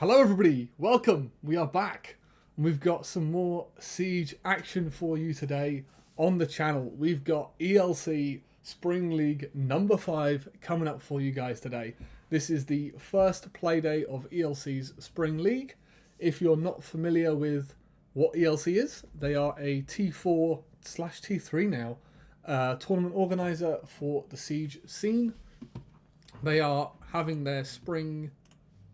Hello everybody, welcome, we are back and we've got some more Siege action for you today on the channel. We've got ELC Spring League number 5 coming up for you guys today. This is the first play day of ELC's Spring League. If you're not familiar with what ELC is, they are a T4/T3 now tournament organizer for the Siege scene. They are having their spring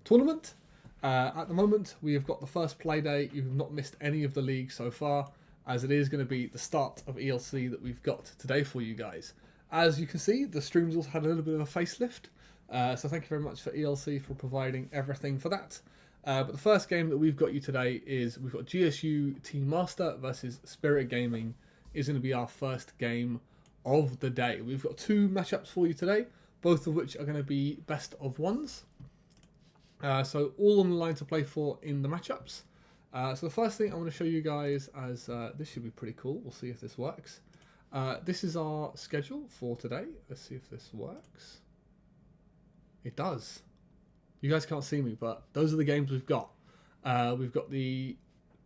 tournament. At the moment, we have got the first play day. You've not missed any of the league so far, as it is going to be the start of ELC that we've got today for you guys. As you can see, the stream's also had a little bit of a facelift, so thank you very much for ELC for providing everything for that. But the first game that we've got you today is we've got GSU Team Master versus Spirit Gaming is going to be our first game of the day. We've got two matchups for you today, both of which are going to be best of ones. So all on the line to play for in the matchups. So the first thing I want to show you guys, as this should be pretty cool. We'll see if this works. This is our schedule for today. Let's see if this works. It does. You guys can't see me, but those are the games we've got. We've got the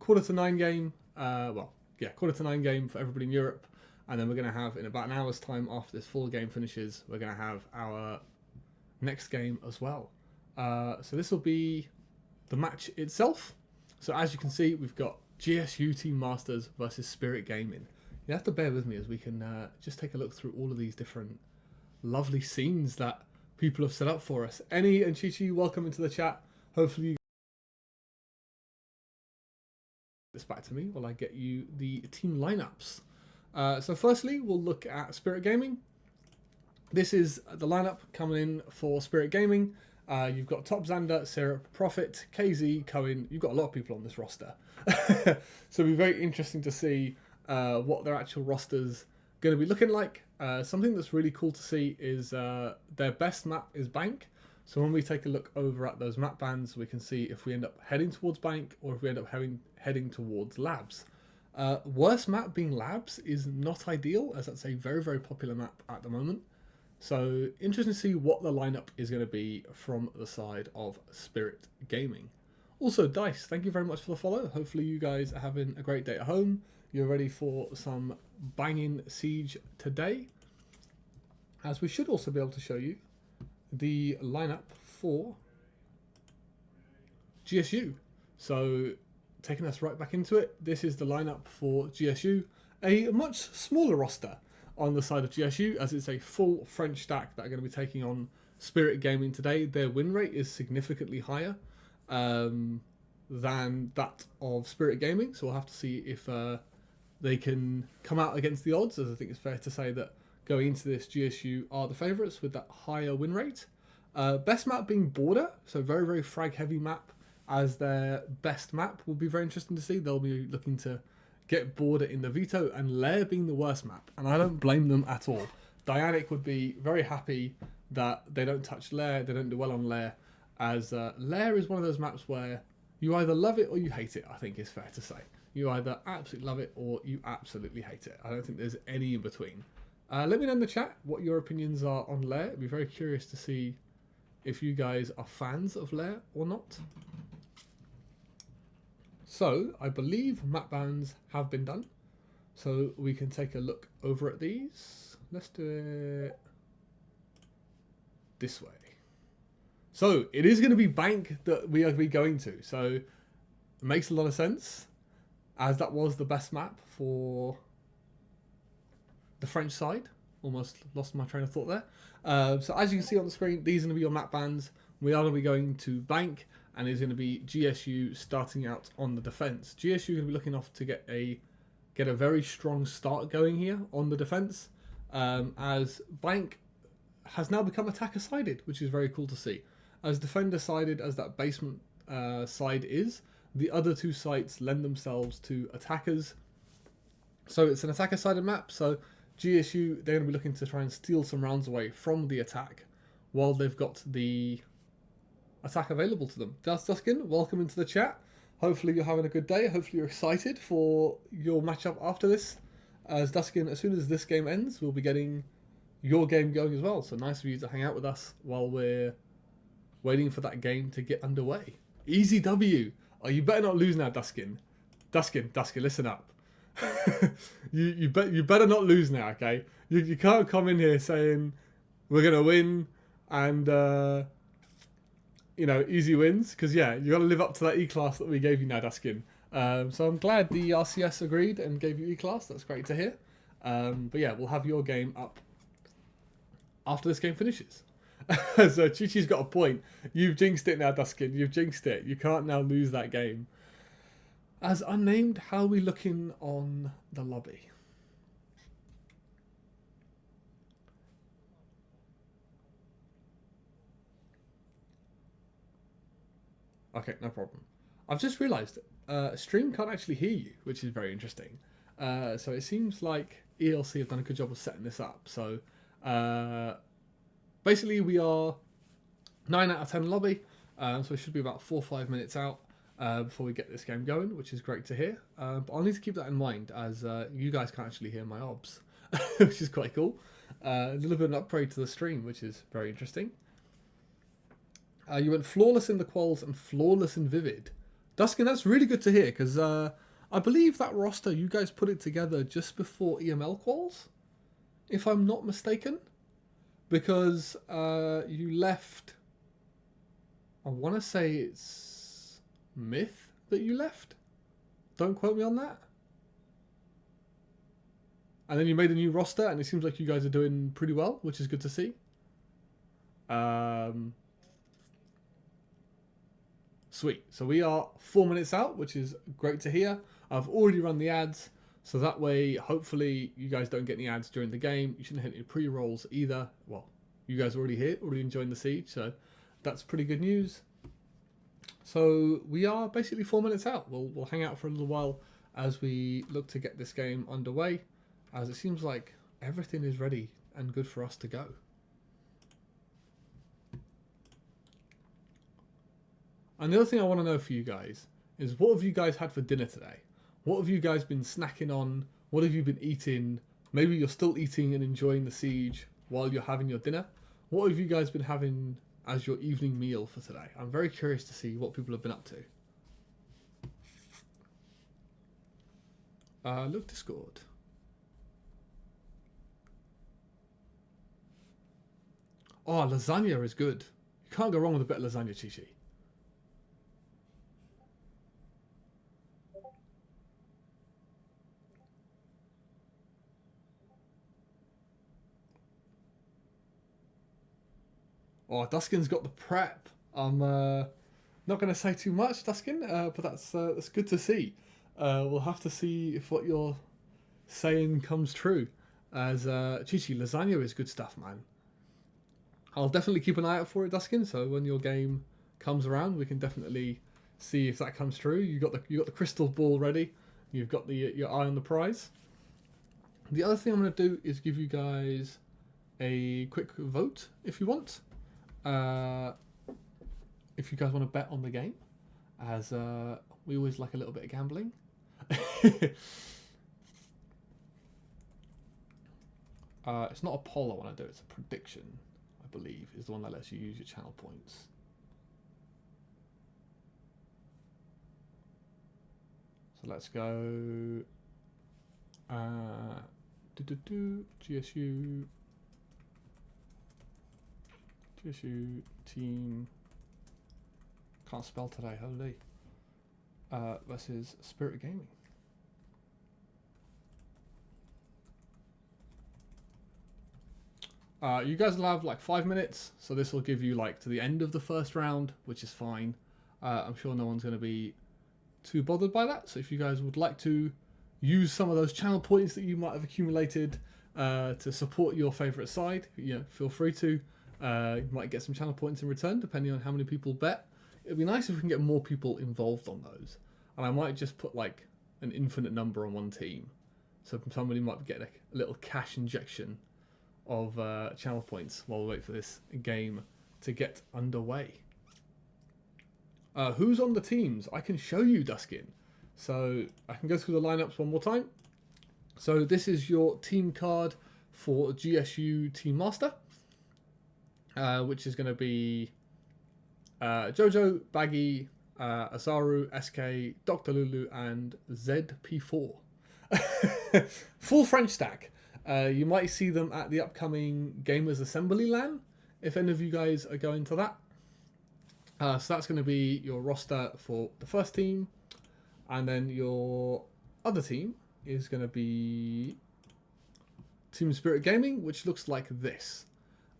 8:45 game. Quarter to 9 game for everybody in Europe. And then we're going to have, in about an hour's time after this full game finishes, we're going to have our next game as well. So this will be the match itself. So as you can see, we've got GSU Team Masters versus Spirit Gaming. You have to bear with me as we can just take a look through all of these different lovely scenes that people have set up for us. Eni and Chichi, welcome into the chat. Hopefully you get this back to me while I get you the team lineups. So firstly, we'll look at Spirit Gaming. This is the lineup coming in for Spirit Gaming. You've got Top Xander, Syrup, Profit, KZ, Cohen. You've got a lot of people on this roster. So it'll be very interesting to see what their actual roster's going to be looking like. Something that's really cool to see is their best map is Bank. So when we take a look over at those map bands, we can see if we end up heading towards Bank or if we end up heading towards Labs. Worst map being Labs is not ideal, as that's a very, very popular map at the moment. So interesting to see what the lineup is going to be from the side of Spirit Gaming. Also, Dice, thank you very much for the follow. Hopefully you guys are having a great day at home. You're ready for some banging Siege today. As we should also be able to show you the lineup for GSU. So taking us right back into it, this is the lineup for GSU. A much smaller roster on the side of GSU, as it's a full French stack that are going to be taking on Spirit Gaming today. Their win rate is significantly higher than that of Spirit Gaming, so we'll have to see if they can come out against the odds, as I think it's fair to say that going into this, GSU are the favourites with that higher win rate. Best map being Border, so very, very frag heavy map as their best map. Will be very interesting to see. They'll be looking to get Border in the veto, and Lair being the worst map, and I don't blame them at all. Dianic would be very happy that they don't touch Lair, they don't do well on Lair, as Lair is one of those maps where you either love it or you hate it, I think is fair to say. You either absolutely love it or you absolutely hate it. I don't think there's any in between. Let me know in the chat what your opinions are on Lair. I'd be very curious to see if you guys are fans of Lair or not. So, I believe map bands have been done. So, we can take a look over at these. Let's do it this way. So, it is going to be Bank that we are going to. So, it makes a lot of sense, as that was the best map for the French side. Almost lost my train of thought there. So, as you can see on the screen, these are going to be your map bands. We are going to be going to Bank, and it's going to be GSU starting out on the defense. GSU are going to be looking off to get a very strong start going here on the defense, as Bank has now become attacker sided, which is very cool to see. As defender sided as that basement side is, the other two sites lend themselves to attackers. So it's an attacker sided map. So GSU, they're going to be looking to try and steal some rounds away from the attack while they've got the attack available to them. Duskin, welcome into the chat. Hopefully you're having a good day. Hopefully you're excited for your matchup after this. As Duskin, as soon as this game ends, we'll be getting your game going as well. So nice of you to hang out with us while we're waiting for that game to get underway. Easy W. Oh, you better not lose now, Duskin. Duskin, listen up. you better not lose now, okay? You can't come in here saying we're gonna win and you know, easy wins, because yeah, you got to live up to that E-class that we gave you now, Duskin. So I'm glad the RCS agreed and gave you E-class. That's great to hear. But yeah, we'll have your game up after this game finishes. So Chi-Chi's got a point. You've jinxed it now, Duskin. You've jinxed it. You can't now lose that game. As unnamed, how are we looking on the lobby? Okay, no problem. I've just realised stream can't actually hear you, which is very interesting. So it seems like ELC have done a good job of setting this up. So basically we are 9 out of 10 lobby, so it should be about 4 or 5 minutes out before we get this game going, which is great to hear. But I'll need to keep that in mind, as you guys can't actually hear my obs, which is quite cool. A little bit of an upgrade to the stream, which is very interesting. You went flawless in the quals and flawless in Vivid. Duskin, that's really good to hear, because I believe that roster, you guys put it together just before EML quals, if I'm not mistaken. Because you left, I want to say it's Myth that you left. Don't quote me on that. And then you made a new roster, and it seems like you guys are doing pretty well, which is good to see. Sweet. So we are 4 minutes out, which is great to hear. I've already run the ads, so that way, hopefully, you guys don't get any ads during the game. You shouldn't hit any pre-rolls either. Well, you guys are already here, already enjoying the siege, so that's pretty good news. So we are basically 4 minutes out. We'll hang out for a little while as we look to get this game underway, as it seems like everything is ready and good for us to go. And the other thing I want to know for you guys is, what have you guys had for dinner today? What have you guys been snacking on? What have you been eating? Maybe you're still eating and enjoying the siege while you're having your dinner. What have you guys been having as your evening meal for today? I'm very curious to see what people have been up to. Look, Discord. Oh, lasagna is good. You can't go wrong with a bit of lasagna, Chi-Chi. Oh, Duskin's got the prep. I'm not going to say too much, Duskin, but that's good to see. We'll have to see if what you're saying comes true. As Chi-Chi, lasagna is good stuff, man. I'll definitely keep an eye out for it, Duskin. So when your game comes around, we can definitely see if that comes true. You got the crystal ball ready. You've got your eye on the prize. The other thing I'm going to do is give you guys a quick vote if you want. If you guys want to bet on the game, as we always like a little bit of gambling. It's not a poll I want to do, it's a prediction, I believe, is the one that lets you use your channel points. So let's go GSU team, can't spell today, holy, versus Spirit Gaming. You guys will have like 5 minutes, so this will give you like to the end of the first round, which is fine. I'm sure no one's going to be too bothered by that, so if you guys would like to use some of those channel points that you might have accumulated to support your favourite side, you know, feel free to. You might get some channel points in return, depending on how many people bet. It'd be nice if we can get more people involved on those. And I might just put like an infinite number on one team. So somebody might get a little cash injection of channel points while we wait for this game to get underway. Who's on the teams? I can show you, Duskin. So I can go through the lineups one more time. So this is your team card for GSU Team Master. Which is going to be Jojo, Baggy, Azaru, SK, Dr. Lulu, and ZP4. Full French stack. You might see them at the upcoming Gamers Assembly LAN, if any of you guys are going to that. So that's going to be your roster for the first team, and then your other team is going to be Team Spirit Gaming, which looks like this.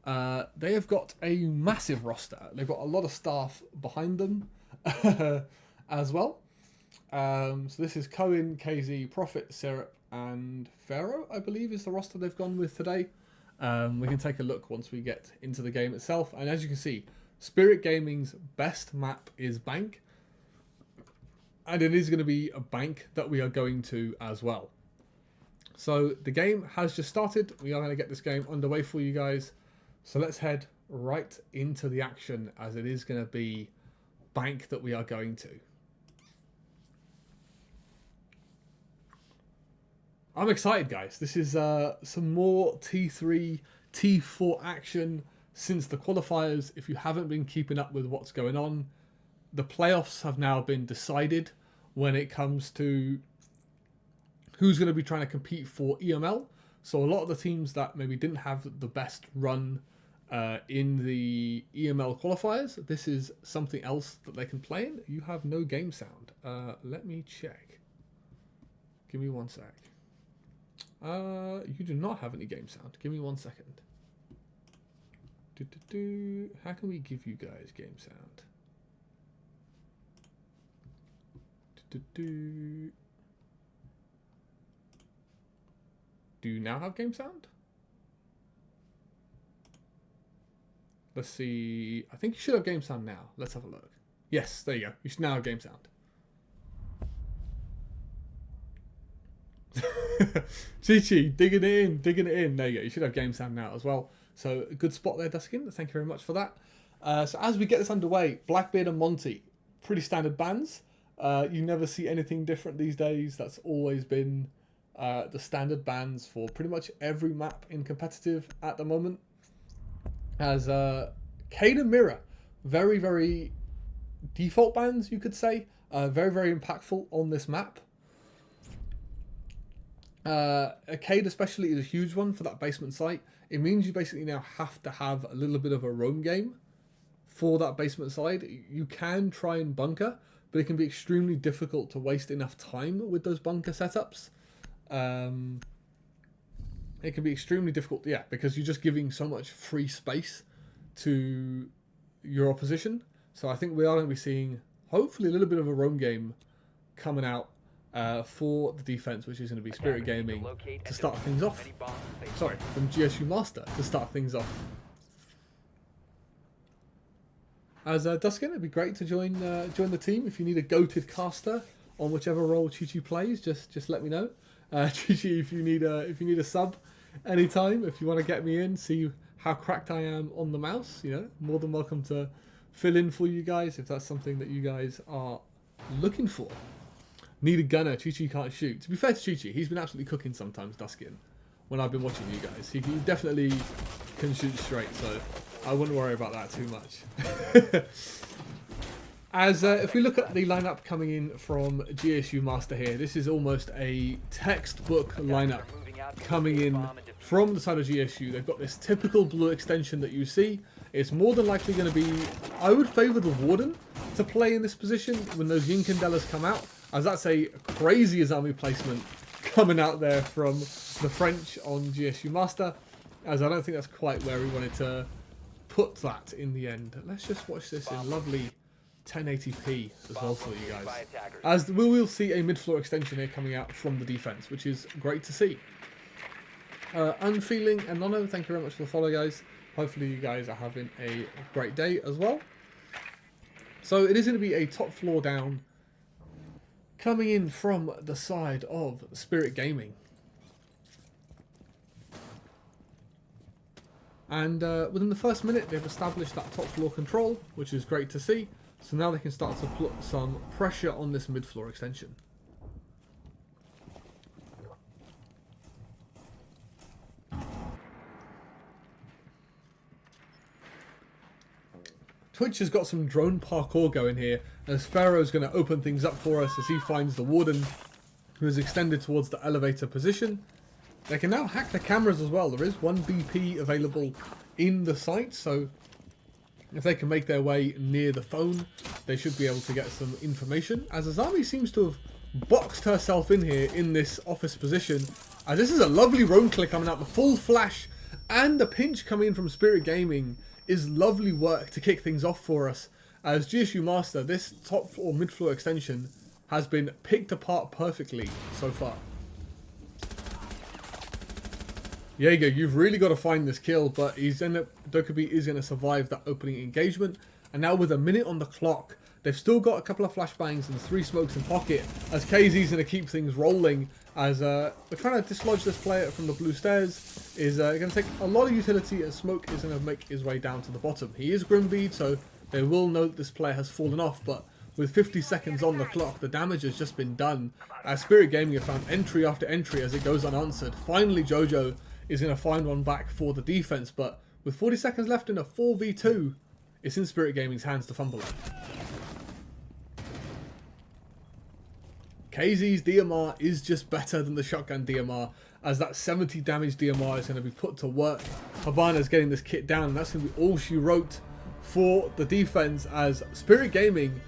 They have got a massive roster. They've got a lot of staff behind them as well. So this is Cohen, KZ, Prophet, Syrup, and Pharaoh, I believe, is the roster they've gone with today. We can take a look once we get into the game itself. And as you can see, Spirit Gaming's best map is Bank. And it is going to be a bank that we are going to as well. So the game has just started. We are going to get this game underway for you guys. So let's head right into the action, as it is going to be bank that we are going to. I'm excited, guys. This is some more T3, T4 action since the qualifiers. If you haven't been keeping up with what's going on, the playoffs have now been decided when it comes to who's going to be trying to compete for EML. So a lot of the teams that maybe didn't have the best run in the EML qualifiers, this is something else that they can play in. You have no game sound. Let me check. Give me 1 sec. You do not have any game sound. Give me 1 second. How can we give you guys game sound? Do you now have game sound? Let's see. I think you should have game sound now. Let's have a look. Yes, there you go. You should now have game sound. Chi-Chi, digging it in, digging it in. There you go. You should have game sound now as well. So a good spot there, Duskin. Thank you very much for that. So as we get this underway, Blackbeard and Monty, pretty standard bans. You never see anything different these days. That's always been the standard bans for pretty much every map in competitive at the moment. As Cade and Mirror, very, very default bans, you could say. Very, very impactful on this map. Cade especially is a huge one for that basement site. It means you basically now have to have a little bit of a roam game for that basement side. You can try and bunker, but it can be extremely difficult to waste enough time with those bunker setups. It can be extremely difficult, yeah, because you're just giving so much free space to your opposition. So I think we are going to be seeing, hopefully, a little bit of a roam game coming out for the defense, which is going to be Spirit Gaming to start things off. Sorry, from GSU Master to start things off. As Duskin, it'd be great to join the team. If you need a goated caster on whichever role Chi-Chi plays, just let me know. Chi-Chi, if you need a sub anytime, if you want to get me in, see how cracked I am on the mouse, you know, more than welcome to fill in for you guys if that's something that you guys are looking for. Need a gunner. Chi-Chi can't shoot. To be fair to Chi-Chi, he's been absolutely cooking sometimes, Duskin, when I've been watching you guys. He definitely can shoot straight, so I wouldn't worry about that too much. As if we look at the lineup coming in from GSU Master here, this is almost a textbook lineup coming in from the side of GSU. They've got this typical blue extension that you see. It's more than likely going to be, I would favour the Warden to play in this position when those Yinkandellas come out, as that's a crazy Azami placement coming out there from the French on GSU Master, as I don't think that's quite where we wanted to put that in the end. Let's just watch this in lovely 1080p as well for you guys. As we will see a mid-floor extension here coming out from the defense, which is great to see. Unfeeling and Nono, thank you very much for the follow, guys. Hopefully you guys are having a great day as well. So it is going to be a top floor down coming in from the side of Spirit Gaming. And within the first minute, they've established that top floor control, which is great to see. So now they can start to put some pressure on this mid-floor extension. Twitch has got some drone parkour going here, as Pharaoh's going to open things up for us as he finds the Warden, who is extended towards the elevator position. They can now hack the cameras as well. There is one BP available in the site, so if they can make their way near the phone, they should be able to get some information. As Azami seems to have boxed herself in here in this office position. This is a lovely roam click coming out. The full flash and the pinch coming in from Spirit Gaming is lovely work to kick things off for us. As GSU Master, this top or mid floor extension has been picked apart perfectly so far. Jaeger, you've really got to find this kill, but Dokkaebi is going to survive that opening engagement. And now with a minute on the clock, they've still got a couple of flashbangs and 3 smokes in pocket, as KZ's going to keep things rolling. As we're trying to dislodge this player from the blue stairs, is going to take a lot of utility, and Smoke is going to make his way down to the bottom. He is Grimbead, so they will know that this player has fallen off, but with 50 seconds on the clock, the damage has just been done. Spirit Gaming have found entry after entry as it goes unanswered. Finally, Jojo is going to find one back for the defense, but with 40 seconds left in a 4v2, it's in Spirit Gaming's hands to fumble it. KZ's DMR is just better than the shotgun DMR, as that 70 damage DMR is going to be put to work. Habana's getting this kit down, and that's going to be all she wrote for the defense, as Spirit Gaming,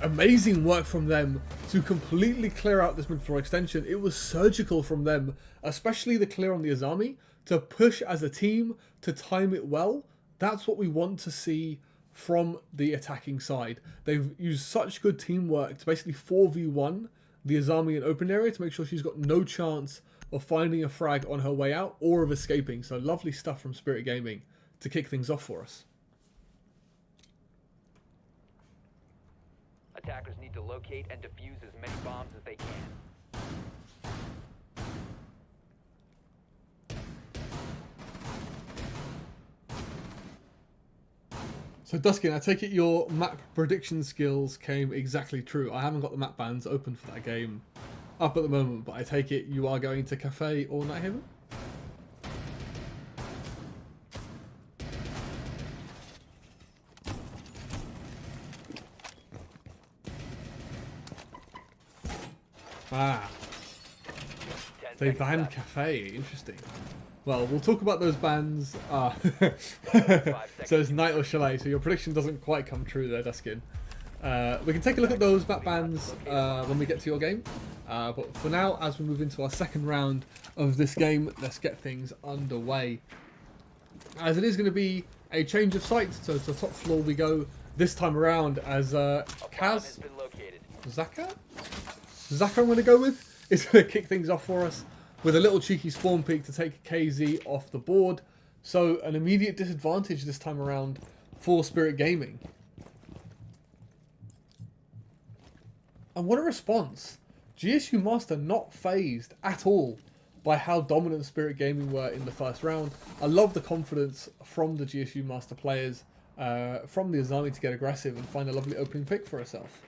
amazing work from them to completely clear out this mid-floor extension. It was surgical from them, especially the clear on the Azami, to push as a team, to time it well. That's what we want to see from the attacking side. They've used such good teamwork to basically 4v1 the Azami in open area to make sure she's got no chance of finding a frag on her way out or of escaping. So lovely stuff from Spirit Gaming to kick things off for us. Attackers need to locate and defuse as many bombs as they can. So Duskin, I take it your map prediction skills came exactly true. I haven't got the map bands open for that game up at the moment, but I take it you are going to Cafe or Nighthaven? Ah, they banned Cafe. Interesting. Well, we'll talk about those bans. So it's Night or Chalet. So your prediction doesn't quite come true there, Duskin. We can take a look at those map bans when we get to your game. But for now, as we move into our second round of this game, let's get things underway. As it is going to be a change of site, so to the top floor we go this time around as Kaz, Zaka, I'm going to go with, is going to kick things off for us with a little cheeky spawn peek to take KZ off the board. So an immediate disadvantage this time around for Spirit Gaming. And what a response. GSU Master not phased at all by how dominant Spirit Gaming were in the first round. I love the confidence from the GSU Master players, from the Azami to get aggressive and find a lovely opening pick for herself.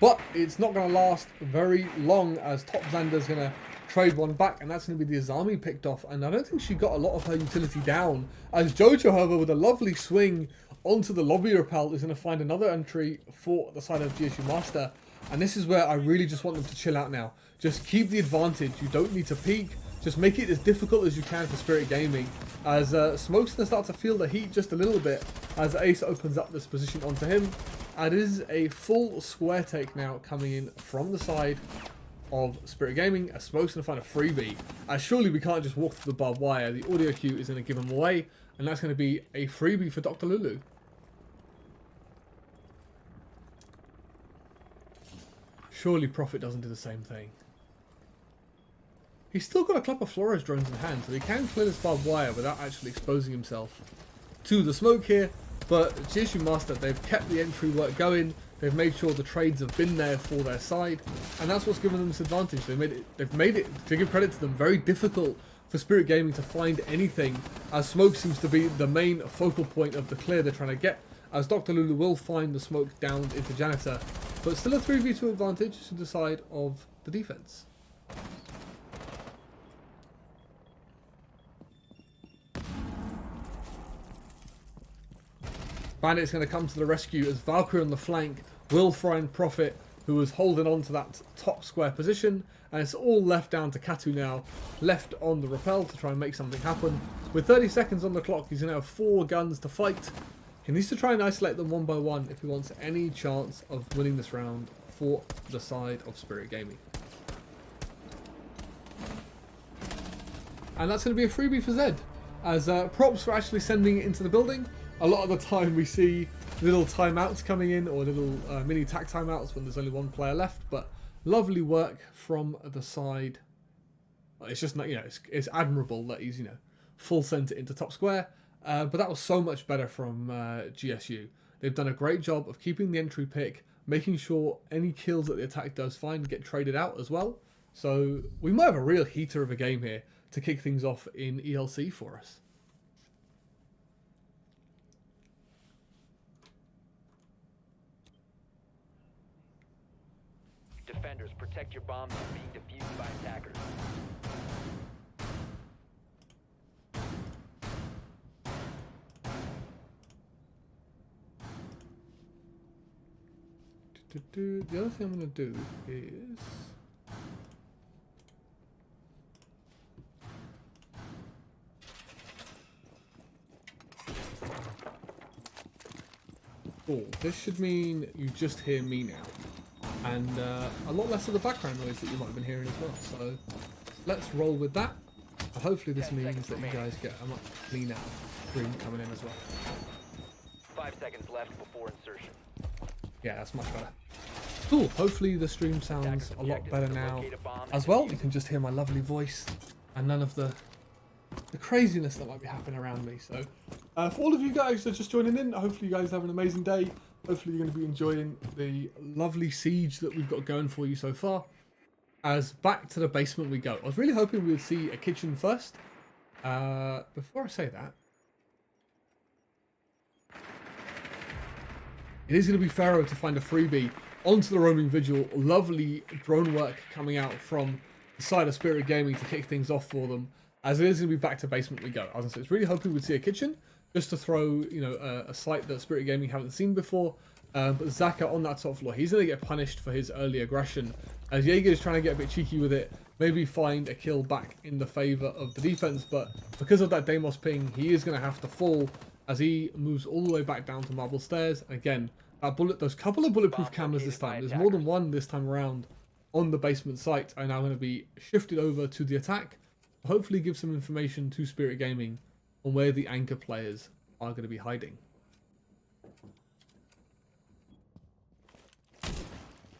But it's not going to last very long, as Top Xander's going to trade one back, and that's going to be the Azami picked off. And I don't think she got a lot of her utility down, as Jojo, however, with a lovely swing onto the lobby repel, is going to find another entry for the side of GSU Master. And this is where I really just want them to chill out now. Just keep the advantage. You don't need to peek. Just make it as difficult as you can for Spirit Gaming, as Smoke's going to start to feel the heat just a little bit as Ace opens up this position onto him. And it is a full square take now coming in from the side of Spirit Gaming, as Smoke's going to find a freebie. As surely we can't just walk through the barbed wire. The audio cue is going to give him away, and that's going to be a freebie for Dr. Lulu. Surely Prophet doesn't do the same thing. He's still got a couple of Flores drones in hand, so he can clear this barbed wire without actually exposing himself to the smoke here. But GSU Master, they've kept the entry work going. They've made sure the trades have been there for their side, and that's what's given them this advantage. They've made it, to give credit to them, very difficult for Spirit Gaming to find anything, as smoke seems to be the main focal point of the clear they're trying to get, as Dr. Lulu will find the smoke down into Janitor. But still a 3v2 advantage to the side of the defense. Bandit's going to come to the rescue as Valkyrie on the flank will find Prophet, who was holding on to that top square position. And it's all left down to Katu now, left on the rappel to try and make something happen. With 30 seconds on the clock, he's going to have 4 guns to fight. He needs to try and isolate them one by one if he wants any chance of winning this round for the side of Spirit Gaming. And that's going to be a freebie for Zed, as props for actually sending it into the building. A lot of the time we see little timeouts coming in, or little mini tack timeouts when there's only 1 player left, but lovely work from the side. It's just not, it's admirable that he's, full sent it into top square, but that was so much better from GSU. They've done a great job of keeping the entry pick, making sure any kills that the attack does find get traded out as well. So we might have a real heater of a game here to kick things off in ELC for us. Defenders, protect your bombs from being defused by attackers. The other thing I'm going to do is... Cool. This should mean you just hear me now. And a lot less of the background noise that you might have been hearing as well. So let's roll with that. And hopefully this means that you guys get a much cleaner stream coming in as well. 5 seconds left before insertion. Yeah, that's much better. Cool. Hopefully the stream sounds a lot better now as well. You can just hear my lovely voice and none of the craziness that might be happening around me. So for all of you guys that are just joining in, hopefully you guys have an amazing day. Hopefully you're going to be enjoying the lovely siege that we've got going for you so far. As back to the basement we go. I was really hoping we would see a kitchen first. Before I say that, it is going to be Pharaoh to find a freebie onto the roaming vigil. Lovely drone work coming out from the side of Spirit Gaming to kick things off for them. As it is going to be back to basement we go. I was really hoping we'd see a kitchen, just to throw, a site that Spirit Gaming haven't seen before. But Zaka on that top floor, he's going to get punished for his early aggression. As Jaeger is trying to get a bit cheeky with it, maybe find a kill back in the favour of the defense. But because of that Deimos ping, he is going to have to fall as he moves all the way back down to marble stairs. And again, those couple of bulletproof cameras this time, there's more than one this time around on the basement site, are now going to be shifted over to the attack. Hopefully give some information to Spirit Gaming on where the anchor players are going to be hiding.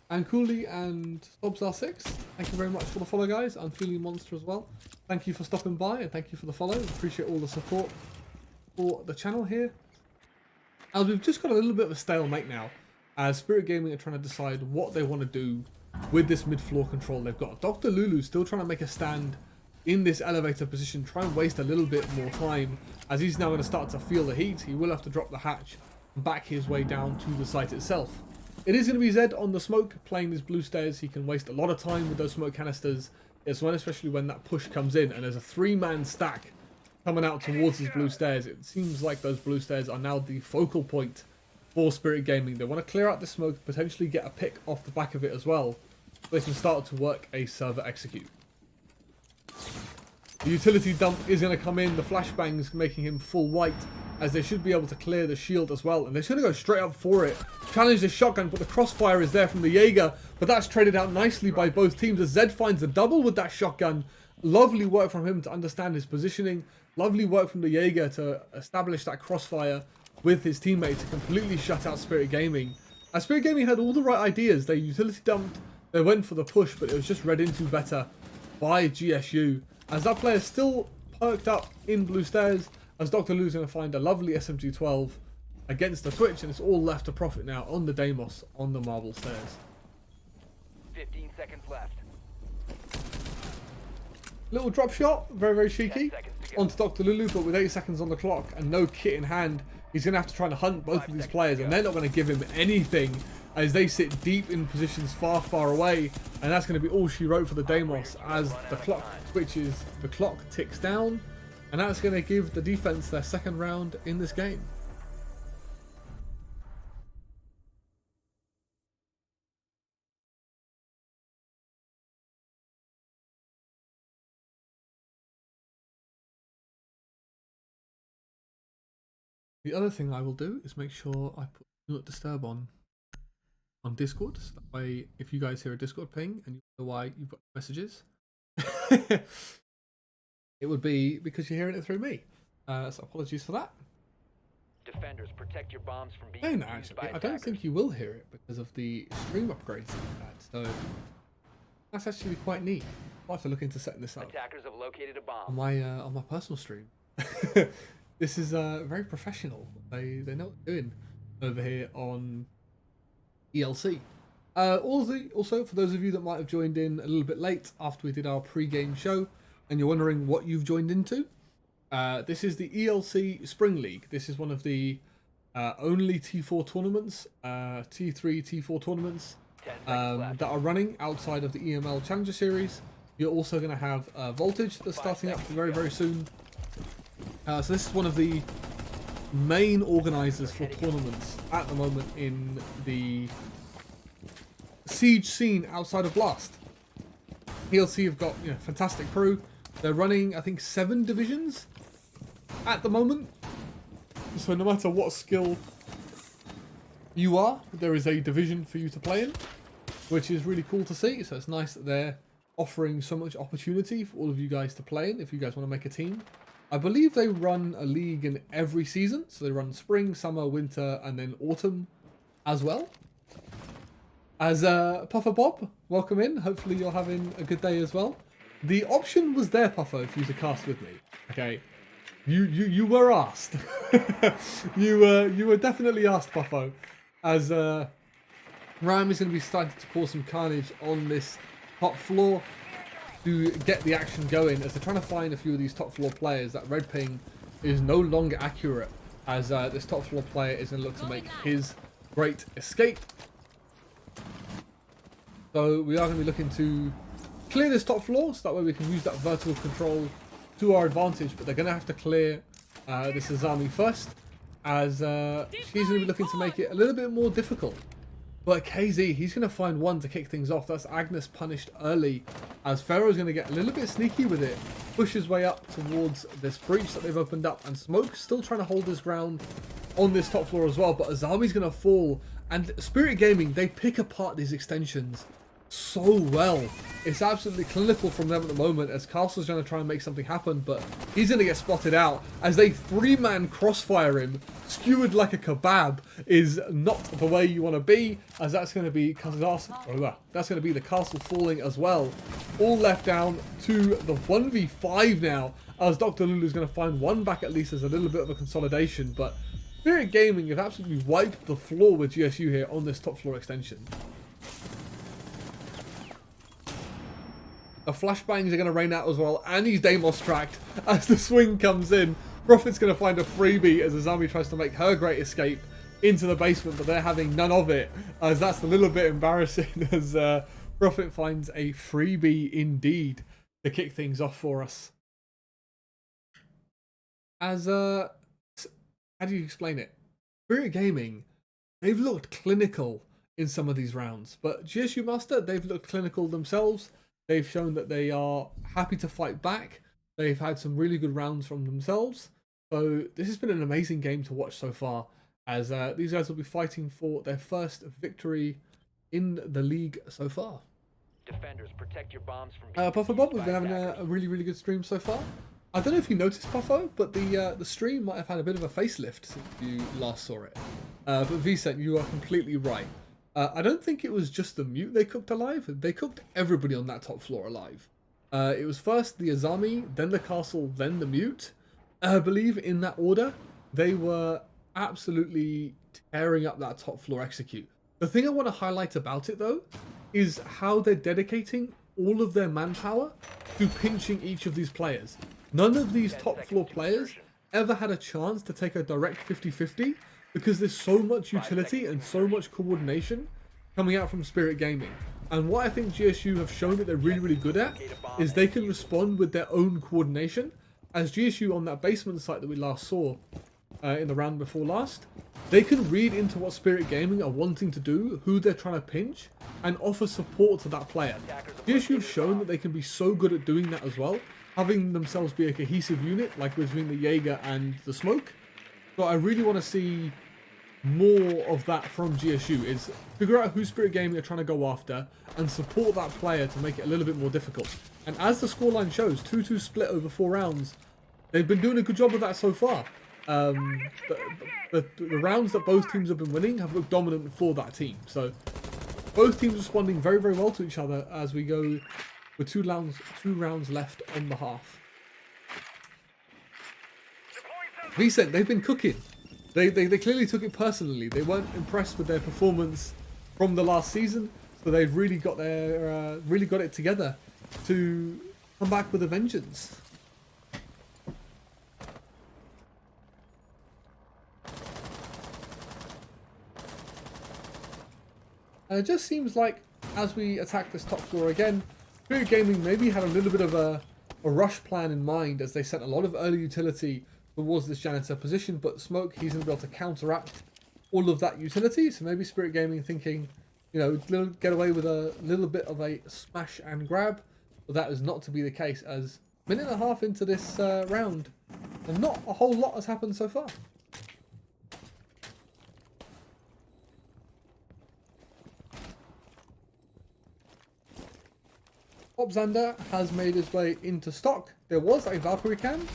And Cooley and Bobs6, thank you very much for the follow, guys. I'm Feeling Monster as well. Thank you for stopping by and thank you for the follow. Appreciate all the support for the channel here. As we've just got a little bit of a stalemate now, as Spirit Gaming are trying to decide what they want to do with this mid-floor control they've got. Dr. Lulu still trying to make a stand in this elevator position, try and waste a little bit more time, as he's now going to start to feel the heat. He will have to drop the hatch and back his way down to the site itself. It is going to be Zed on the smoke, playing his blue stairs. He can waste a lot of time with those smoke canisters, especially when that push comes in, and there's a 3-man stack coming out towards his blue stairs. It seems like those blue stairs are now the focal point for Spirit Gaming. They want to clear out the smoke, potentially get a pick off the back of it as well, so they can start to work a server execute. The utility dump is going to come in. The flashbangs making him full white, as they should be able to clear the shield as well. And they're going to go straight up for it. Challenge the shotgun, but the crossfire is there from the Jaeger. But that's traded out nicely by both teams as Zed finds a double with that shotgun. Lovely work from him to understand his positioning. Lovely work from the Jaeger to establish that crossfire with his teammate to completely shut out Spirit Gaming. As Spirit Gaming had all the right ideas. They utility dumped, they went for the push, but it was just read into better by GSU. As that player still perked up in blue stairs, as Dr. Lou's going to find a lovely SMG-12 against the Twitch, and it's all left to Profit now on the Deimos on the marble stairs. 15 seconds left. Little drop shot, very, very cheeky onto Dr. Lulu, but with 8 seconds on the clock and no kit in hand, he's going to have to try and hunt both of these players, and they're not going to give him anything as they sit deep in positions far, far away, and that's going to be all she wrote for the Deimos as the clock switches, the clock ticks down, and that's going to give the defense their second round in this game. The other thing I will do is make sure I put Do Not Disturb on Discord. So that way, if you guys hear a Discord ping and you wonder why you've got messages, it would be because you're hearing it through me. So apologies for that. Defenders, protect your bombs from being No, used actually, by I don't attackers. think you will hear it because of the stream upgrades that we've had. So that's actually quite neat. I'll have to look into setting this up Attackers have located a on bomb. my personal stream. This is very professional. They know what they're doing over here on ELC. Also, for those of you that might have joined in a little bit late after we did our pre-game show, and you're wondering what you've joined into, this is the ELC Spring League. This is one of the only T4 tournaments, T3, T4 tournaments 10 seconds left. that are running outside of the EML Challenger Series. You're also going to have Voltage that's starting up very, very soon. So this is one of the main organisers for tournaments at the moment in the Siege scene outside of Blast. ELC have got fantastic crew. They're running, I think, 7 divisions at the moment. So no matter what skill you are, there is a division for you to play in, which is really cool to see. So it's nice that they're offering so much opportunity for all of you guys to play in if you guys want to make a team. I believe they run a league in every season. So they run spring, summer, winter, and then autumn as well. As Puffer Bob, welcome in. Hopefully you're having a good day as well. The option was there, Puffer, for you to cast with me. Okay, you were asked. you were definitely asked, Puffo. As Ram is going to be starting to cause some carnage on this top floor to get the action going, as they're trying to find a few of these top floor players. That red ping is no longer accurate, as this top floor player is going to look to make his great escape. So we are going to be looking to clear this top floor, so that way we can use that vertical control to our advantage. But they're going to have to clear this Azami first, as she's going to be looking to make it a little bit more difficult. But KZ, he's going to find one to kick things off. That's Agnes punished early, as Pharaoh's going to get a little bit sneaky with it, push his way up towards this breach that they've opened up, and Smoke's still trying to hold his ground on this top floor as well. But Azami's going to fall, and Spirit Gaming, they pick apart these extensions so well. It's absolutely clinical from them at the moment, as Castle's going to try and make something happen, but he's going to get spotted out as they 3-man crossfire him. Skewered like a kebab is not the way you want to be, as that's going to be the castle falling as well. All left down to the 1v5 now, as Dr. Lulu's going to find one back at least as a little bit of a consolidation. But Spirit Gaming have absolutely wiped the floor with GSU here on this top floor extension. The flashbangs are going to rain out as well, and he's Deimos tracked as the swing comes in. Prophet's going to find a freebie as Azami tries to make her great escape into the basement, but they're having none of it, as that's a little bit embarrassing as Prophet finds a freebie indeed to kick things off for us. As, how do you explain it? Spirit Gaming, they've looked clinical in some of these rounds, but GSU Master, they've looked clinical themselves. They've shown that they are happy to fight back. They've had some really good rounds from themselves. So this has been an amazing game to watch so far, as these guys will be fighting for their first victory in the league so far. Defenders, protect your bombs from being Puffer Bob, used we've been by having attackers. a really, really good stream so far. I don't know if you noticed, Puffo, but the stream might have had a bit of a facelift since you last saw it. But Vicent, you are completely right. I don't think it was just the mute they cooked alive. They cooked everybody on that top floor alive. It was first the Azami, then the castle, then the mute. I believe in that order. They were absolutely tearing up that top floor execute. The thing I want to highlight about it, though, is how they're dedicating all of their manpower to pinching each of these players. None of these top floor players ever had a chance to take a direct 50-50, because there's so much utility and so much coordination coming out from Spirit Gaming. And what I think GSU have shown that they're really, really good at is they can respond with their own coordination. As GSU on that basement site that we last saw in the round before last, they can read into what Spirit Gaming are wanting to do, who they're trying to pinch, and offer support to that player. GSU have shown that they can be so good at doing that as well, having themselves be a cohesive unit, like between the Jaeger and the Smoke. So I really want to see more of that from GSU, is figure out who Spirit Gaming are trying to go after and support that player to make it a little bit more difficult. And as the scoreline shows, 2-2 split over 4 rounds. They've been doing a good job of that so far. The rounds that both teams have been winning have looked dominant for that team. So both teams responding very, very well to each other as we go with two rounds left on the half. Vicent, they've been cooking. They clearly took it personally. They weren't impressed with their performance from the last season, so they've really got it together to come back with a vengeance. And it just seems like as we attack this top floor again, Spirit Gaming maybe had a little bit of a rush plan in mind as they sent a lot of early utility towards this janitor position, but Smoke, he's going to be able to counteract all of that utility. So maybe Spirit Gaming thinking, you know, get away with a little bit of a smash and grab, but that is not to be the case as minute and a half into this round, and not a whole lot has happened so far. Xander has made his way into stock. There was a Valkyrie cam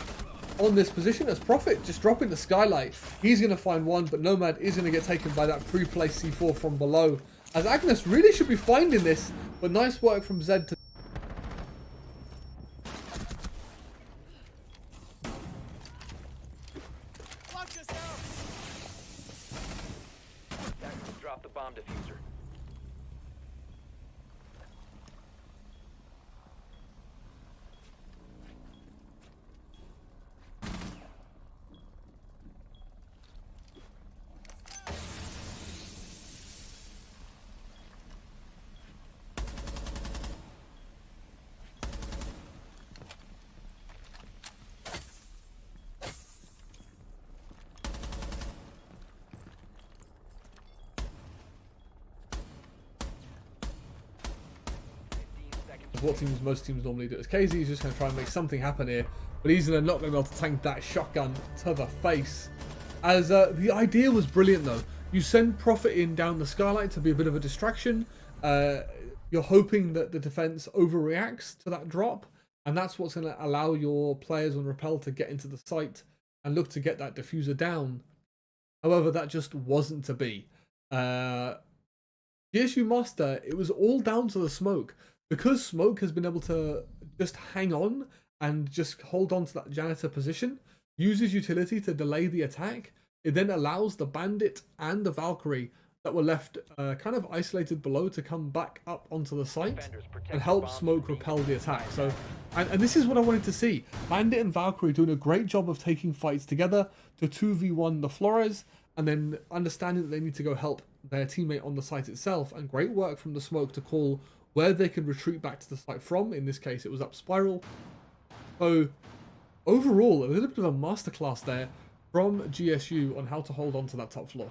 on this position as Prophet just dropping the skylight. He's going to find one, but Nomad is going to get taken by that pre-placed C4 from below. As Agnes really should be finding this, but nice work from Zed to... Drop the bomb diffuser. What most teams normally do. As KZ is just going to try and make something happen here, but he's not going to be able to tank that shotgun to the face. As the idea was brilliant though. You send Prophet in down the skylight to be a bit of a distraction. You're hoping that the defense overreacts to that drop, and that's what's going to allow your players on rappel to get into the site and look to get that diffuser down. However, that just wasn't to be. GSU Master, it was all down to the smoke. Because Smoke has been able to just hang on and just hold on to that janitor position, uses utility to delay the attack, it then allows the Bandit and the Valkyrie that were left kind of isolated below to come back up onto the site and help Smoke repel the attack. So, and this is what I wanted to see. Bandit and Valkyrie doing a great job of taking fights together to 2v1 the Flores, and then understanding that they need to go help their teammate on the site itself, and great work from the Smoke to call where they could retreat back to the site from. In this case, it was up Spiral. So, overall, a little bit of a masterclass there from GSU on how to hold on to that top floor.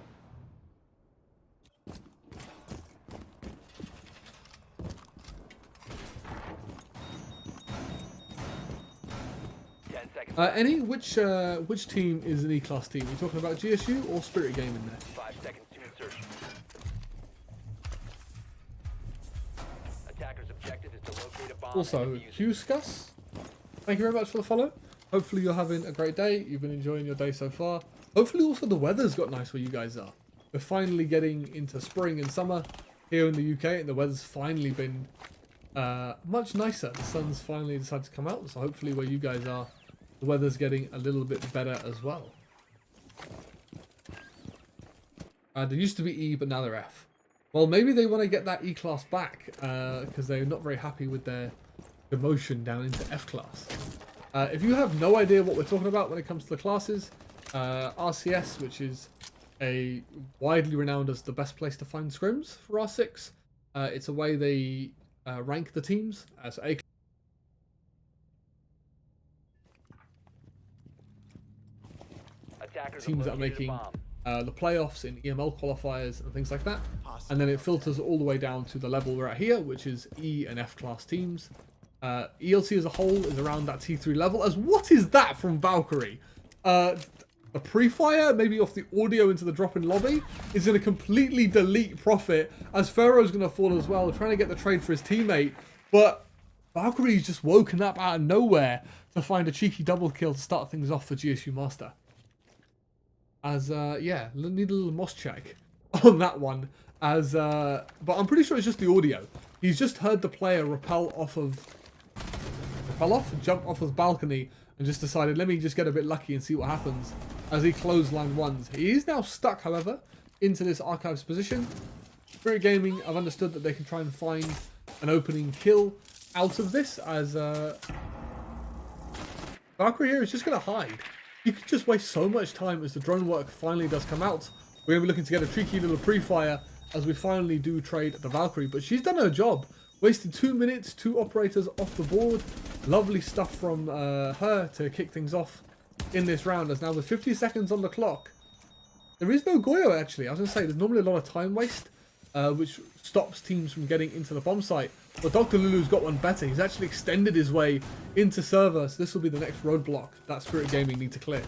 Which team is an E-Class team? Are you talking about GSU or Spirit Gaming there? 5 seconds to insertion. Attacker's objective is to locate a bomb. Also, Huscus, thank you very much for the follow. Hopefully you're having a great day. You've been enjoying your day so far. Hopefully also the weather's got nice where you guys are. We're finally getting into spring and summer here in the UK, and the weather's finally been much nicer. The sun's finally decided to come out, so hopefully where you guys are, the weather's getting a little bit better as well. There used to be E, but now they're F. Well, maybe they want to get that E-Class back because they're not very happy with their demotion down into F-Class. If you have no idea what we're talking about when it comes to the classes, RCS, which is a widely renowned as the best place to find scrims for R6, it's a way they rank the teams as A. Teams that are making the playoffs in EML qualifiers and things like that, and then it filters all the way down to the level we're at here, which is E and F class teams. ELC as a whole is around that T3 level. As what is that from Valkyrie? a pre-fire, maybe off the audio into the drop-in lobby, is going to completely delete Profit, as Pharaoh's going to fall as well, trying to get the trade for his teammate. But Valkyrie's just woken up out of nowhere to find a cheeky double kill to start things off for GSU Master. As, yeah, need a little moss check on that one. As, but I'm pretty sure it's just the audio. He's just heard the player jump off his balcony, and just decided, let me just get a bit lucky and see what happens as he clothesline ones. He is now stuck, however, into this archives position. Spirit Gaming, I've understood that they can try and find an opening kill out of this, as Valkyrie here is just going to hide. You could just waste so much time as the drone work finally does come out. We're going to be looking to get a tricky little pre-fire as we finally do trade the Valkyrie, but she's done her job. Wasted 2 minutes, 2 operators off the board. Lovely stuff from her to kick things off in this round, as now with 50 seconds on the clock. There is no Goyo, actually. I was going to say, there's normally a lot of time waste, which stops teams from getting into the bomb site. But Dr. Lulu's got one better. He's actually extended his way into server, so this will be the next roadblock that Spirit Gaming need to clear.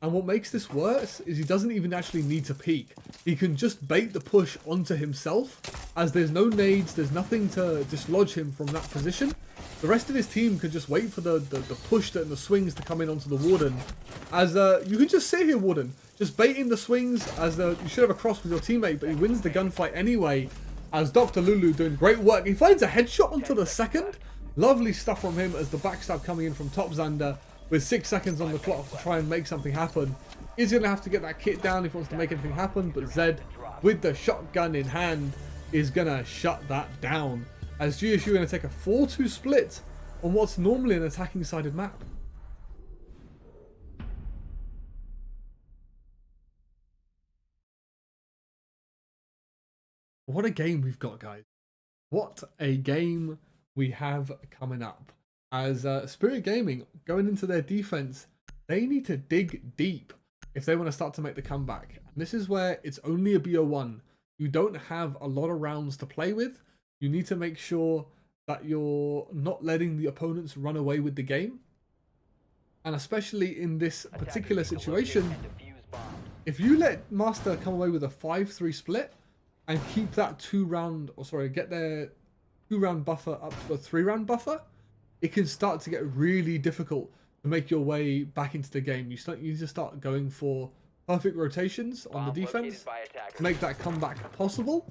And what makes this worse is he doesn't even actually need to peek. He can just bait the push onto himself, as there's no nades, there's nothing to dislodge him from that position. The rest of his team can just wait for the push and the swings to come in onto the Warden. As you can just sit here, Warden, just baiting the swings, as you should have a cross with your teammate, but he wins the gunfight anyway, as Dr. Lulu doing great work. He finds a headshot onto the second. Lovely stuff from him, as the backstab coming in from Top Xander, with 6 seconds on the clock to try and make something happen. He's going to have to get that kit down if he wants to make anything happen, but Zed, with the shotgun in hand, is going to shut that down. As GSU are going to take a 4-2 split on what's normally an attacking sided map. What a game we've got, guys. What a game we have coming up. As Spirit Gaming, going into their defense, they need to dig deep if they want to start to make the comeback. And this is where it's only a BO1. You don't have a lot of rounds to play with. You need to make sure that you're not letting the opponents run away with the game. And especially in this particular situation, if you let Master come away with a 5-3 split and keep that get their 2-round buffer up to a 3-round buffer, it can start to get really difficult to make your way back into the game. You need to start going for perfect rotations on the defense to make that comeback possible.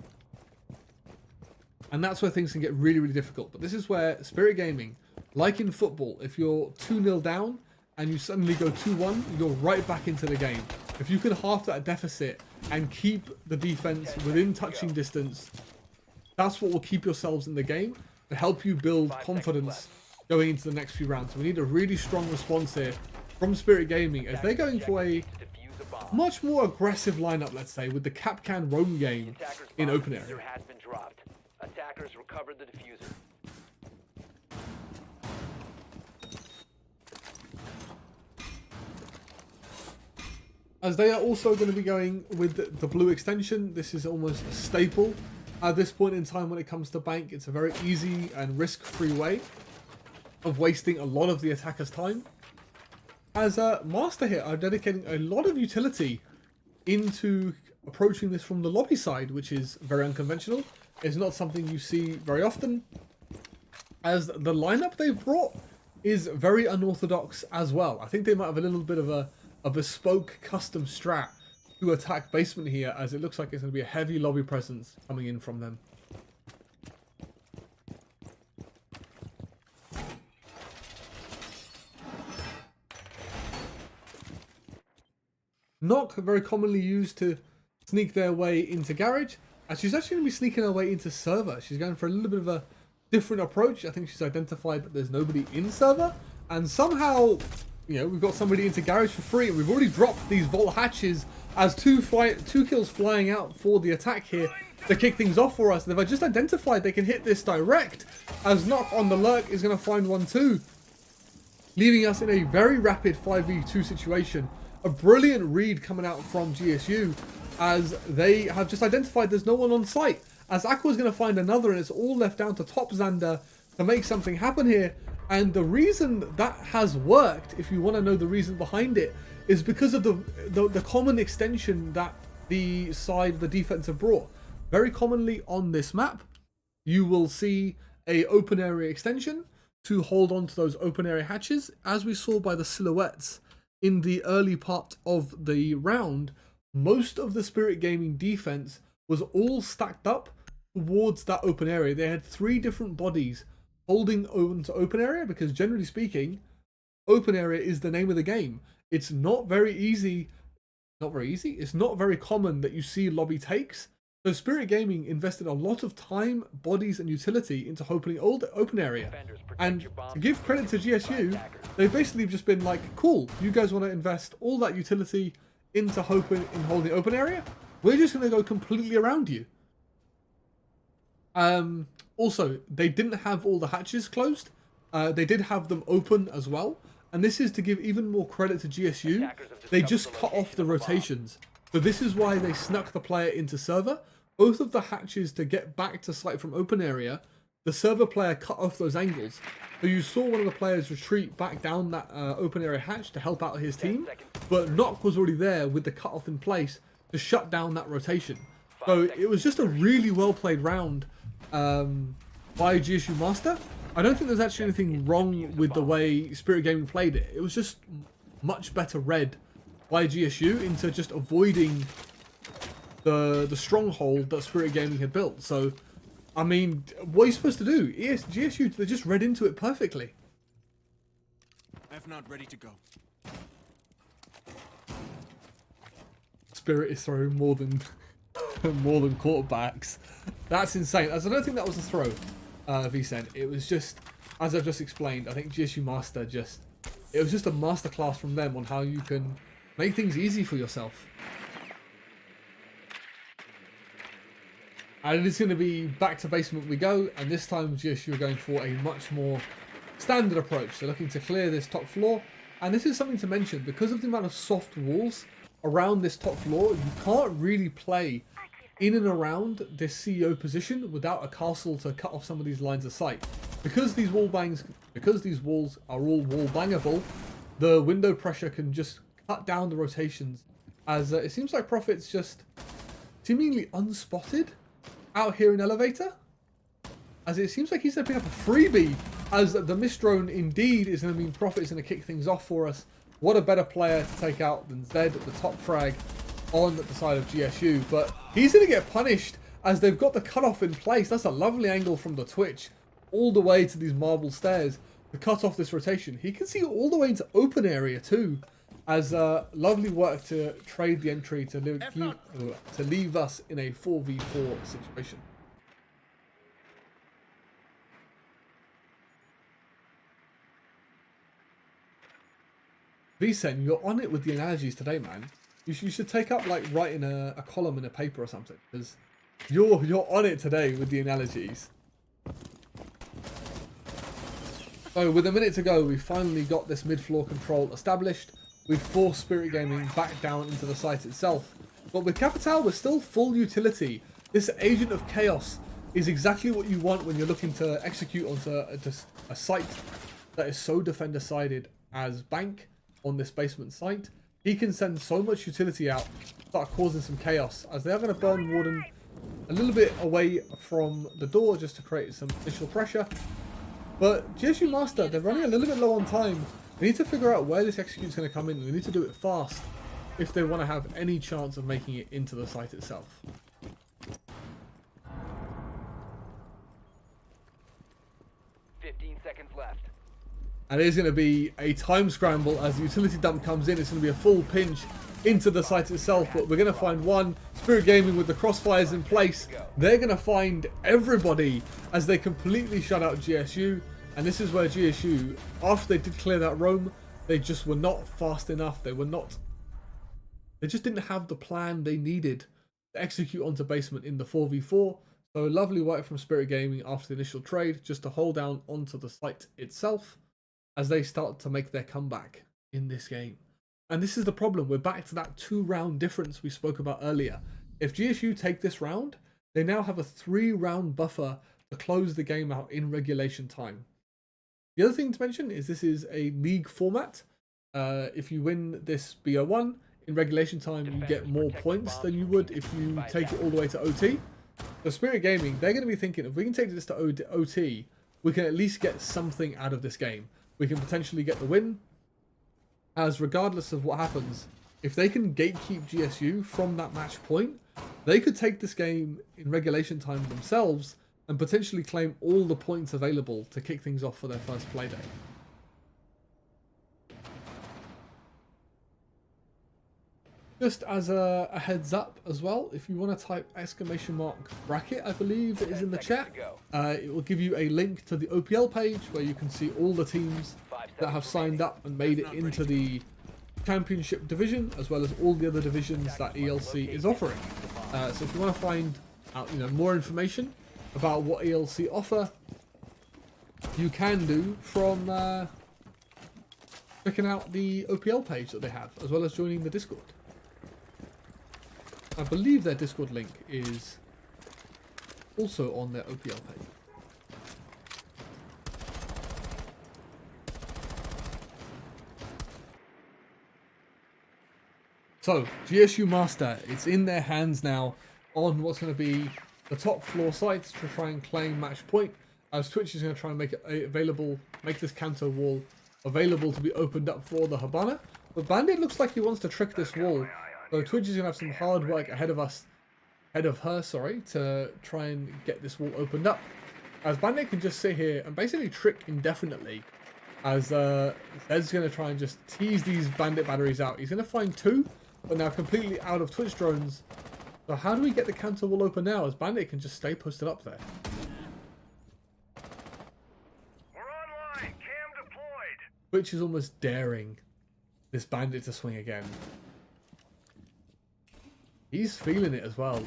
And that's where things can get really, really difficult. But this is where Spirit Gaming, like in football, if you're 2-0 down and you suddenly go 2-1, you're right back into the game. If you can half that deficit and keep the defense within touching distance, that's what will keep yourselves in the game to help you build confidence going into the next few rounds. So we need a really strong response here from Spirit Gaming, as they're going for a much more aggressive lineup, let's say, with the Capcan roam game in open area. Attackers recovered the diffuser. As they are also going to be going with the blue extension. This is almost a staple at this point in time when it comes to Bank. It's a very easy and risk-free way of wasting a lot of the attacker's time. As Master here are dedicating a lot of utility into approaching this from the lobby side, which is very unconventional. It's not something you see very often, as the lineup they've brought is very unorthodox as well. I think they might have a little bit of a bespoke custom strat to attack basement here, as it looks like it's going to be a heavy lobby presence coming in from them. Knock, very commonly used to sneak their way into garage. And she's actually going to be sneaking her way into server. She's going for a little bit of a different approach. I think she's identified that there's nobody in server. And somehow, you know, we've got somebody into garage for free. And we've already dropped these vault hatches as two kills flying out for the attack here to kick things off for us. And if I just identified they can hit this direct, as Knock on the lurk is going to find one too, leaving us in a very rapid 5v2 situation. A brilliant read coming out from GSU, as they have just identified there's no one on site. As Aqua's going to find another, and it's all left down to Top Xander to make something happen here. And the reason that has worked, if you want to know the reason behind it, is because of the common extension that the side, the defense have brought. Very commonly on this map, you will see a open area extension to hold on to those open area hatches, as we saw by the silhouettes in the early part of the round. Most of the Spirit Gaming defense was all stacked up towards that open area. They had 3 different bodies holding on to open area, because generally speaking, open area is the name of the game. It's not very easy. It's not very common that you see lobby takes. So Spirit Gaming invested a lot of time, bodies, and utility into opening open area. And to give credit to GSU, they've basically just been like, cool, you guys want to invest all that utility into holding open area? We're just going to go completely around you. Also, they didn't have all the hatches closed. They did have them open as well. And this is to give even more credit to GSU. They just cut off the rotations. So this is why they snuck the player into server. Both of the hatches to get back to site from open area, the server player cut off those angles. So you saw one of the players retreat back down that open area hatch to help out his team. But Knock was already there with the cut off in place to shut down that rotation. So it was just a really well played round by GSU Master. I don't think there's actually anything wrong with the way Spirit Gaming played it. It was just much better read by GSU into just avoiding the stronghold that Spirit Gaming had built. So, I mean, what are you supposed to do? GSU, they just read into it perfectly. F not ready to go. Spirit is throwing more than more than quarterbacks. That's insane. As I don't think that was a throw, Vicent. It was just, as I've just explained, I think GSU Master it was just a masterclass from them on how you can make things easy for yourself. And it's going to be back to basement we go, and this time GSU are going for a much more standard approach. They're looking to clear this top floor, and this is something to mention, because of the amount of soft walls around this top floor, you can't really play in and around this CEO position without a castle to cut off some of these lines of sight. Because these walls are all wall bangable, the window pressure can just cut down the rotations, as it seems like Prophet's just seemingly unspotted out here in elevator, as it seems like he's going to pick up a freebie, as the mist drone indeed is going to mean Prophet is going to kick things off for us. What a better player to take out than Zed at the top frag on the side of GSU, but he's going to get punished as they've got the cutoff in place. That's a lovely angle from the Twitch all the way to these marble stairs to cut off this rotation. He can see all the way into open area too, as lovely work to trade the entry to leave us in a 4v4 situation. Vicen, you're on it with the analogies today, man. You should take up like writing a column in a paper or something, because you're on it today with the analogies. So with a minute to go, we finally got this mid-floor control established. We've forced Spirit Gaming back down into the site itself. But with Capital, we're still full utility. This Agent of Chaos is exactly what you want when you're looking to execute onto a site that is so defender-sided as Bank on this basement site. He can send so much utility out, start causing some chaos, as they are going to burn Warden a little bit away from the door just to create some additional pressure. But GSU Master, they're running a little bit low on time. They need to figure out where this execute's going to come in, and they need to do it fast if they want to have any chance of making it into the site itself. Left. And it is going to be a time scramble as the utility dump comes in. It's going to be a full pinch into the site itself, but we're going to find one. Spirit Gaming with the crossfires in place. They're going to find everybody as they completely shut out GSU. And this is where GSU, after they did clear that roam, they just were not fast enough. They just didn't have the plan they needed to execute onto basement in the 4v4. So lovely work from Spirit Gaming after the initial trade, just to hold down onto the site itself as they start to make their comeback in this game. And this is the problem. We're back to that 2-round difference we spoke about earlier. If GSU take this round, they now have a 3-round buffer to close the game out in regulation time. The other thing to mention is this is a league format. If you win this BO1 in regulation time, you get more points than you would if you take it all the way to OT. So Spirit Gaming, they're going to be thinking, if we can take this to OT, we can at least get something out of this game. We can potentially get the win, as regardless of what happens, if they can gatekeep GSU from that match point, they could take this game in regulation time themselves and potentially claim all the points available to kick things off for their first Playday. Just as a heads up as well, if you want to type !bracket, I believe it is in the chat, it will give you a link to the OPL page where you can see all the teams that have signed up and made it into the championship division, as well as all the other divisions that ELC is offering. So if you want to find out, more information about what ELC offer, you can do from checking out the OPL page that they have, as well as joining the Discord. I believe their Discord link is also on their OPL page. So, GSU Master, it's in their hands now on what's going to be the top floor sites to try and claim match point, as Twitch is going to try and make it available, make this counter wall available to be opened up for the Habana. But Bandit looks like he wants to trick this wall. So Twitch is going to have some hard work ahead of her, to try and get this wall opened up. As Bandit can just sit here and basically trick indefinitely. As Zed's going to try and just tease these Bandit batteries out. He's going to find two, but now completely out of Twitch drones. So how do we get the counter wall open now, as Bandit can just stay posted up there? We're online. Cam deployed. Twitch is almost daring this Bandit to swing again. He's feeling it as well.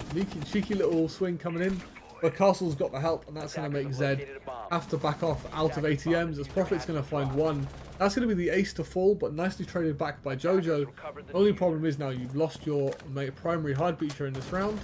Cheeky little swing coming in, but Castle's got the help, and that's going to make Zed have to back off out of ATMs, as Profit's going to find one. That's going to be the ace to fall, but nicely traded back by Jojo. The only problem is now you've lost your primary heartbeater in this round,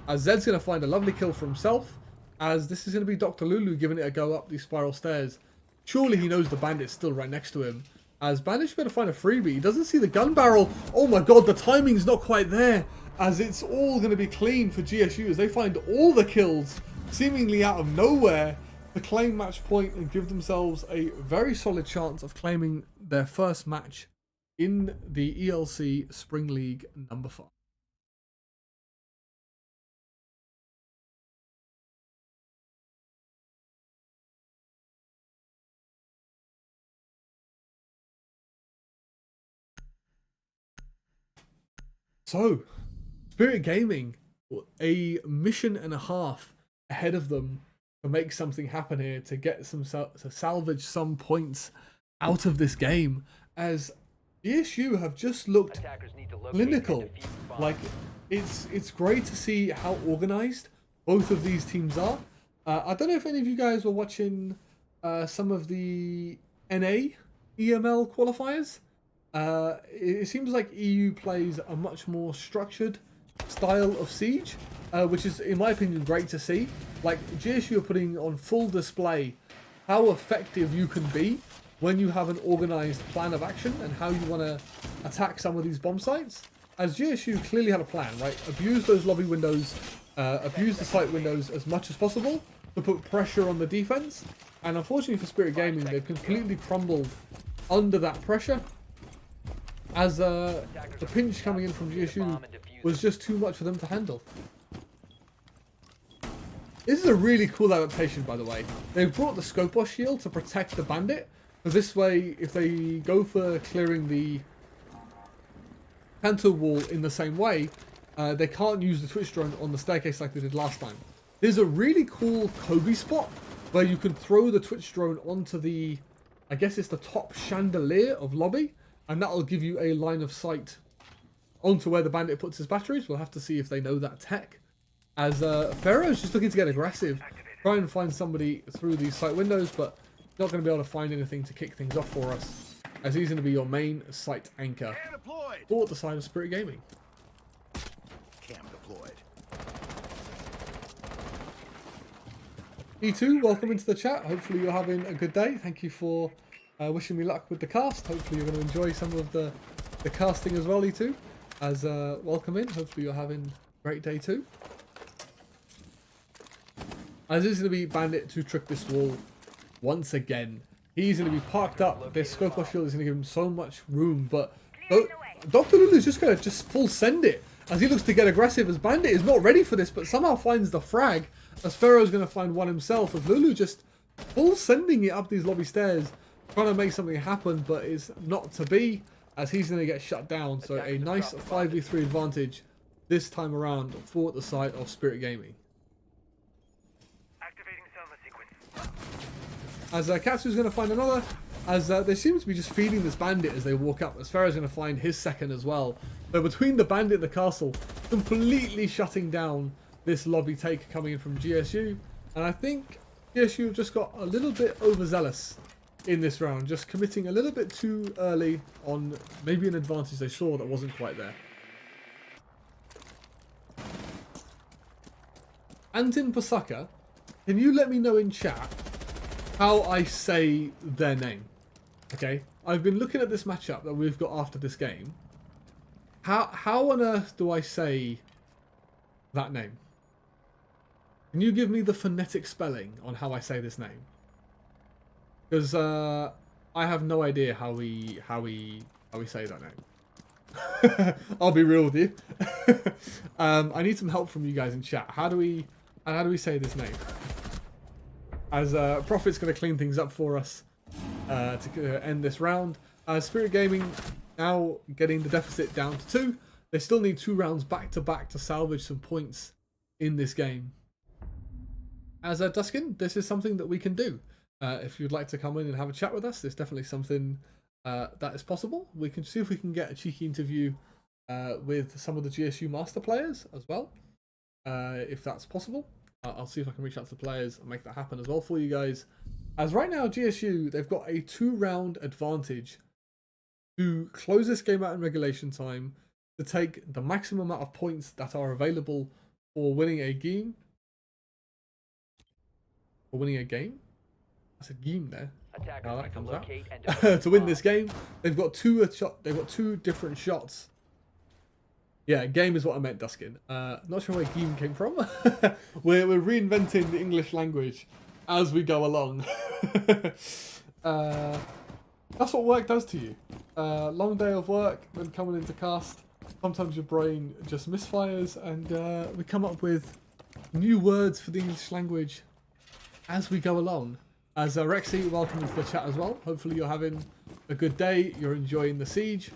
as Zed's going to find a lovely kill for himself, as this is going to be Dr. Lulu giving it a go up these spiral stairs. Surely he knows the Bandit's still right next to him, as Bandit should better find a freebie. He doesn't see the gun barrel. Oh my god, the timing's not quite there, as it's all going to be clean for GSU as they find all the kills seemingly out of nowhere to claim match point and give themselves a very solid chance of claiming their first match in the ELC Spring League number 5. So, Spirit Gaming, a mission and a half ahead of them to make something happen here, to get some to salvage some points out of this game, as GSU have just looked clinical. Like, it's great to see how organized both of these teams are. I don't know if any of you guys were watching some of the NA EML qualifiers. It seems like EU plays a much more structured style of Siege, which is, in my opinion, great to see. Like, GSU are putting on full display how effective you can be when you have an organized plan of action and how you want to attack some of these bomb sites. As GSU clearly had a plan, right? Abuse those lobby windows, abuse the site windows as much as possible to put pressure on the defense. And unfortunately for Spirit Gaming, they've completely crumbled under that pressure, as the pinch coming in from GSU was just too much for them to handle. This is a really cool adaptation, by the way. They've brought the Scope shield to protect the Bandit, so this way, if they go for clearing the Kanto wall in the same way, they can't use the Twitch drone on the staircase like they did last time. There's a really cool Kobe spot where you can throw the Twitch drone onto the, I guess it's the top chandelier of lobby, and that'll give you a line of sight onto where the Bandit puts his batteries. We'll have to see if they know that tech. As Pharaoh's just looking to get aggressive, try and find somebody through these site windows, but not going to be able to find anything to kick things off for us, as he's going to be your main site anchor for the side of Spirit Gaming. Cam deployed. E2, welcome into the chat. Hopefully you're having a good day. Thank you for wishing me luck with the cast. Hopefully you're going to enjoy some of the casting as well, E2. As welcome in. Hopefully you're having a great day too. As this is going to be Bandit to trick this wall once again. He's going to be parked up. This scope shield is going to give him so much room, but Dr. Lulu's just going to full send it as he looks to get aggressive, as Bandit is not ready for this, but somehow finds the frag, as Pharaoh's going to find one himself, as Lulu just full sending it up these lobby stairs, trying to make something happen, but is not to be, as he's going to get shut down. So a nice 5v3 advantage this time around for the side of Spirit Gaming. Activating Selma sequence. As Katsu's going to find another, as they seem to be just feeding this Bandit as they walk up, as Pharaoh's going to find his second as well. So between the Bandit and the castle, completely shutting down this lobby take coming in from GSU. And I think GSU have just got a little bit overzealous in this round, just committing a little bit too early on maybe an advantage they saw that wasn't quite there. Antin Pasaka, can you let me know in chat how I say their name? Okay, I've been looking at this matchup that we've got after this game. How on earth do I say that name? Can you give me the phonetic spelling on how I say this name? Because I have no idea how we say that name. I'll be real with you. I need some help from you guys in chat. How do we say this name? As Prophet's going to clean things up for us to end this round. Spirit Gaming now getting the deficit down to 2. They still need 2 rounds back to back to salvage some points in this game. As Duskin, this is something that we can do. If you'd like to come in and have a chat with us, there's definitely something that is possible. We can see if we can get a cheeky interview with some of the GSU master players as well, if that's possible. I'll see if I can reach out to the players and make that happen as well for you guys. As right now, GSU, they've got a 2-round advantage to close this game out in regulation time, to take the maximum amount of points that are available for winning a game. For winning a game? That's a game there. How that comes out. To win this game, they've got two different shots. Yeah, game is what I meant, Duskin. Not sure where game came from. we're reinventing the English language as we go along. That's what work does to you. Long day of work, then coming into cast. Sometimes your brain just misfires, and we come up with new words for the English language as we go along. As Rexy, welcome into the chat as well. Hopefully you're having a good day. You're enjoying the siege.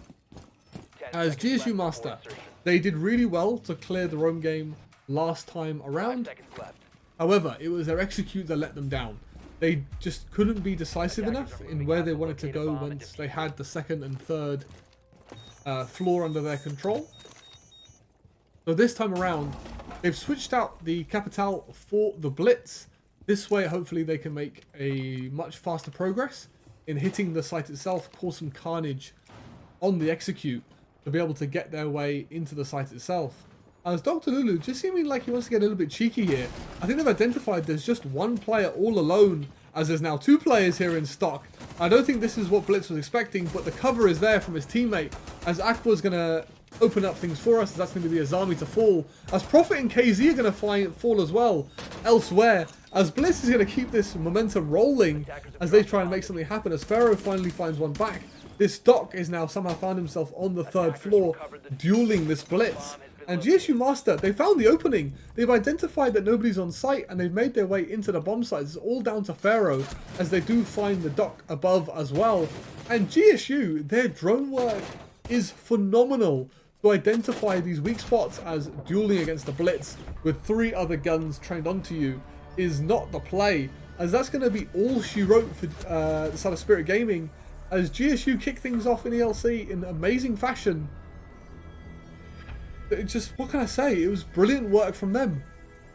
As GSU Master, they did really well to clear the roam game last time around. However, it was their execute that let them down. They just couldn't be decisive enough in where they wanted to go once they had the second and third floor under their control. So this time around, they've switched out the Capital for the Blitz. This way, hopefully, they can make a much faster progress in hitting the site itself, cause some carnage on the execute to be able to get their way into the site itself. As Dr. Lulu just seeming like he wants to get a little bit cheeky here. I think they've identified there's just one player all alone, as there's now 2 players here in stock. I don't think this is what Blitz was expecting, but the cover is there from his teammate, as Aqua's going to open up things for us. That's going to be the Azami to fall, as Prophet and KZ are going to fall as well elsewhere, as Blitz is going to keep this momentum rolling as they try and make something happen, as Pharaoh finally finds one back. This Doc is now somehow found himself on the 3rd floor dueling this Blitz. And GSU Master, they found the opening. They've identified that nobody's on site, and they've made their way into the bomb site. It's all down to Pharaoh, as they do find the Doc above as well. And GSU, their drone work is phenomenal to identify these weak spots, as dueling against the Blitz with 3 other guns trained onto you is not the play, as that's going to be all she wrote for the side of Spirit Gaming, as GSU kick things off in ELC in amazing fashion. It just, what can I say? It was brilliant work from them.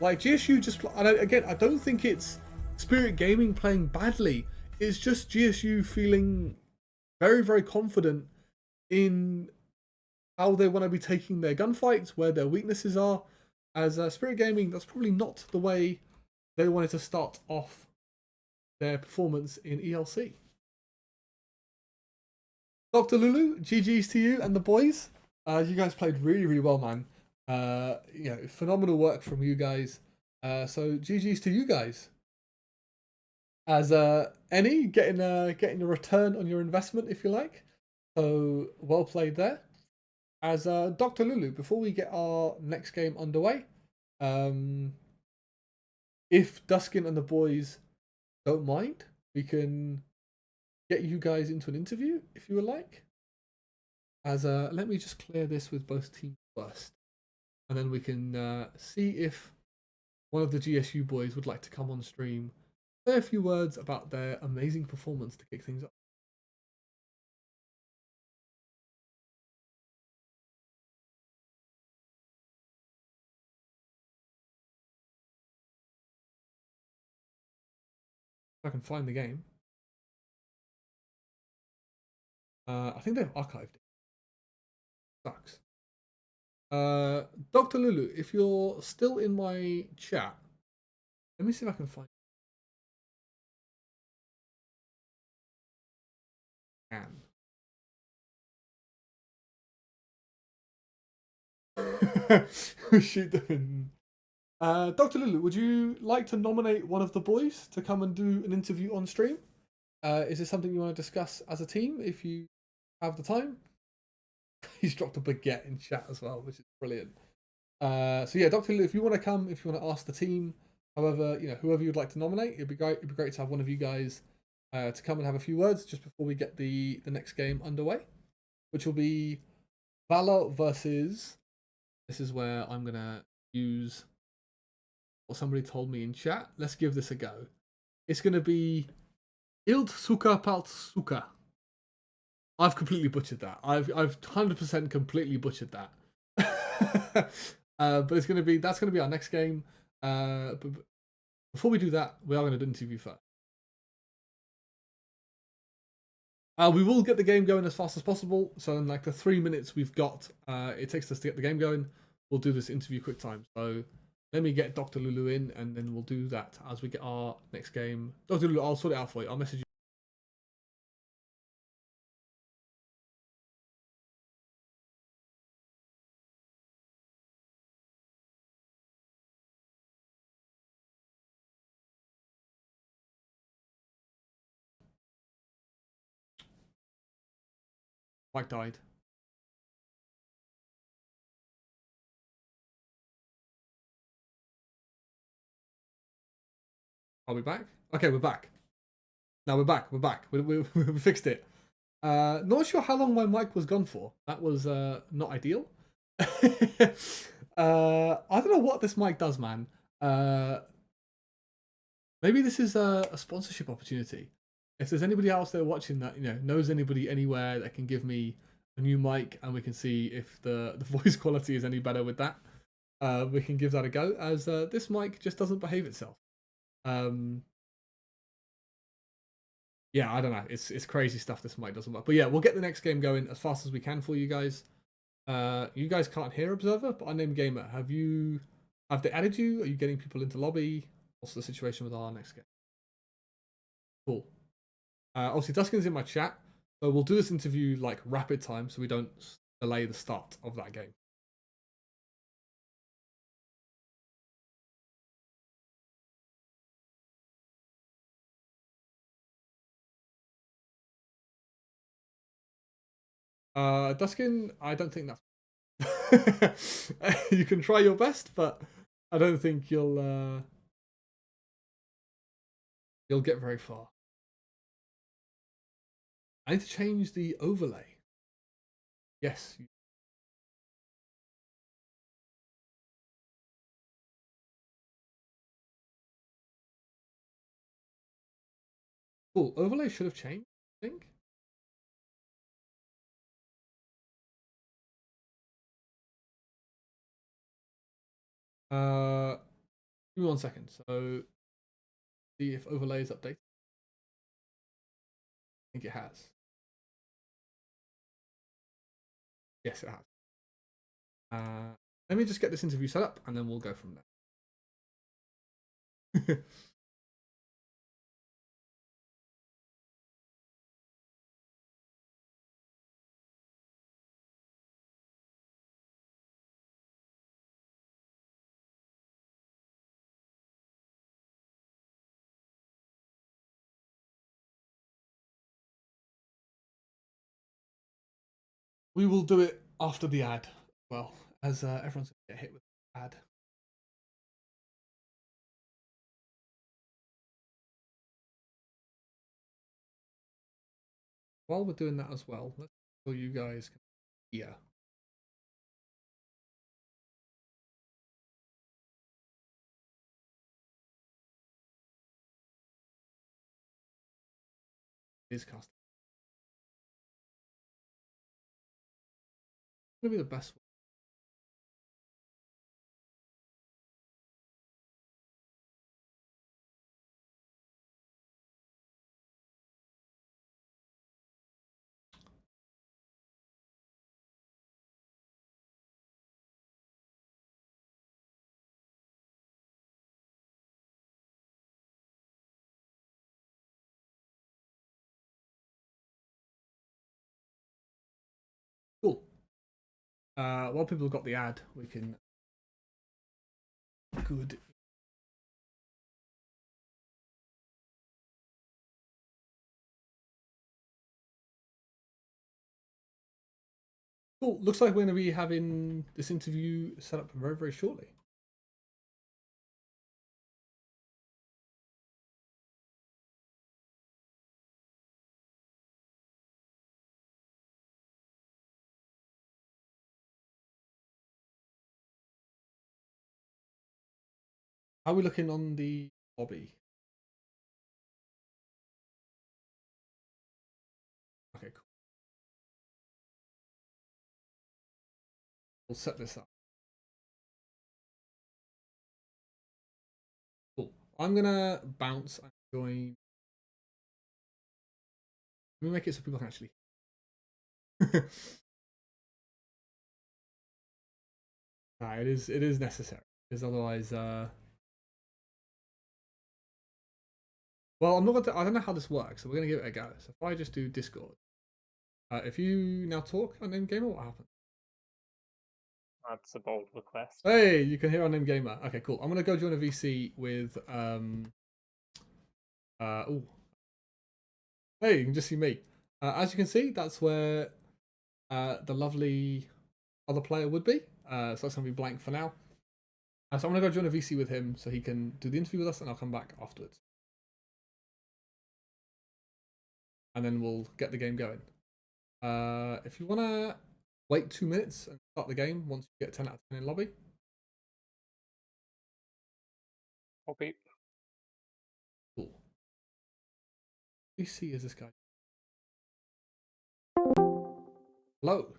Like, GSU just, again, I don't think it's Spirit Gaming playing badly. It's just GSU feeling very, very confident in how they want to be taking their gunfights, where their weaknesses are. As Spirit Gaming, that's probably not the way they wanted to start off their performance in ELC. Dr. Lulu, GG's to you and the boys. You guys played really, really well, man. Phenomenal work from you guys. So GG's to you guys. As any getting a return on your investment, if you like. So well played there. As Dr. Lulu, before we get our next game underway, if Duskin and the boys don't mind, we can get you guys into an interview if you would like. As let me just clear this with both teams first, and then we can see if one of the GSU boys would like to come on stream, say a few words about their amazing performance to kick things off. If I can find the game. I think they've archived it. Sucks. Dr. Lulu, if you're still in my chat, let me see if I can find it. Shoot them in. Dr. Lulu, would you like to nominate one of the boys to come and do an interview on stream? Is this something you want to discuss as a team if you have the time? He's dropped a baguette in chat as well, which is brilliant. So yeah, Dr. Lulu, if you want to come, if you want to ask the team, however, whoever you'd like to nominate, it'd be great. It'd be great to have one of you guys to come and have a few words just before we get the next game underway, which will be Valor versus. This is where I'm gonna use what somebody told me in chat. Let's give this a go. It's gonna be Ild Suka Palt Suka. I've completely butchered that. I've 100% completely butchered that. But that's gonna be our next game. But before we do that, we are gonna do an interview first. We will get the game going as fast as possible. So in like the 3 minutes we've got, it takes us to get the game going. We'll do this interview quick time. So let me get Dr. Lulu in, and then we'll do that as we get our next game. Dr. Lulu, I'll sort it out for you. I'll message you. Mike died. Are we back? Okay, we're back. Now we're back. We're back. We fixed it. Not sure how long my mic was gone for. That was not ideal. I don't know what this mic does, man. Maybe this is a sponsorship opportunity. If there's anybody else there watching that knows anybody anywhere that can give me a new mic, and we can see if the voice quality is any better with that, we can give that a go. As this mic just doesn't behave itself. Yeah, I don't know. It's crazy stuff. This mic doesn't work. But yeah, we'll get the next game going as fast as we can for you guys. You guys can't hear Observer, but Unnamed Gamer, have they added you? Are you getting people into lobby? What's the situation with our next game? Cool. Obviously, Duskin's in my chat, so we'll do this interview like rapid time so we don't delay the start of that game. Duskin, I don't think that's. You can try your best, but I don't think you'll get very far. I need to change the overlay. Yes. Cool. Overlay should have changed, I think. Give me 1 second. So, see if overlay is updated. I think it has. Yes, it has. Let me just get this interview set up, and then we'll go from there. We will do it after the ad. Well, as everyone's going to get hit with the ad. While we're doing that as well, let's show you guys here. Is cast. Gonna be the best one. Cool. While people have got the ad, we can. Good. Cool. Looks like we're going to be having this interview set up very, very shortly. How are we looking on the lobby? Okay, cool. We'll set this up. Cool. I'm gonna bounce and join. Let me make it so people can actually. Nah, it is necessary because otherwise, well, I'm not going to. I don't know how this works, so we're gonna give it a go. So if I just do Discord, if you now talk on name gamer, what happens? That's a bold request. Hey, you can hear our name gamer. Okay, cool. I'm gonna go join a VC with oh, hey, you can just see me. As you can see, that's where the lovely other player would be. So that's gonna be blank for now. So I'm gonna go join a VC with him so he can do the interview with us, and I'll come back afterwards, and then we'll get the game going. If you wanna wait 2 minutes and start the game once you get 10 out of 10 in lobby. Okay. Cool. VC is this guy. Hello.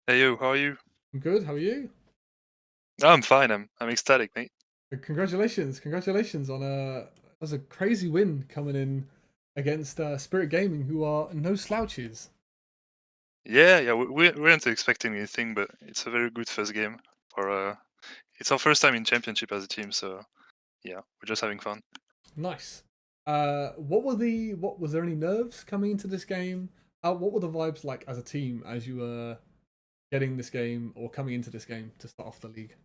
Hey yo, how are you? I'm good. How are you? I'm fine. I'm ecstatic, mate. Congratulations on that was a crazy win coming in against Spirit Gaming, who are no slouches. Yeah, we weren't expecting anything, but it's a very good first game. For it's our first time in championship as a team, so yeah, we're just having fun. Nice. What was there any nerves coming into this game? What were the vibes like as a team as you were getting this game or coming into this game to start off the league?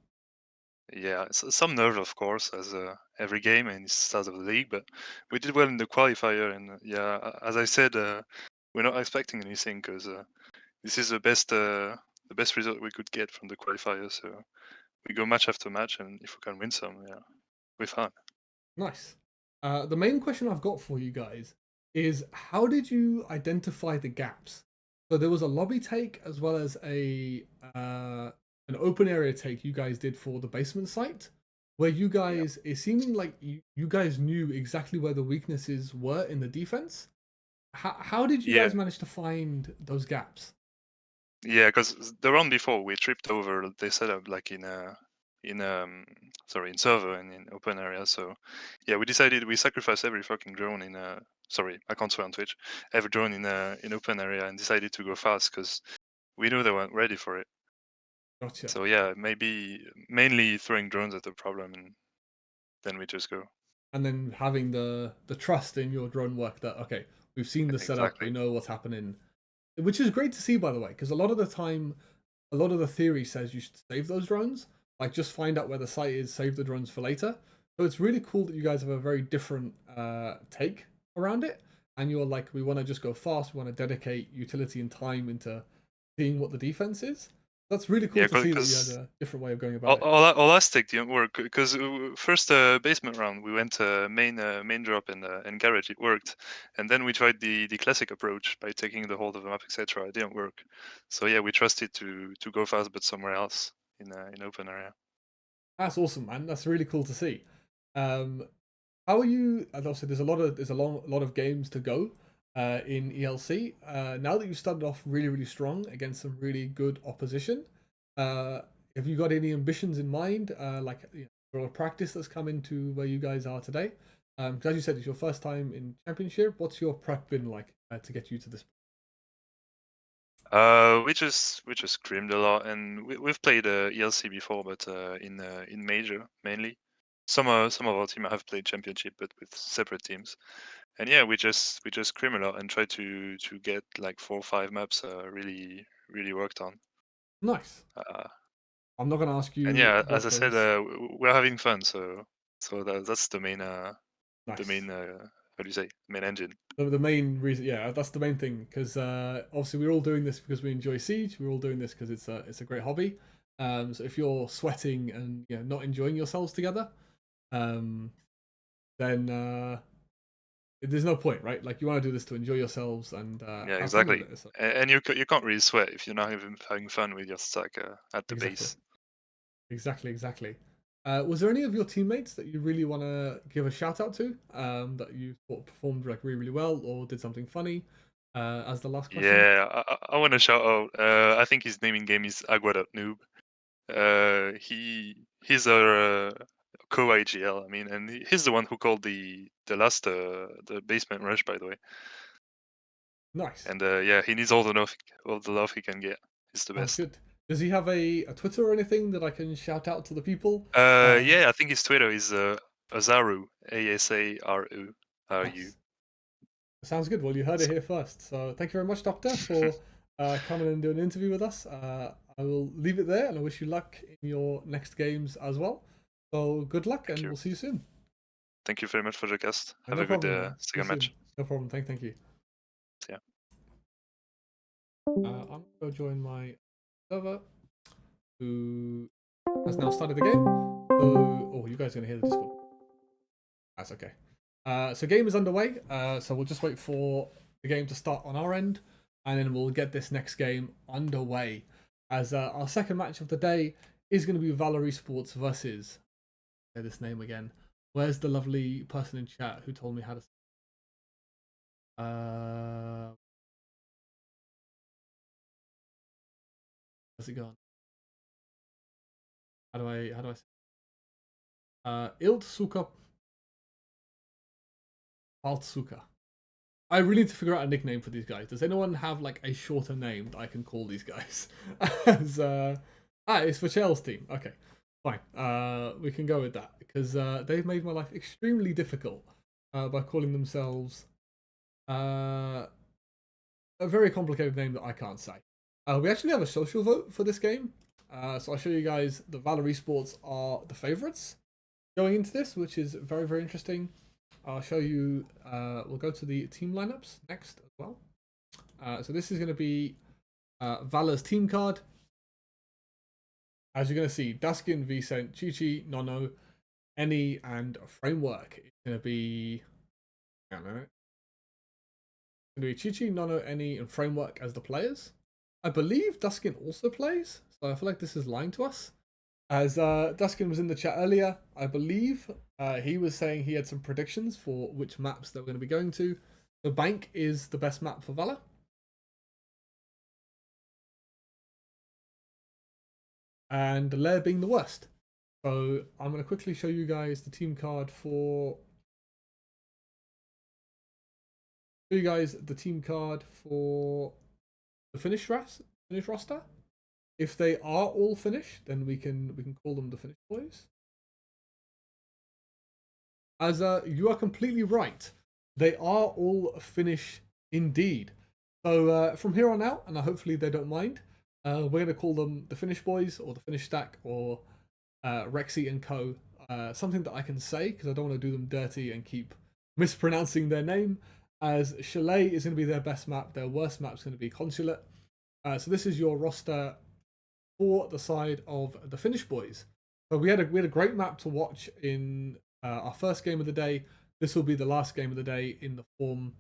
Yeah, some nerve, of course, as every game and it's start of the league, but we did well in the qualifier, and yeah, as I said, we're not expecting anything because this is the best result we could get from the qualifier. So we go match after match, and if we can win some, yeah, we're fine. Nice. The main question I've got for you guys is how did you identify the gaps? So there was a lobby take as well as a an open area take you guys did for the basement site, where you guys it seeming like you guys knew exactly where the weaknesses were in the defense. How did you Yeah, guys manage to find those gaps? yeah, because the round before we tripped over the setup like in sorry, in server and in open area. So yeah, we decided we sacrificed every fucking drone in sorry, I can't swear on Twitch. Every drone in open area and decided to go fast because we knew they weren't ready for it. Gotcha. So yeah, maybe mainly throwing drones at the problem, and then we just go. And then having the trust in your drone work that, okay, we've seen the setup, Exactly. we know what's happening, which is great to see, by the way, because a lot of the time, a lot of the theory says you should save those drones, like just find out where the site is, save the drones for later. So it's really cool that you guys have a very different take around it, and you're like, we want to just go fast, we want to dedicate utility and time into seeing what the defense is. That's really cool Yeah, to see that you had because a different way of going about it. all Aztec didn't work because first basement round we went main drop in garage, it worked, and then we tried the classic approach by taking the hold of the map, etc. It didn't work. So yeah, we trusted to go fast, but somewhere else in open area. That's awesome, man. That's really cool to see. Um, how are you? As I said, there's a lot of games to go in ELC. Now that you started off really strong against some really good opposition, uh, have you got any ambitions in mind? Like for a practice that's come into where you guys are today? Because as you said, it's your first time in championship. What's your prep been like to get you to this? We just scrimmed a lot, and we've played ELC before, but in major mainly. Some of our team have played championship, but with separate teams. And yeah, we just scrim a lot and try to get like 4 or 5 maps really worked on. Nice. Uh, I'm not going to ask and you yeah, as what I said, those. we're having fun, so that's the Nice. main how do you say, main engine. The main reason, yeah, that's the main thing, because obviously we're all doing this because we enjoy Siege. We're all doing this because it's a great hobby. So if you're sweating and not enjoying yourselves together, um, then there's no point, right? Like you want to do this to enjoy yourselves and Yeah, have fun with exactly. it. So, And you can't really sweat if you're not even having fun with your stack at the exactly, base. exactly. Was there any of your teammates that you really want to give a shout out to that you thought performed like really well or did something funny? As the last question. Yeah, I want to shout out. I think his name in game is Agua.noob. He's a co-IGL. I mean, and he's the one who called the last the basement rush, by the way. Nice. And yeah, he needs all the love he can get. He's the Sounds best. good. Does he have a Twitter or anything that I can shout out to the people? Yeah, I think his Twitter is Azaru, ASARU. Nice. Sounds good. Well, you heard it here first. So thank you very much, Doctor, for coming and doing an interview with us. I will leave it there, and I wish you luck in your next games as well. So good luck, Thank and you. we'll see you soon. Thank you very much for the cast. Have No a good problem, man. See you second soon. match. No problem. Thank you. See ya. I'm gonna go join my server, who has now started the game. So, oh, you guys are gonna hear the Discord. That's okay. So game is underway. So we'll just wait for the game to start on our end, and then we'll get this next game underway. As our second match of the day is going to be Valerie Sports versus. Say this name again. Where's the lovely person in chat who told me how to? How's it going? How do I? Ildsuka Paltsuka. I really need to figure out a nickname for these guys. Does anyone have like a shorter name that I can call these guys? As it's for Chel's team. Okay, fine. We can go with that because they've made my life extremely difficult by calling themselves a very complicated name that I can't say. We actually have a social vote for this game, so I'll show you guys the Valerie Sports are the favorites going into this, which is very interesting. I'll show you. We'll go to the team lineups next as well. So this is going to be Valor's team card. As you're going to see, Duskin, Vicent, Chichi, Nono, Eni, and Framework. It's going to be. Hang on a minute. It's going to be Chichi, Nono, Eni, and Framework as the players. I believe Duskin also plays, so I feel like this is lying to us. As Duskin was in the chat earlier, I believe he was saying he had some predictions for which maps they were going to be going to. The Bank is the best map for Valor. And the Lair being the worst. So I'm going to quickly show you guys the team card for... Show you guys the team card for the finish roster. If they are all finished, then we can call them the Finish Boys. as you are completely right. They are all Finnish indeed. So from here on out, and hopefully they don't mind, we're going to call them the Finnish Boys or the Finnish Stack or Rexy and Co. Something that I can say because I don't want to do them dirty and keep mispronouncing their name. As Chalet is going to be their best map, their worst map is going to be Consulate. So this is your roster for the side of the Finnish Boys. So we had a great map to watch in our first game of the day. This will be the last game of the day in the form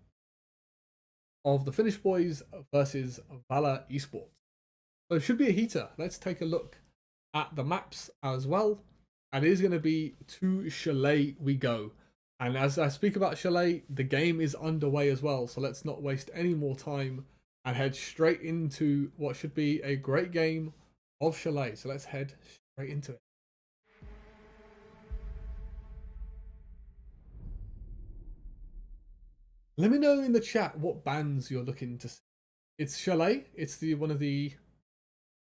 of the Finnish Boys versus Valor Esports. So it should be a heater. Let's take a look at the maps as well. And it is going to be to Chalet we go. And as I speak about Chalet, the game is underway as well. So let's not waste any more time and head straight into what should be a great game of Chalet. So let's head straight into it. Let me know in the chat what bands you're looking to see. It's Chalet. It's one of the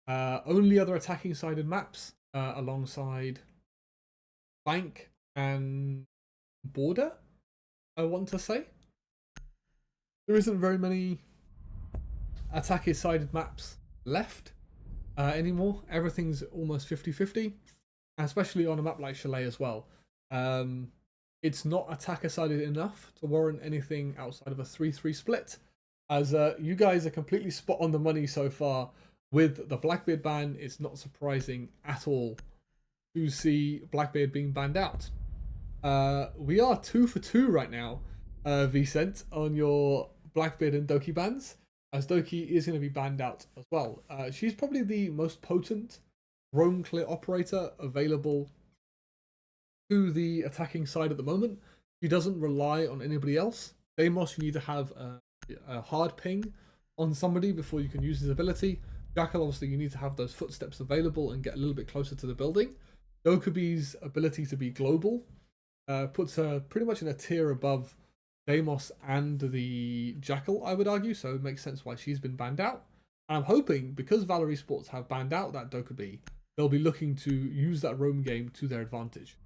only other attacking sided maps alongside Bank and Border, I want to say. There isn't very many attacking sided maps left anymore. Everything's almost 50-50, especially on a map like Chalet as well. It's not attacker sided enough to warrant anything outside of a 3-3 split, as you guys are completely spot on the money so far with the Blackbeard ban. It's not surprising at all to see Blackbeard being banned out. We are 2 for 2 right now, Vicent, on your Blackbeard and Doki bans, as Doki is going to be banned out as well. She's probably the most potent roam clear operator available to the attacking side at the moment. She doesn't rely on anybody else. Deimos, you need to have a hard ping on somebody before you can use his ability. Jackal, obviously, you need to have those footsteps available and get a little bit closer to the building. Dokubi's ability to be global puts her pretty much in a tier above Deimos and the Jackal, I would argue, so it makes sense why she's been banned out. And I'm hoping, because Valor Esports have banned out that Dokubi, they'll be looking to use that roam game to their advantage.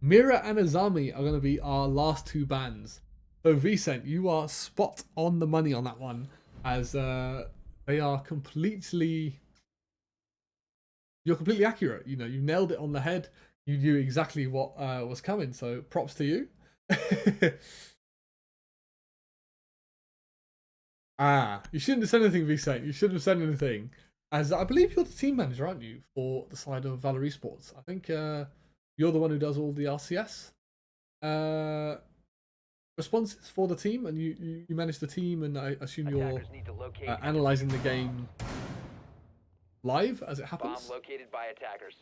Mira and Azami are going to be our last 2 bans. So Vicent, you are spot on the money on that one, as they are completely... You're completely accurate. You know, you nailed it on the head. You knew exactly what was coming, so props to you. You shouldn't have said anything, Vicent. You shouldn't have said anything. As I believe you're the team manager, aren't you, for the side of Valor Esports? I think you're the one who does all the RCS responses for the team, and you manage the team, and I assume you're analysing the game live as it happens. Bomb located by attackers.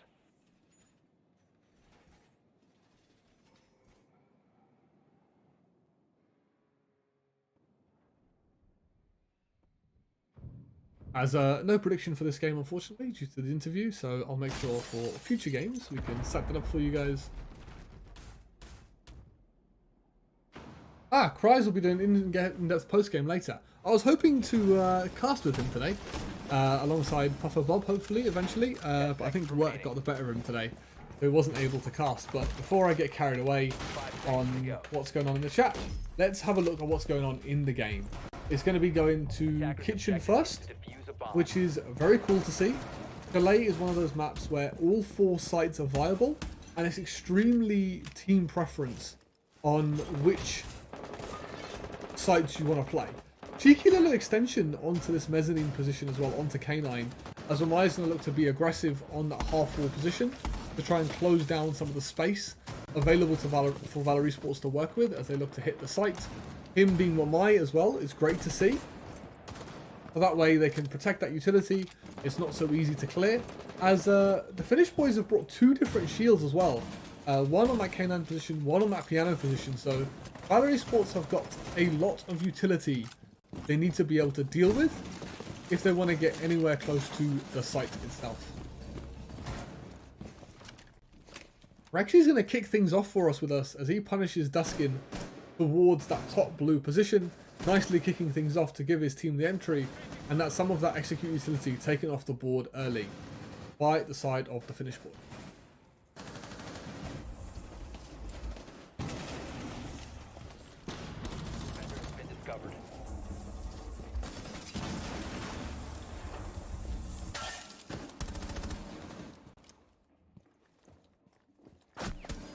As no prediction for this game, unfortunately, due to the interview, so I'll make sure for future games we can set that up for you guys. Cries will be doing in-depth post-game later. I was hoping to cast with him today, alongside Puffer Bob, hopefully, eventually, but I think work got the better of him today, so he wasn't able to cast. But before I get carried away on what's going on in the chat, let's have a look at what's going on in the game. It's going to be going to Kitchen first, which is very cool to see. Chalet is one of those maps where all 4 sites are viable, and it's extremely team preference on which sites you want to play. Cheeky little extension onto this mezzanine position as well, onto K9, as Ramai's going to look to be aggressive on that half-wall position to try and close down some of the space available to for Valor Esports to work with as they look to hit the site. Him being Ramai as well is great to see. So that way they can protect that utility. It's not so easy to clear. As the Finnish boys have brought 2 different shields as well. One on that K9 position, one on that piano position. So Valor Esports have got a lot of utility they need to be able to deal with if they want to get anywhere close to the site itself. Rexy's going to kick things off for us with us as he punishes Duskin towards that top blue position, nicely kicking things off to give his team the entry, and that's some of that execute utility taken off the board early by the side of the Finnish board.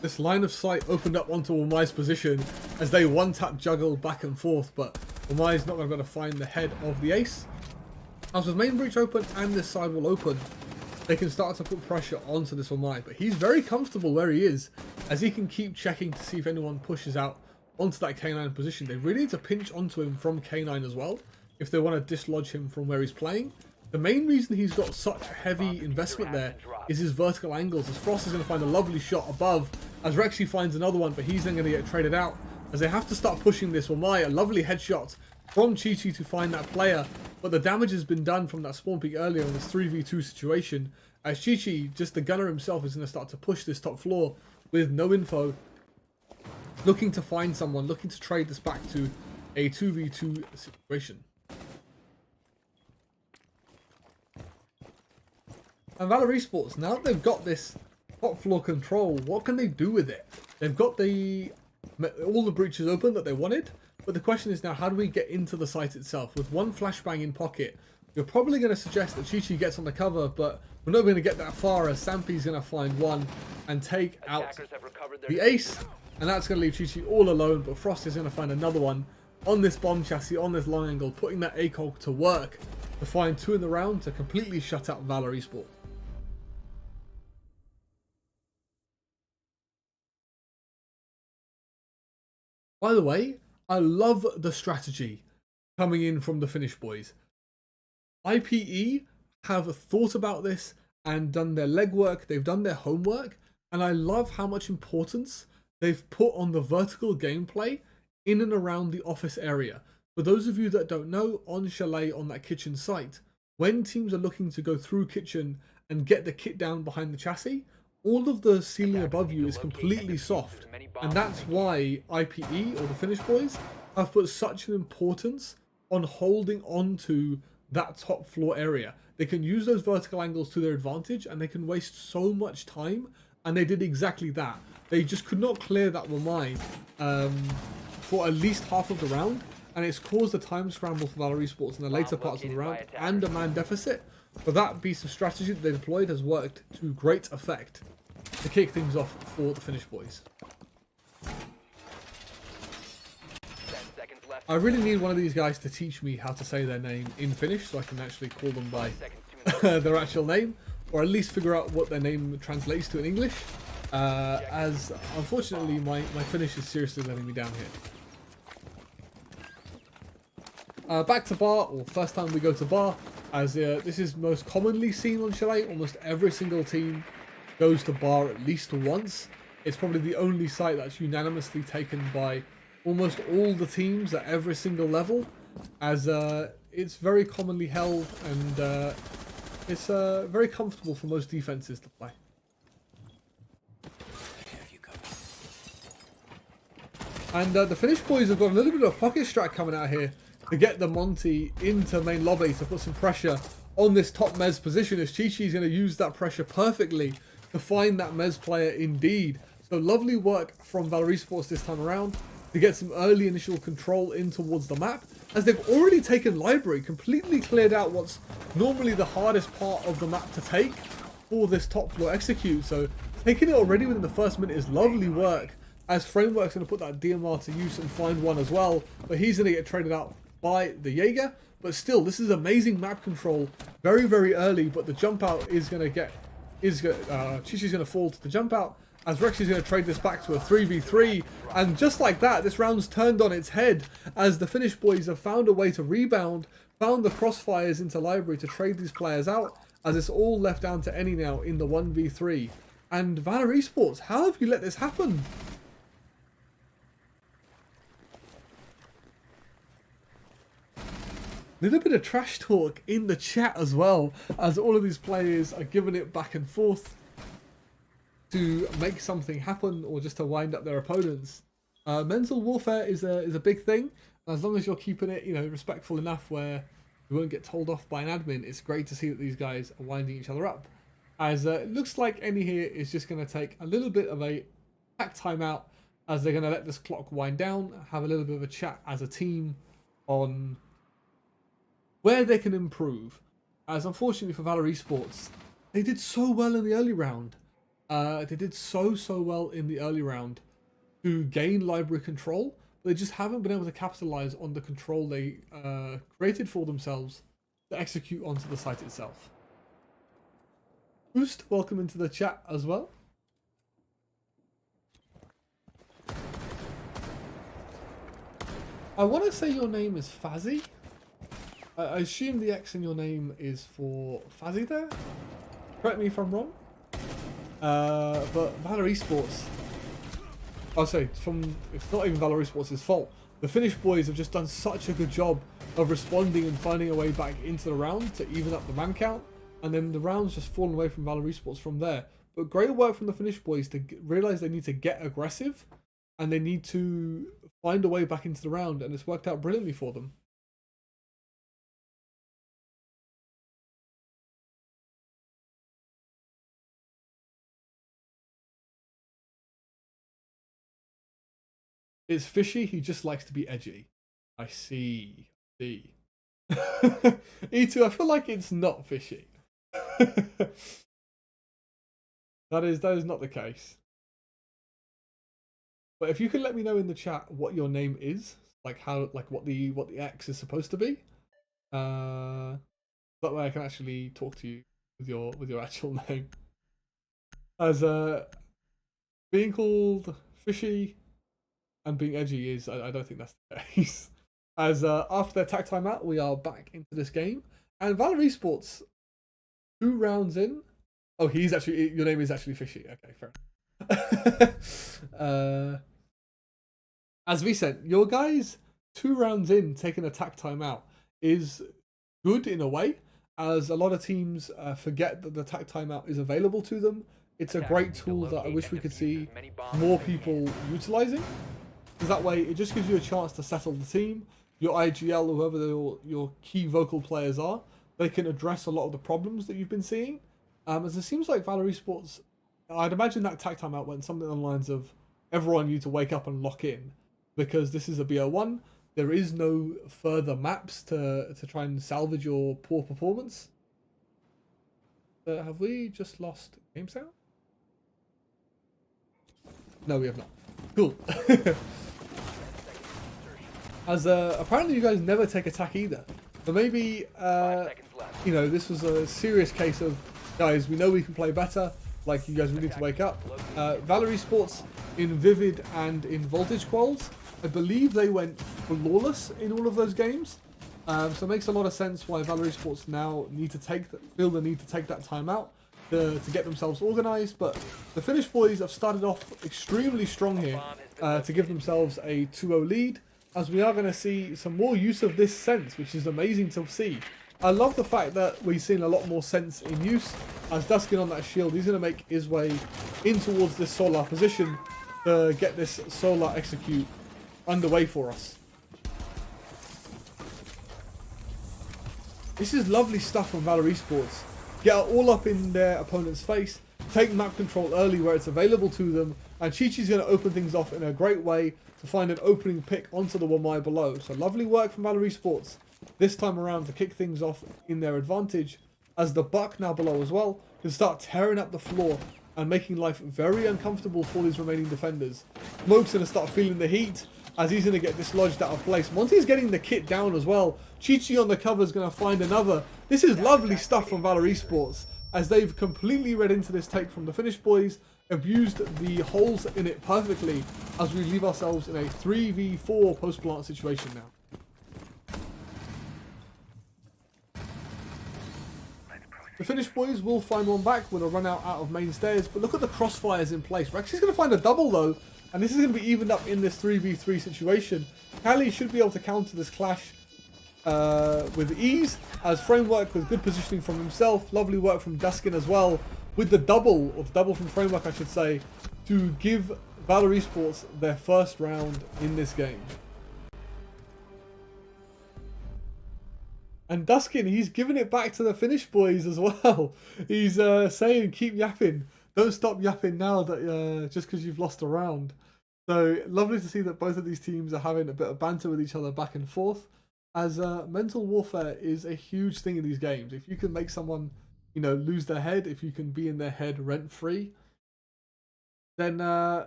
This line of sight opened up onto Wamai's position as they one-tap juggle back and forth, but Wamai's not going to be able to find the head of the ace. As with main breach open and this sidewall open, they can start to put pressure onto this Wamai, but he's very comfortable where he is, as he can keep checking to see if anyone pushes out onto that K9 position. They really need to pinch onto him from K9 as well, if they want to dislodge him from where he's playing. The main reason he's got such heavy investment there is his vertical angles, as Frost is going to find a lovely shot above, as Rexy finds another one, but he's then going to get traded out, as they have to start pushing this Wamai. A lovely headshot from Chi Chi to find that player, but the damage has been done from that spawn peak earlier in this 3v2 situation, as Chi Chi, just the gunner himself, is going to start to push this top floor with no info, looking to find someone, looking to trade this back to a 2v2 situation. And Valor Esports, now that they've got this top floor control, what can they do with it? They've got all the breaches open that they wanted, but the question is now, how do we get into the site itself? With one flashbang in pocket, you're probably going to suggest that Chi Chi gets on the cover, but we're not going to get that far, as Sampi's going to find one and take out the ace, and that's going to leave Chi Chi all alone, but Frost is going to find another one on this bomb chassis, on this long angle, putting that ACOG to work to find 2 in the round to completely shut out Valor Esports. By the way, I love the strategy coming in from the Finnish boys. IPE have thought about this and done their legwork, they've done their homework, and I love how much importance they've put on the vertical gameplay in and around the office area. For those of you that don't know, on Chalet, on that kitchen site, when teams are looking to go through kitchen and get the kit down behind the chassis, all of the ceiling above you is completely soft, and that's why IPE, or the Finnish boys, have put such an importance on holding on to that top floor area. They can use those vertical angles to their advantage, and they can waste so much time, and they did exactly that. They just could not clear that Wamai for at least half of the round, and it's caused a time scramble for Valor Esports in the later parts of the round, and a man deficit. But that piece of strategy that they deployed has worked to great effect to kick things off for the Finnish boys. I really need one of these guys to teach me how to say their name in Finnish, so I can actually call them by their actual name, or at least figure out what their name translates to in English, as unfortunately my Finnish is seriously letting me down here. Back to bar, or first time we go to bar, as this is most commonly seen on Chalet. Almost every single team goes to bar at least once. It's probably the only site that's unanimously taken by almost all the teams at every single level, as it's very commonly held, and it's very comfortable for most defenses to play. And the Finnish boys have got a little bit of a pocket strat coming out here to get the Monty into main lobby to put some pressure on this top Mez position, as Chi Chi's going to use that pressure perfectly to find that Mez player indeed. So lovely work from Valor Esports this time around to get some early initial control in towards the map, as they've already taken library, completely cleared out what's normally the hardest part of the map to take for this top floor execute. So taking it already within the first minute is lovely work, as Framework's going to put that DMR to use and find one as well, but he's going to get traded out by the Jaeger. But still, this is amazing map control very, very early, but the jump out is going to get, Chi Chi's going to fall to the jump out, as Rexy's going to trade this back to a 3v3, and just like that, this round's turned on its head, as the Finnish boys have found a way to rebound, found the crossfires into library to trade these players out, as it's all left down to Any now in the 1v3. And Valor Esports, how have you let this happen? Little bit of trash talk in the chat as well, as all of these players are giving it back and forth to make something happen, or just to wind up their opponents. Mental warfare is a big thing. As long as you're keeping it, respectful enough where you won't get told off by an admin, it's great to see that these guys are winding each other up. As it looks like Any here is just going to take a little bit of a pack timeout, as they're going to let this clock wind down, have a little bit of a chat as a team on where they can improve. As unfortunately for Valor Esports, they did so well in the early round, They did so well in the early round to gain library control, but they just haven't been able to capitalize on the control they created for themselves to execute onto the site itself. Boost, welcome into the chat as well. I want to say your name is Fazzy. I assume the X in your name is for Fazzy there? Correct me if I'm wrong. But Valor Esports, I'll say, it's not even Valor Esports' fault. The Finnish boys have just done such a good job of responding and finding a way back into the round to even up the man count. And then the round's just fallen away from Valor Esports from there. But great work from the Finnish boys to realise they need to get aggressive. And they need to find a way back into the round. And it's worked out brilliantly for them. It's fishy, he just likes to be edgy. I see. E2, I feel like it's not fishy. That is not the case. But if you can let me know in the chat what your name is, like what the X is supposed to be, that way I can actually talk to you with your actual name. As being called fishy and being edgy is, I don't think that's the case. As after their tag timeout, we are back into this game, and Valor Esports, 2 rounds in. Oh, your name is actually Fishy. Okay, fair enough. As we said, your guys 2 rounds in taking a tag timeout is good in a way, as a lot of teams forget that the tag timeout is available to them. It's a great tool that I wish we could see more people utilizing. Because that way, it just gives you a chance to settle the team. Your IGL, whoever your key vocal players are, they can address a lot of the problems that you've been seeing. As it seems like Valor Esports, I'd imagine that tag timeout went something along the lines of everyone need to wake up and lock in. Because this is a BO1, there is no further maps to try and salvage your poor performance. Have we just lost game sound? No, we have not. Cool. As apparently you guys never take attack either. So maybe, this was a serious case of, guys, we know we can play better. Like, you guys really need to wake up. Valor Esports in Vivid and in Voltage Quals, I believe they went flawless in all of those games. So it makes a lot of sense why Valor Esports now feel the need to take that time out to get themselves organised. But the Finnish boys have started off extremely strong here to give themselves a 2-0 lead, as we are going to see some more use of this sense, which is amazing to see. I love the fact that we've seen a lot more sense in use, as Duskin on that shield, he's going to make his way in towards this solar position to get this solar execute underway for us. This is lovely stuff from Valor Esports. Get all up in their opponent's face, take map control early where it's available to them, and Chi-Chi's going to open things off in a great way to find an opening pick onto the 1 below. So lovely work from Valor Esports this time around to kick things off in their advantage, as the Buck now below as well can start tearing up the floor and making life very uncomfortable for these remaining defenders. Smoke's going to start feeling the heat as he's going to get dislodged out of place. Monty's getting the kit down as well. Chi-Chi on the cover is going to find another. This is lovely stuff from Valor Esports, as they've completely read into this take from the Finnish boys, abused the holes in it perfectly, as we leave ourselves in a 3v4 post-plant situation now. The Finnish boys will find one back with a run out of main stairs, but look at the crossfires in place. Rex is going to find a double though, and this is going to be evened up in this 3v3 situation. Kali should be able to counter this clash with ease, as Framework with good positioning from himself. Lovely work from Duskin as well, with the double, or the double from Framework I should say, to give Valor Esports their first round in this game. And Duskin, he's giving it back to the Finnish boys as well. He's saying, keep yapping. Don't stop yapping now that just because you've lost a round. So lovely to see that both of these teams are having a bit of banter with each other back and forth. As mental warfare is a huge thing in these games. If you can make someone, lose their head, if you can be in their head rent-free, then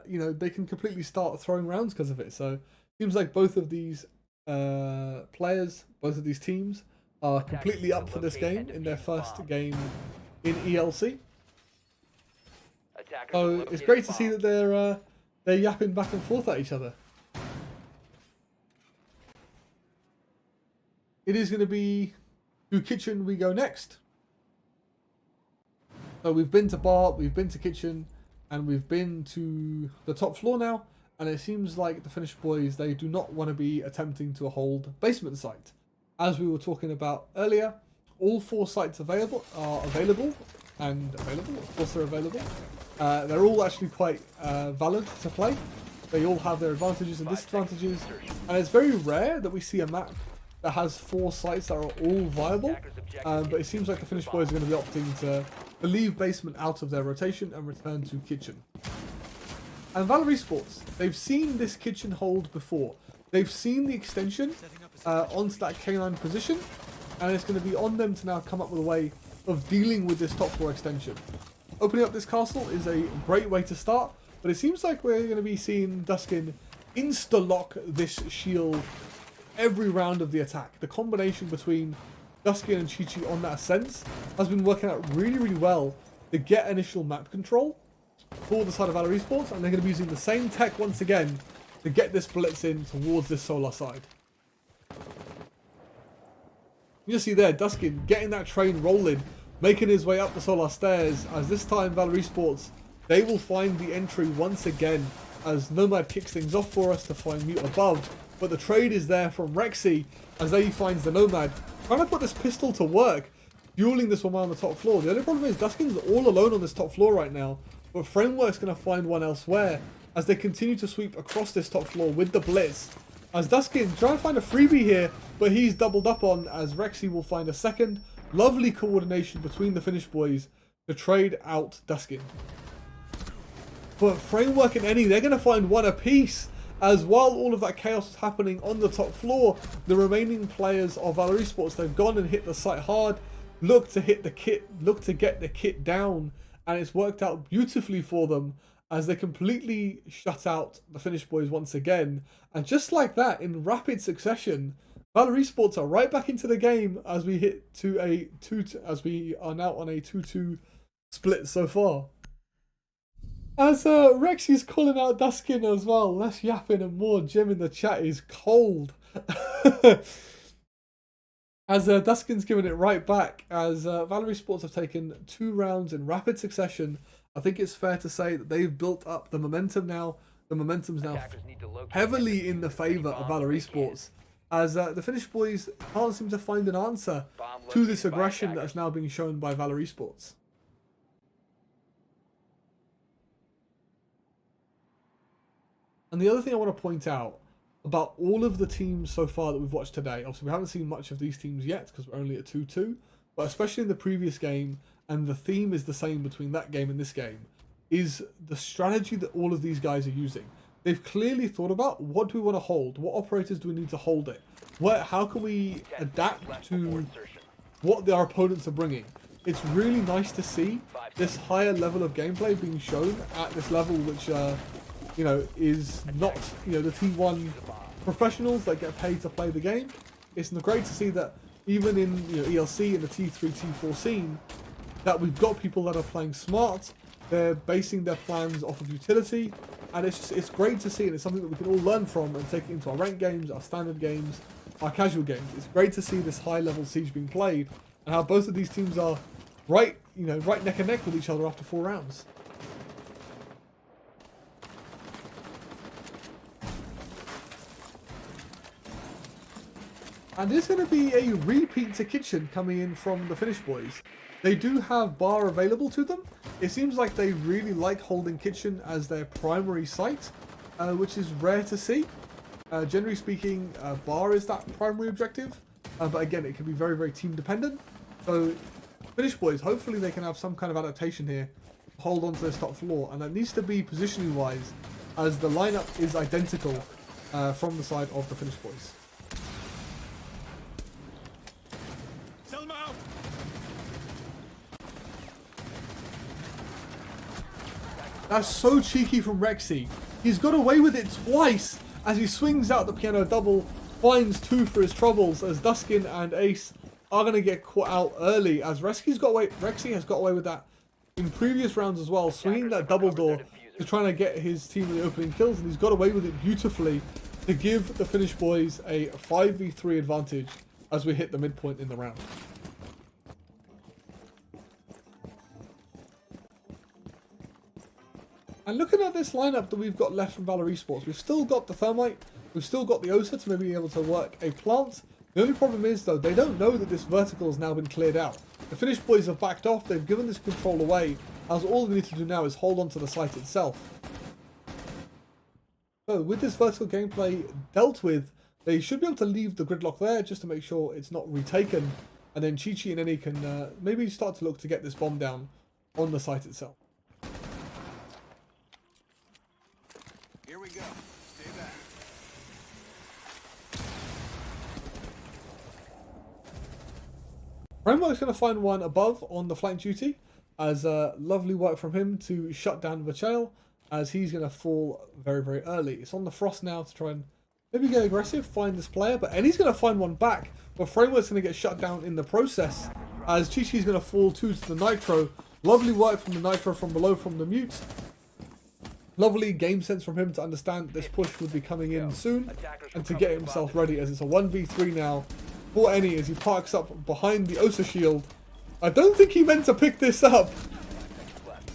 you know, they can completely start throwing rounds because of it. So seems like both of these players, both of these teams, are completely up for this game in their first game in ELC. Attackers So have it's located great to the see bomb. that they're yapping back and forth at each other. It is going to be to kitchen we go next. So we've been to bar, we've been to kitchen, and we've been to the top floor now. And it seems like the Finnish boys, they do not want to be attempting to hold basement site. As we were talking about earlier, all 4 sites available are available. Of course they're available. They're all actually quite valid to play. They all have their advantages and disadvantages. And it's very rare that we see a map that has 4 sites that are all viable. But it seems like the Finnish boys are going to be opting to leave basement out of their rotation and return to kitchen. And Valor Esports, they've seen this kitchen hold before. They've seen the extension onto that K9 position, and it's going to be on them to now come up with a way of dealing with this top floor extension. Opening up this castle is a great way to start, but it seems like we're going to be seeing Duskin insta-lock this shield every round of the attack. The combination between Duskin and Chi-Chi on that sense has been working out really, really well to get initial map control for the side of Valor Esports, and they're going to be using the same tech once again to get this blitz in towards this solar side. You see there, Duskin getting that train rolling, making his way up the solar stairs, as this time Valor Esports, they will find the entry once again, as Nomad kicks things off for us to find Mute above, but the trade is there from Rexy, as he finds the Nomad, trying to put this pistol to work, fueling this one on the top floor. The only problem is Duskin's all alone on this top floor right now, but Framework's going to find one elsewhere as they continue to sweep across this top floor with the blitz. As Duskin trying to find a freebie here, but he's doubled up on as Rexy will find a second. Lovely coordination between the Finnish boys to trade out Duskin. But Framework and Any, they're going to find one apiece. As while all of that chaos is happening on the top floor, the remaining players of Valor Esports, they've gone and hit the site hard, look to hit the kit, look to get the kit down, and it's worked out beautifully for them as they completely shut out the Finnish boys once again. And just like that, in rapid succession, Valor Esports are right back into the game as we hit to a 2-2, as we are now on a 2-2 split so far. As Rexy's calling out Duskin as well, less yapping and more Jim in the chat is cold. As Duskin's giving it right back, as Valor Esports have taken 2 rounds in rapid succession. I think it's fair to say that they've built up the momentum now. The momentum's now heavily in the favour of Valor Esports, as the Finnish boys can't seem to find an answer to this aggression that is now being shown by Valor Esports. And the other thing I want to point out about all of the teams so far that we've watched today, obviously we haven't seen much of these teams yet because we're only at 2-2, but especially in the previous game, and the theme is the same between that game and this game, is the strategy that all of these guys are using. They've clearly thought about what do we want to hold, what operators do we need to hold it, how can we adapt to what our opponents are bringing. It's really nice to see this higher level of gameplay being shown at this level, which you know, is not, you know, the T1 professionals that get paid to play the game. It's great to see that even in, you know, ELC and the T3, T4 scene, that we've got people that are playing smart. They're basing their plans off of utility, and it's great to see, and it's something that we can all learn from and take it into our ranked games, our standard games, our casual games. It's great to see this high level Siege being played, and how both of these teams are right neck and neck with each other after 4 rounds. And there's going to be a repeat to kitchen coming in from the Finnish boys. They do have bar available to them. It seems like they really like holding kitchen as their primary site, which is rare to see. Generally speaking, bar is that primary objective, but again, it can be very, very team dependent. So Finnish boys, hopefully they can have some kind of adaptation here, hold on to this top floor, and that needs to be positioning wise, as the lineup is identical from the side of the Finnish boys. That's so cheeky from Rexy. He's got away with it twice as he swings out the piano double, finds 2 for his troubles as Duskin and Ace are going to get caught out early as Rexy has got away with that in previous rounds as well, swinging that double door to trying to get his team the opening kills, and he's got away with it beautifully to give the Finnish boys a 5v3 advantage as we hit the midpoint in the round. And looking at this lineup that we've got left from Valor Esports, we've still got the Thermite, we've still got the Osa to maybe be able to work a plant. The only problem is though, they don't know that this vertical has now been cleared out. The Finnish boys have backed off, they've given this control away, as all they need to do now is hold on to the site itself. So with this vertical gameplay dealt with, they should be able to leave the gridlock there just to make sure it's not retaken, and then Chi-Chi and Eni can maybe start to look to get this bomb down on the site itself. Here we go. Stay back. Framework's going to find one above on the flank duty, as lovely work from him to shut down Vachail, as he's going to fall very, very early. It's on the frost now to try and maybe get aggressive, find this player, but Eni's going to find one back, but Framework's going to get shut down in the process, as Chi-Chi's going to fall too to the Nitro. Lovely work from the Nitro from below from the mute. Lovely game sense from him to understand that this push would be coming in soon and to get himself ready, as it's a 1v3 now for Eni as he parks up behind the Osa shield. I don't think he meant to pick this up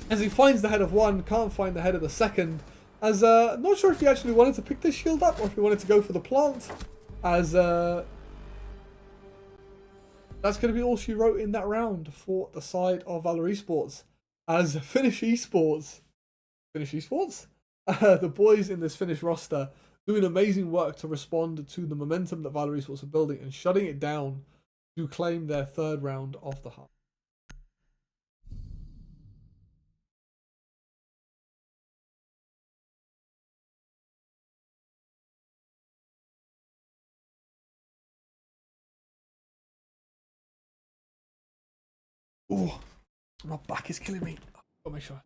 as he finds the head of one, can't find the head of the second, as not sure if he actually wanted to pick this shield up or if he wanted to go for the plant, as that's going to be all she wrote in that round for the side of Valor Esports, as Finnish Esports, the boys in this Finnish roster doing amazing work to respond to the momentum that Valor Esports are building and shutting it down to claim their 3rd round of the half. Oh, my back is killing me. I'll make sure.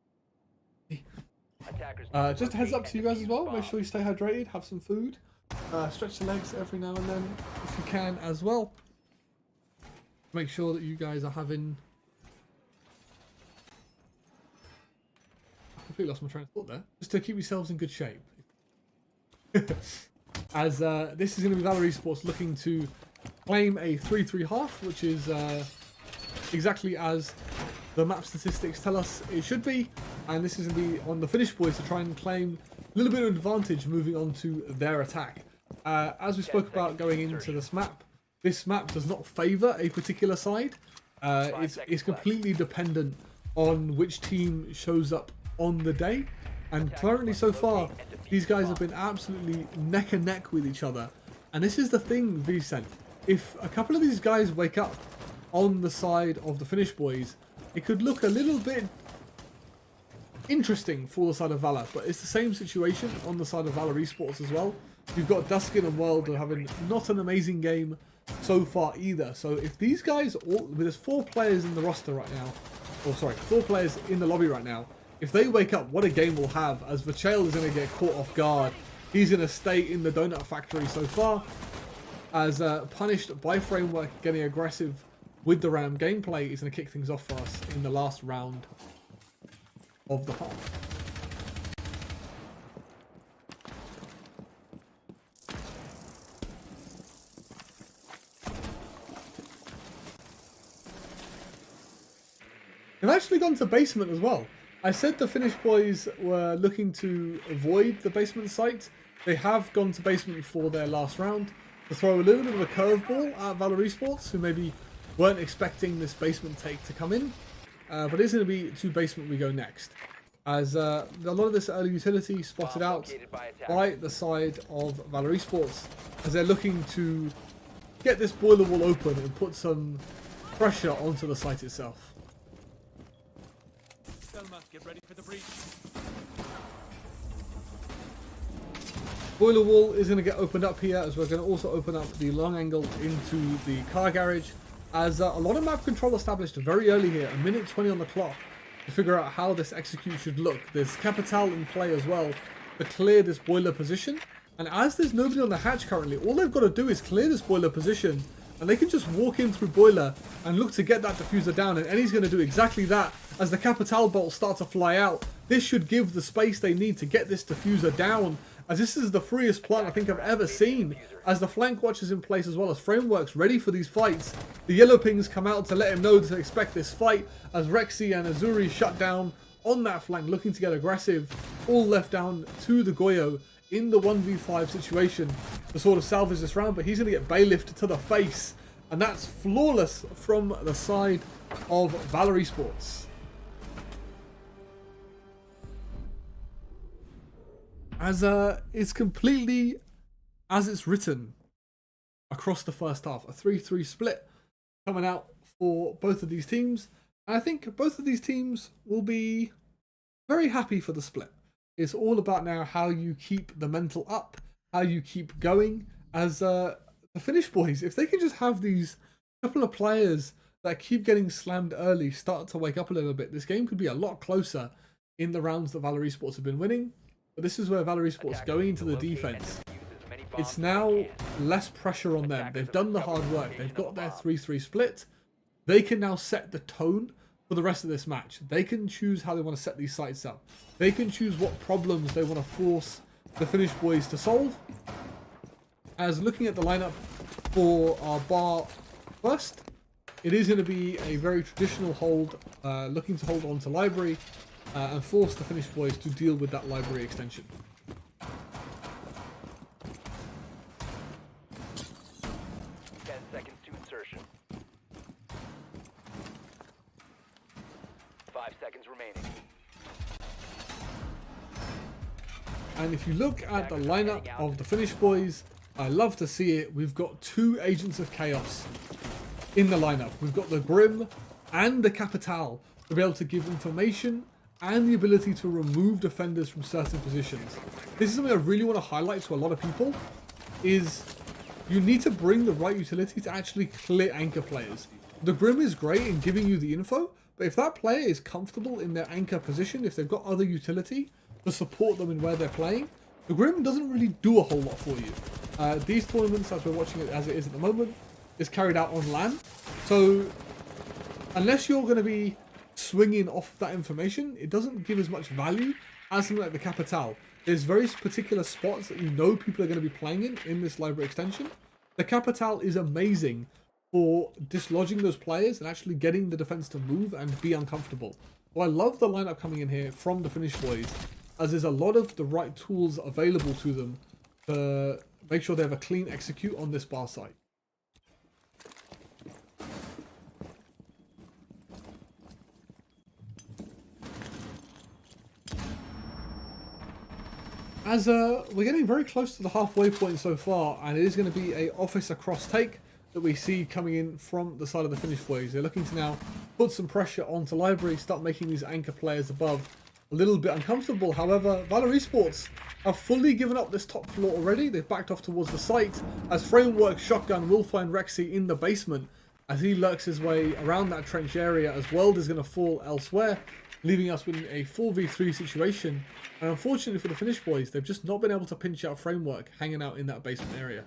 Just a heads up to you guys as well, make sure you stay hydrated, have some food, stretch the legs every now and then if you can as well. Make sure that you guys are having... I completely lost my train of thought there. Just to keep yourselves in good shape. As this is going to be Valor Esports looking to claim a 3-3 half, which is exactly as the map statistics tell us it should be, and this is going to be on the Finnish boys to try and claim a little bit of advantage moving on to their attack. As we spoke about going into this map does not favour a particular side. It's completely dependent on which team shows up on the day, and currently so far these guys have been absolutely neck and neck with each other. And this is the thing, Vicent, if a couple of these guys wake up on the side of the Finnish boys, it could look a little bit interesting for the side of Valor, but it's the same situation on the side of Valor Esports as well. You've got Duskin and World having not an amazing game so far either. So if these guys, there's 4 players in the roster right now, or sorry, 4 players in the lobby right now, if they wake up, what a game we'll have, as Vachail is going to get caught off guard. He's going to stay in the donut factory so far, as punished by Framework getting aggressive with the Ram gameplay is going to kick things off for us in the last round of the half. They've actually gone to basement as well. I said the Finnish boys were looking to avoid the basement site. They have gone to basement for their last round to throw a little bit of a curveball at Valor Esports, who maybe weren't expecting this basement take to come in. But it's going to be to basement we go next, as a lot of this early utility spotted out by the side of Valor Esports, as they're looking to get this boiler wall open and put some pressure onto the site itself. Selma, get ready for the breach. Boiler wall is going to get opened up here, as we're going to also open up the long angle into the car garage, as a lot of map control established very early here, a minute 20 on the clock, to figure out how this execute should look. There's Capital in play as well to clear this boiler position. And as there's nobody on the hatch currently, all they've got to do is clear this boiler position. And they can just walk in through boiler and look to get that diffuser down. And Eddie's going to do exactly that as the Capital bolts start to fly out. This should give the space they need to get this diffuser down, as this is the freest plant I think I've ever seen. As the flank watch is in place as well as frameworks ready for these fights. The yellow pings come out to let him know to expect this fight, as Rexy and Azuri shut down on that flank looking to get aggressive. All left down to the Goyo in the 1v5 situation to sort of salvage this round, but he's going to get bailiffed to the face, and that's flawless from the side of Valor Esports. As it's completely as it's written across the first half, a 3-3 split coming out for both of these teams, and I think both of these teams will be very happy for the split. It's all about now how you keep the mental up, how you keep going. As the Finnish boys, if they can just have these couple of players that keep getting slammed early start to wake up a little bit, this game could be a lot closer in the rounds that Valor Esports have been winning. But this is where Valor Esports going into the defense. It's now less pressure on them. They've done the hard work. They've got their 3-3 split. They can now set the tone for the rest of this match. They can choose how they want to set these sites up. They can choose what problems they want to force the Finnish boys to solve. As looking at the lineup for our bar first, it is going to be a very traditional hold, looking to hold on to library and force the Finnish boys to deal with that library extension. And if you look at the lineup of the Finnish boys, I love to see it. We've got two Agents of Chaos in the lineup. We've got the Grim and the Capital to be able to give information and the ability to remove defenders from certain positions. This is something I really want to highlight to a lot of people, is you need to bring the right utility to actually clear anchor players. The Grim is great in giving you the info, but if that player is comfortable in their anchor position, if they've got other utility to support them in where they're playing, the Grim doesn't really do a whole lot for you. These tournaments, as we're watching it as it is at the moment, is carried out on LAN. So unless you're going to be swinging off of that information, it doesn't give as much value as something like the Capital. There's very particular spots that you know people are going to be playing in this library extension. The Capital is amazing for dislodging those players and actually getting the defense to move and be uncomfortable. So I love the lineup coming in here from the Finnish boys, as there's a lot of the right tools available to them to make sure they have a clean execute on this bar site. As we're getting very close to the halfway point so far, and it is going to be a office across take that we see coming in from the side of the Finnish boys. They're looking to now put some pressure onto library, start making these anchor players above a little bit uncomfortable. However, Valor Esports have fully given up this top floor already. They've backed off towards the site, as Framework Shotgun will find Rexy in the basement as he lurks his way around that trench area, as World is going to fall elsewhere, leaving us with a 4v3 situation. And unfortunately for the Finnish boys, they've just not been able to pinch out Framework hanging out in that basement area.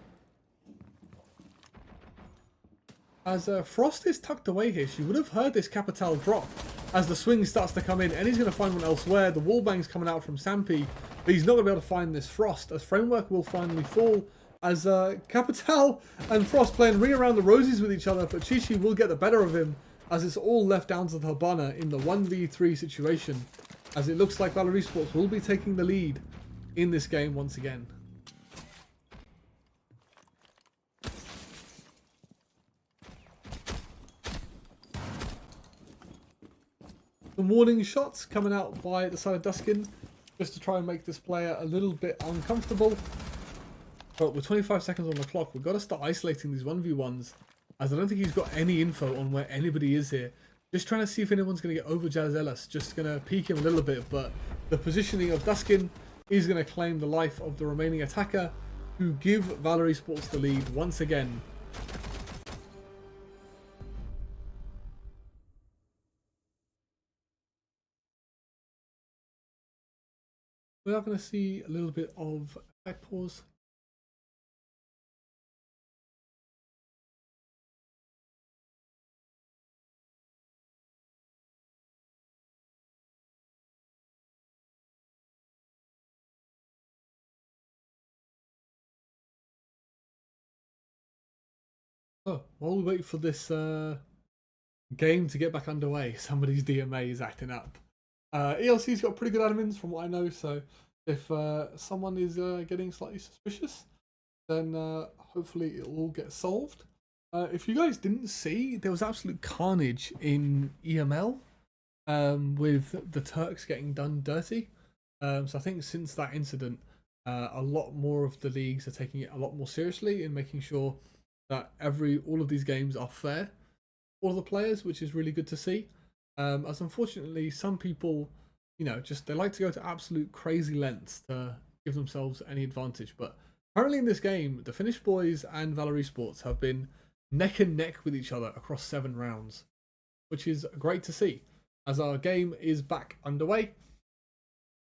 As Frost is tucked away here, she would have heard this Capital drop as the swing starts to come in, and he's going to find one elsewhere. The wallbang's coming out from Sampi, but he's not going to be able to find this Frost, as Framework will finally fall, as Capital and Frost playing ring around the roses with each other, but Chichi will get the better of him, as it's all left down to the Habana in the 1v3 situation, as it looks like Valor Esports will be taking the lead in this game once again. Some warning shots coming out by the side of Duskin, just to try and make this player a little bit uncomfortable. But with 25 seconds on the clock, we've got to start isolating these 1v1s, as I don't think he's got any info on where anybody is here. Just trying to see if anyone's going to get over Jazzelis, just going to peek him a little bit, but the positioning of Duskin is going to claim the life of the remaining attacker, who give Valor Esports the lead once again. We are going to see a little bit of effect pause. Oh, while we wait for this game to get back underway, somebody's DMA is acting up. ELC's got pretty good admins from what I know, so if someone is getting slightly suspicious, then hopefully it'll all get solved. If you guys didn't see, there was absolute carnage in EML with the Turks getting done dirty. So I think since that incident, a lot more of the leagues are taking it a lot more seriously in making sure that all of these games are fair for the players, which is really good to see. As unfortunately, some people, just they like to go to absolute crazy lengths to give themselves any advantage. But currently in this game, the Finnish boys and Valor Esports have been neck and neck with each other across 7 rounds, which is great to see. As our game is back underway,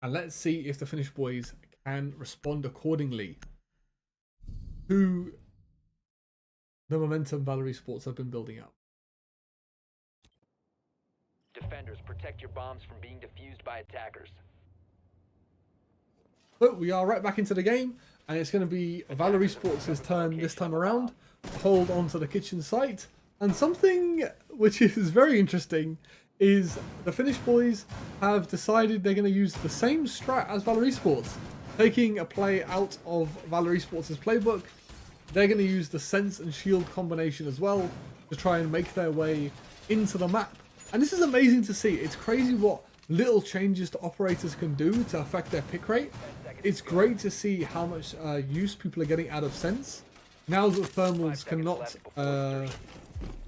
and let's see if the Finnish boys can respond accordingly to the momentum Valor Esports have been building up. Defenders, protect your bombs from being defused by attackers. So we are right back into the game, and it's going to be Valor Esports' turn this time around. Hold on to the kitchen site, and something which is very interesting is the Finnish boys have decided they're going to use the same strat as Valor Esports, taking a play out of Valor Esports' playbook. They're going to use the sense and shield combination as well to try and make their way into the map. And this is amazing to see. It's crazy what little changes to operators can do to affect their pick rate. It's great to see how much use people are getting out of sense. Now that thermals cannot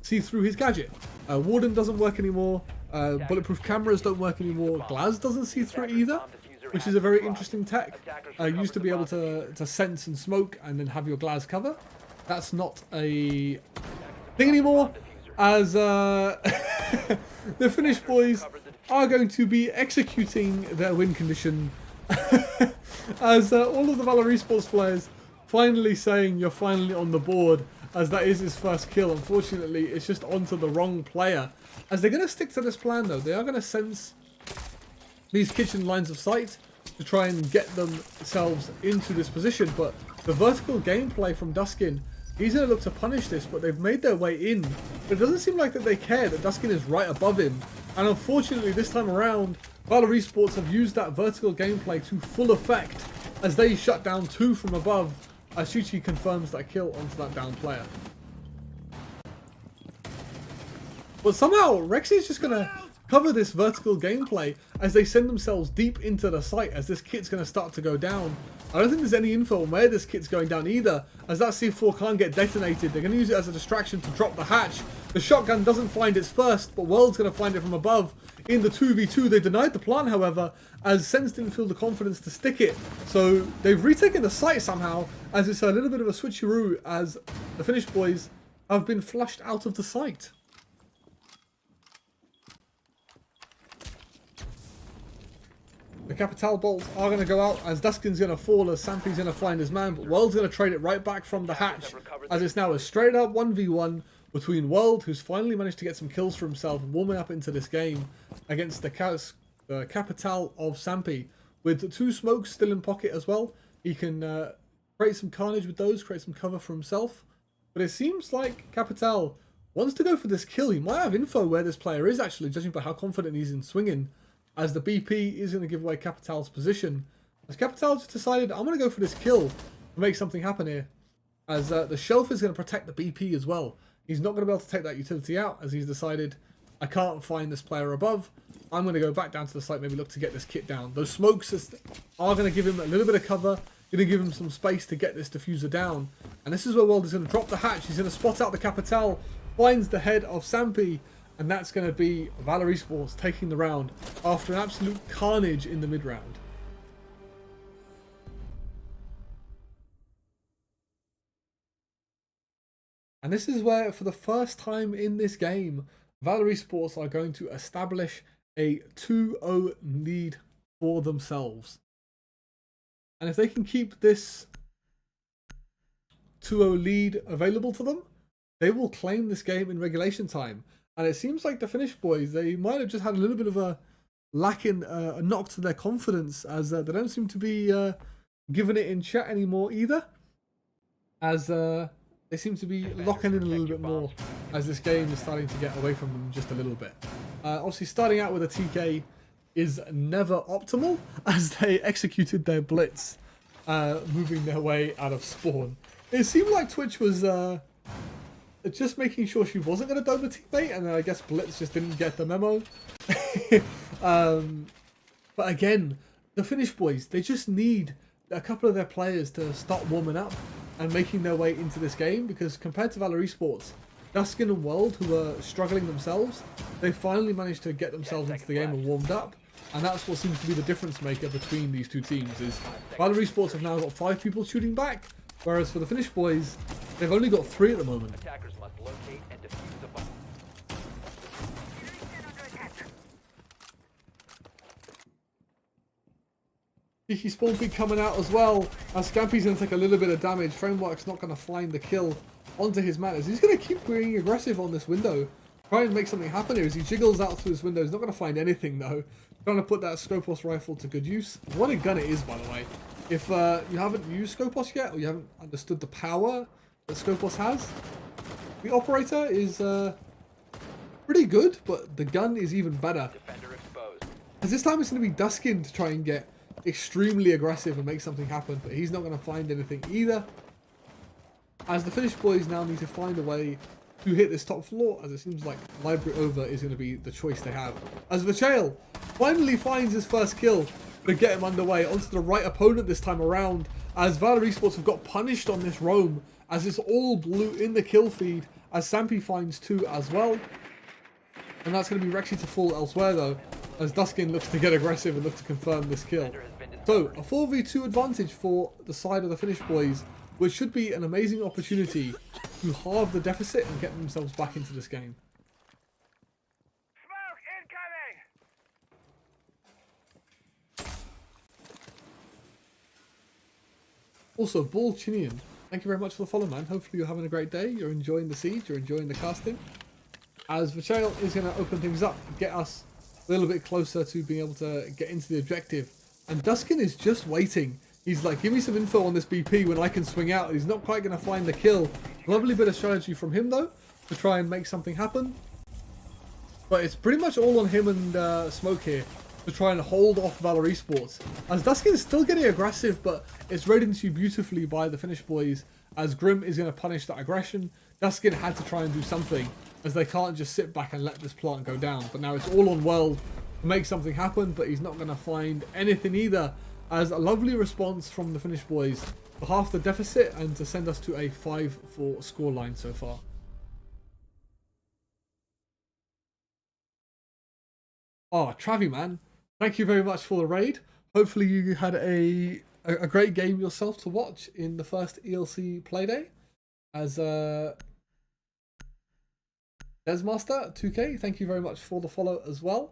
see through his gadget. Warden doesn't work anymore. Bulletproof cameras don't work anymore. Glaz doesn't see through it either, which is a very interesting tech. Used to be able to sense and smoke and then have your Glaz cover. That's not a thing anymore, as the Finnish boys are going to be executing their win condition as all of the Valor Esports players finally saying you're finally on the board, as that is his first kill. Unfortunately, it's just onto the wrong player. As they're going to stick to this plan though, they are going to sense these kitchen lines of sight to try and get themselves into this position, but the vertical gameplay from Duskin, he's going to look to punish this, but they've made their way in. But it doesn't seem like that they care that Duskin is right above him. And unfortunately, this time around, Valor Esports have used that vertical gameplay to full effect as they shut down 2 from above, as Shuchi confirms that kill onto that down player. But somehow, Rexy is just going to cover this vertical gameplay as they send themselves deep into the site as this kit's going to start to go down. I don't think there's any info on where this kit's going down either, as that C4 can't get detonated. They're going to use it as a distraction to drop the hatch. The shotgun doesn't find its first, but World's going to find it from above. In the 2v2, they denied the plant, however, as Sense didn't feel the confidence to stick it. So they've retaken the site somehow, as it's a little bit of a switcheroo, as the Finnish boys have been flushed out of the site. The Capital bolts are going to go out as Duskin's going to fall, as Sampi's going to find his man, but World's going to trade it right back from the hatch, as it's now a straight up 1v1 between World, who's finally managed to get some kills for himself, warming up into this game against the Capital of Sampi, with 2 smokes still in pocket as well. He can create some carnage with those, create some cover for himself, but it seems like Capital wants to go for this kill. He might have info where this player is actually, judging by how confident he's in swinging, as the BP is going to give away Capital's position. As Capital just decided, I'm going to go for this kill to make something happen here. As the shelf is going to protect the BP as well. He's not going to be able to take that utility out, as he's decided, I can't find this player above. I'm going to go back down to the site, maybe look to get this kit down. Those smokes are going to give him a little bit of cover, going to give him some space to get this diffuser down. And this is where World is going to drop the hatch. He's going to spot out the Capital, finds the head of Sampi, and that's going to be Valor Esports taking the round after an absolute carnage in the mid-round. And this is where, for the first time in this game, Valor Esports are going to establish a 2-0 lead for themselves. And if they can keep this 2-0 lead available to them, they will claim this game in regulation time. And it seems like the Finnish boys, they might have just had a little bit of a lack in a knock to their confidence, as they don't seem to be giving it in chat anymore either, as they seem to be locking in a little bit more as this game is starting to get away from them just a little bit. Obviously starting out with a TK is never optimal, as they executed their blitz, moving their way out of spawn. It seemed like Twitch was just making sure she wasn't going to dome the teammate, and then I guess Blitz just didn't get the memo. But again, the Finnish boys, they just need a couple of their players to start warming up and making their way into this game, because compared to Valor Esports, Duskin and World, who are struggling themselves, they finally managed to get themselves into the game and warmed up. And that's what seems to be the difference maker between these two teams, is Valor Esports have now got 5 people shooting back, whereas for the Finnish boys, they've only got 3 at the moment. Attackers must locate and defuse the bomb. Cheeky spawn peek coming out as well, as Scampy's going to take a little bit of damage. Framework's not going to find the kill onto his manners. He's going to keep being aggressive on this window, try and make something happen here as he jiggles out through his window. He's not going to find anything though. Trying to put that Scopos rifle to good use. What a gun it is, by the way. If you haven't used Scopos yet, or you haven't understood the power that Scopos has, the operator is pretty good, but the gun is even better. Defender exposed. Because this time it's going to be Duskin to try and get extremely aggressive and make something happen, but he's not going to find anything either. As the Finnish boys now need to find a way to hit this top floor, as it seems like Library Over is going to be the choice they have. As Vachail finally finds his first kill to get him underway onto the right opponent this time around, as Valor Esports have got punished on this roam, as it's all blue in the kill feed, as Sampy finds 2 as well. And that's going to be Rexy to fall elsewhere though, as Duskin looks to get aggressive and look to confirm this kill. So, a 4v2 advantage for the side of the Finnish boys, which should be an amazing opportunity to halve the deficit and get themselves back into this game. Smoke incoming! Also, Ball Chinian, thank you very much for the follow, man. Hopefully you're having a great day, you're enjoying the siege, you're enjoying the casting. As Vachail is going to open things up, get us a little bit closer to being able to get into the objective. And Duskin is just waiting. He's like, give me some info on this BP when I can swing out. He's not quite going to find the kill. Lovely bit of strategy from him though, to try and make something happen. But it's pretty much all on him and Smoke here to try and hold off Valor Esports. As Duskin is still getting aggressive, but it's read into beautifully by the Finnish boys, as Grim is going to punish that aggression. Duskin had to try and do something, as they can't just sit back and let this plant go down. But now it's all on World to make something happen, but he's not going to find anything either. As a lovely response from the Finnish boys for half the deficit and to send us to a 5-4 scoreline so far. Oh, Travi, man. Thank you very much for the raid. Hopefully you had a great game yourself to watch in the first ELC Playday. As Desmaster 2K, thank you very much for the follow as well.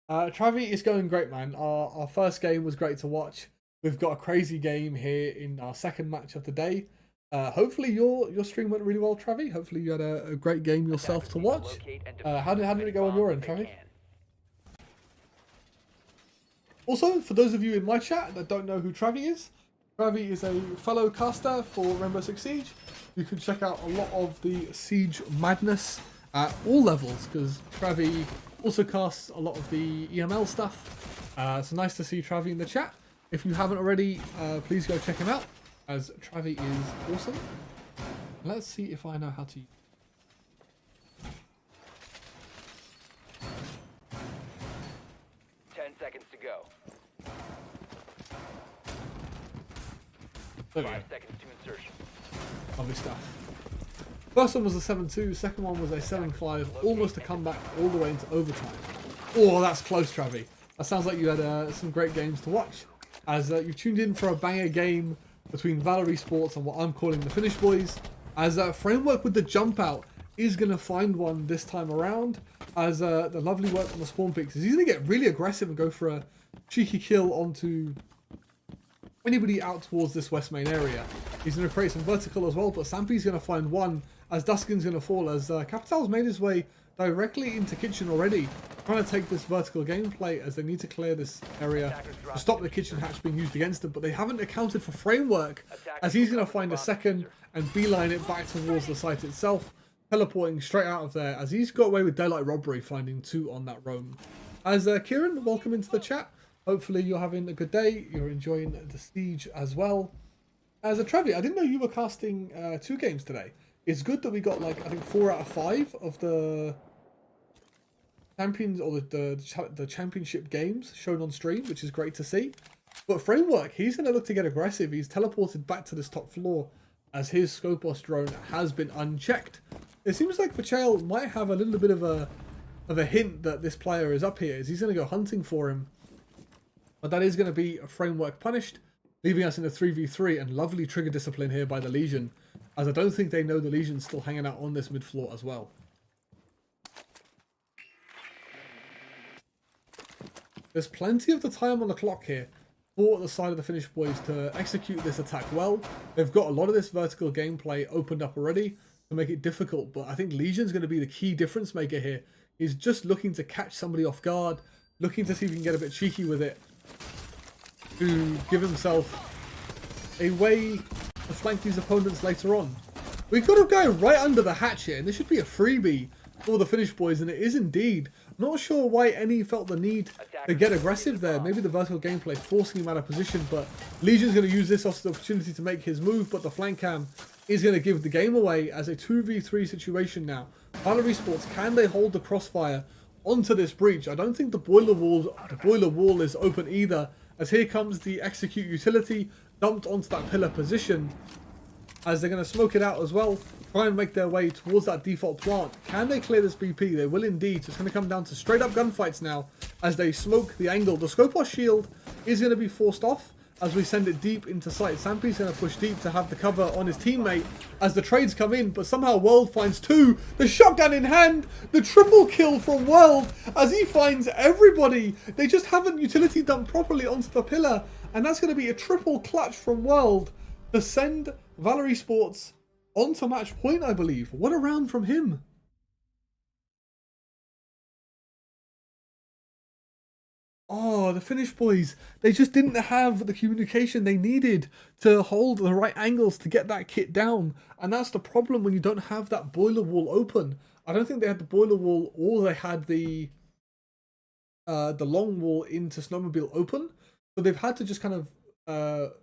Travi is going great, man. Our first game was great to watch. We've got a crazy game here in our second match of the day. Hopefully your stream went really well, Travi. Hopefully you had a great game yourself to watch. How did it go on your end, Travi? Also, for those of you in my chat that don't know who Travi is a fellow caster for Rainbow Six Siege. You can check out a lot of the Siege madness at all levels, because Travi also casts a lot of the EML stuff. So nice to see Travi in the chat. If you haven't already, please go check him out, as Travi is awesome. Let's see if I know how to use. 10 seconds to go. There we go. 5 seconds to insertion. Lovely stuff. First one was a 7-2, second one was a 7-5, almost a comeback all the way into overtime. Oh, that's close, Travi. That sounds like you had some great games to watch, as you've tuned in for a banger game between Valor Esports and what I'm calling the Finnish boys, as Framework with the jump out is going to find one this time around, as the lovely work on the spawn picks is he's going to get really aggressive and go for a cheeky kill onto anybody out towards this west main area. He's going to create some vertical as well, but Sampy's going to find one as Duskin's going to fall, as Capital's made his way directly into kitchen already, trying to take this vertical gameplay as they need to clear this area to stop the kitchen hatch being used against them, but they haven't accounted for framework, as he's going to find a second and beeline it back towards the site itself, teleporting straight out of there as he's got away with daylight robbery, finding 2 on that roam. As Kieran, welcome into the chat. Hopefully you're having a good day, you're enjoying the siege as well. As a Trevi, I didn't know you were casting 2 games today. It's good that we got, like, I think 4 out of 5 of the champions, or the championship games shown on stream, which is great to see. But Framework, he's going to look to get aggressive. He's teleported back to this top floor as his Scopos drone has been unchecked. It seems like Vachel might have a little bit of a hint that this player is up here, as he's going to go hunting for him. But that is going to be a Framework punished, leaving us in a 3v3, and lovely trigger discipline here by the Legion, as I don't think they know the Legion's still hanging out on this mid floor as well. There's plenty of the time on the clock here for the side of the Finnish boys to execute this attack well. They've got a lot of this vertical gameplay opened up already to make it difficult, but I think Legion's going to be the key difference maker here. He's just looking to catch somebody off guard, looking to see if he can get a bit cheeky with it, to give himself a way to flank these opponents later on. We've got a guy right under the hatch here, and this should be a freebie for the Finnish boys, and it is indeed. Not sure why any felt the need to get aggressive there. Maybe the vertical gameplay forcing him out of position, but Legion's going to use this as the opportunity to make his move, but the flank cam is going to give the game away as a 2v3 situation now. Valerie Sports, can they hold the crossfire onto this breach? I don't think the boiler wall is open either, as here comes the execute utility dumped onto that pillar position, as they're going to smoke it out as well, try and make their way towards that default plant. Can they clear this BP? They will indeed. So it's going to come down to straight up gunfights now as they smoke the angle. The Scopos shield is going to be forced off as we send it deep into sight. Sampy's going to push deep to have the cover on his teammate as the trades come in, but somehow World finds 2. The shotgun in hand, the triple kill from World as he finds everybody. They just haven't utility dumped properly onto the pillar, and that's going to be a triple clutch from World to send Valerie Sports onto match point, I believe. What a round from him. Oh, the Finnish boys, they just didn't have the communication they needed to hold the right angles to get that kit down. And that's the problem when you don't have that boiler wall open. I don't think they had the boiler wall, or they had the long wall into Snowmobile open. So they've had to just kind of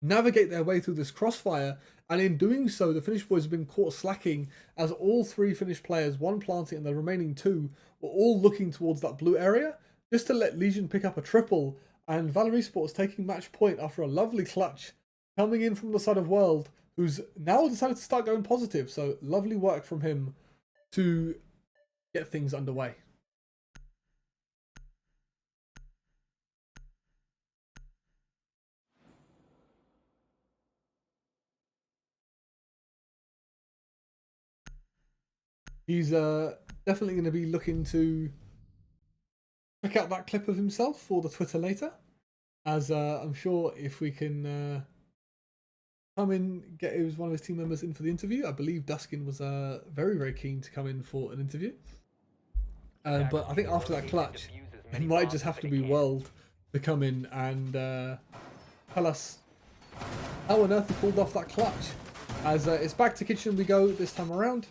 navigate their way through this crossfire, and in doing so the Finnish boys have been caught slacking as all 3 Finnish players, 1 planting and the remaining 2, were all looking towards that blue area just to let Legion pick up a triple, and Valerie Sports taking match point after a lovely clutch coming in from the side of World, who's now decided to start going positive. So lovely work from him to get things underway. He's definitely going to be looking to check out that clip of himself for the Twitter later, as I'm sure if we can come in, get one of his team members in for the interview. I believe Duskin was very, very keen to come in for an interview. But I think after that clutch, it might just have to be World to come in and tell us how on earth he pulled off that clutch. As it's back to kitchen we go this time around.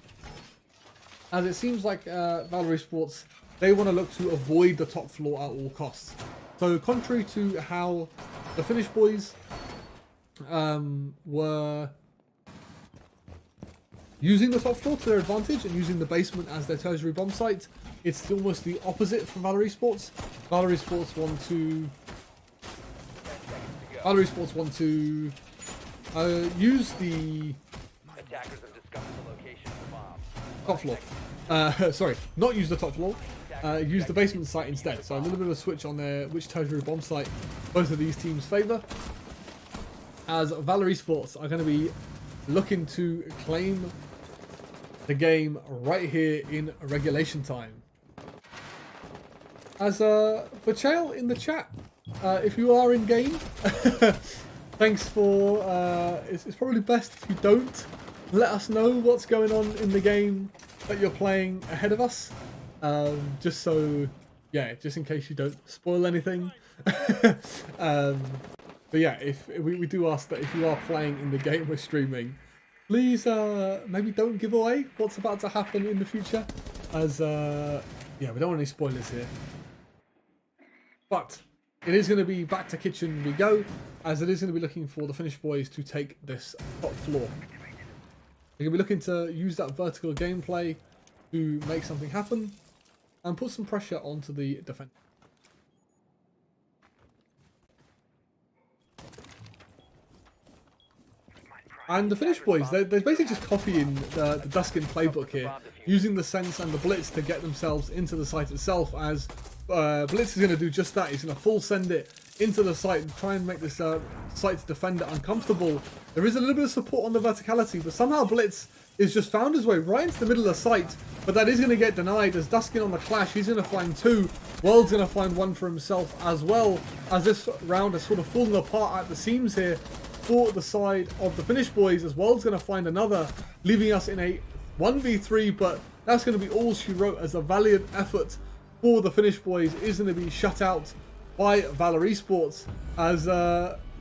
As it seems like Valerie Sports, they want to look to avoid the top floor at all costs. So contrary to how the Finnish boys were using the top floor to their advantage and using the basement as their tertiary bomb site, it's almost the opposite from Valerie Sports. Valerie Sports want to use the Attackers have discovered the location of the bomb. top floor. Sorry, not use the top floor. Use the basement site instead. So a little bit of a switch on their which tertiary bomb site both of these teams favour. As Valerie Sports are going to be looking to claim the game right here in regulation time. As Vachel in the chat, if you are in game, thanks for. It's probably best if you don't let us know what's going on in the game that you're playing ahead of us. Just so, yeah, just in case you don't spoil anything. But yeah, if we do ask that if you are playing in the game we're streaming, please maybe don't give away what's about to happen in the future, as yeah, we don't want any spoilers here. But it is going to be back to kitchen we go, as it is going to be looking for the Finnish boys to take this top floor. They're going to be looking to use that vertical gameplay to make something happen and put some pressure onto the defense. And the Finnish boys, they're basically just copying the Duskin playbook here, using the sense and the blitz to get themselves into the site itself, as Blitz is going to do just that. He's going to full send it into the site and try and make this site's defender uncomfortable. There is a little bit of support on the verticality, but somehow Blitz is just found his way right into the middle of the site, but that is going to get denied as Duskin on the clash. He's going to find two. World's going to find one for himself as well, as this round has sort of fallen apart at the seams here for the side of the Finnish boys, as World's going to find another, leaving us in a 1v3, but that's going to be all she wrote, as a valiant effort for the Finnish boys is going to be shut out by Valor Esports, as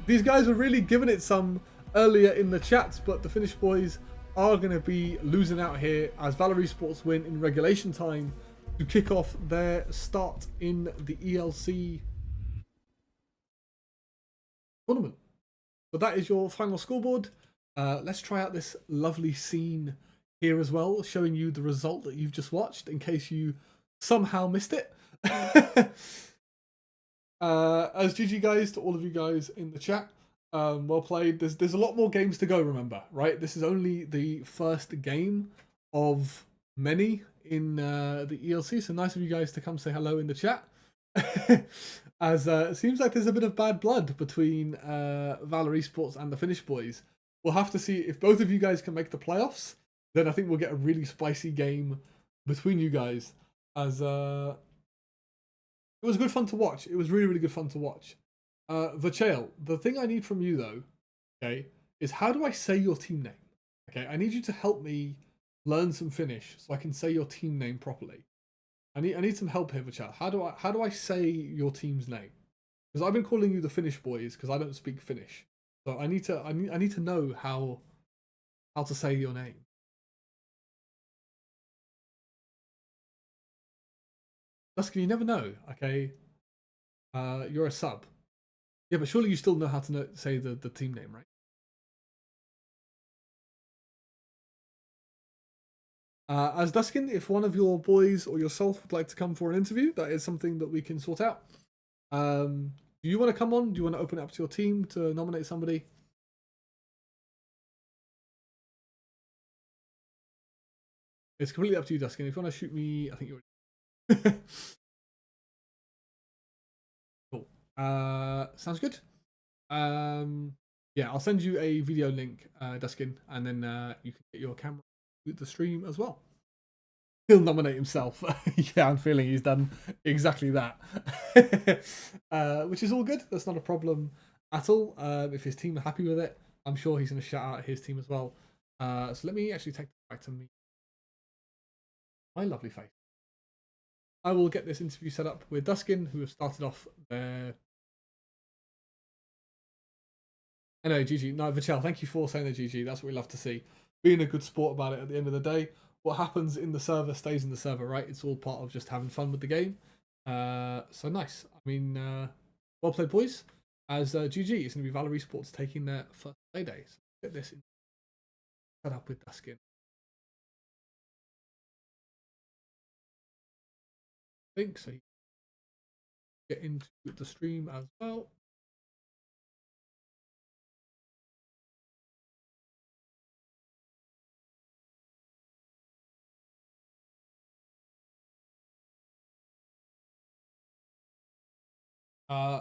these guys were really giving it some earlier in the chat, but the Finnish boys are going to be losing out here as Valor Esports win in regulation time to kick off their start in the ELC tournament. So that is your final scoreboard. Let's try out this lovely scene here as well, showing you the result that you've just watched in case you somehow missed it. As GG guys to all of you guys in the chat. Well played. There's a lot more games to go, remember, right? This is only the first game of many in the ELC, so nice of you guys to come say hello in the chat. As it seems like there's a bit of bad blood between Valor Esports and the Finnish boys. We'll have to see if both of you guys can make the playoffs. Then I think we'll get a really spicy game between you guys. As it was good fun to watch. It was really, really good fun to watch. Vachail, the thing I need from you though, okay, is how do I say your team name? Okay, I need you to help me learn some Finnish so I can say your team name properly. I need some help here, Vachail. How do I say your team's name? Because I've been calling you the Finnish boys because I don't speak Finnish. So I need to know how to say your name. Duskin, you never know, okay? You're a sub. Yeah, but surely you still know how to say the team name, right? As Duskin, if one of your boys or yourself would like to come for an interview, that is something that we can sort out. Do you want to come on? Do you want to open it up to your team to nominate somebody? It's completely up to you, Duskin. If you want to shoot me, I think you're... Cool. Sounds good. Yeah, I'll send you a video link, Duskin, and then you can get your camera with the stream as well. He'll nominate himself. Yeah, I'm feeling he's done exactly that. Which is all good. That's not a problem at all. If his team are happy with it, I'm sure he's going to shout out his team as well. So let me actually take that back to me. My lovely face. I will get this interview set up with Duskin, who have started off their... Anyway, GG. No, Vichel, thank you for saying the GG. That's what we love to see. Being a good sport about it at the end of the day. What happens in the server stays in the server, right? It's all part of just having fun with the game. So nice. I mean, well played, boys. As GG, it's going to be Valor Esports taking their first Playday. So get this set up with Duskin. I think so. Get into the stream as well.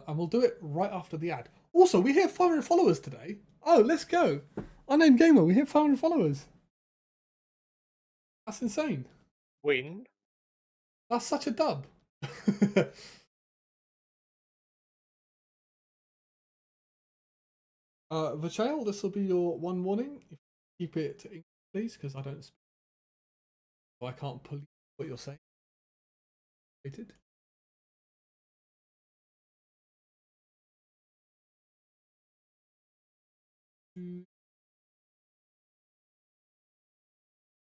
And we'll do it right after the ad. Also, we hit 500 followers today. Oh, let's go. Unnamed Gamer, we hit 500 followers. That's insane. Win. That's such a dub. Vachael, this will be your one warning. If you keep it to English, please, because I don't speak. So I can't police what you're saying. Rated.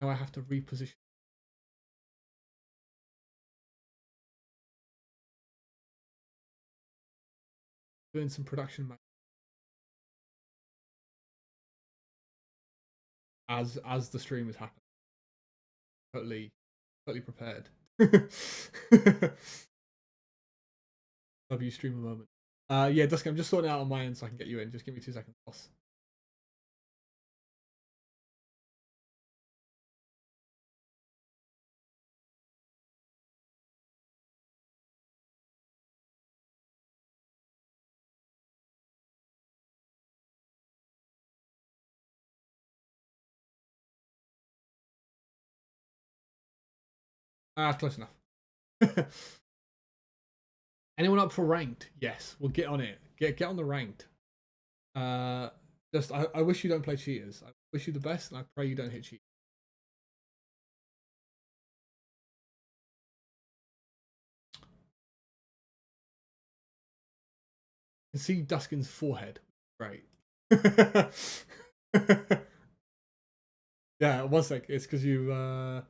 Now I have to reposition. Doing some production as the stream is happening. Totally prepared. Love you, stream a moment. Yeah, Dusky, I'm just sorting it out on my end so I can get you in. Just give me 2 seconds, boss. Close enough. Anyone up for ranked? Yes, we'll get on it. Get on the ranked. Just I wish you don't play cheaters. I wish you the best, and I pray you don't hit cheaters. You can see Duskin's forehead. Great. Yeah, 1 sec. It's because you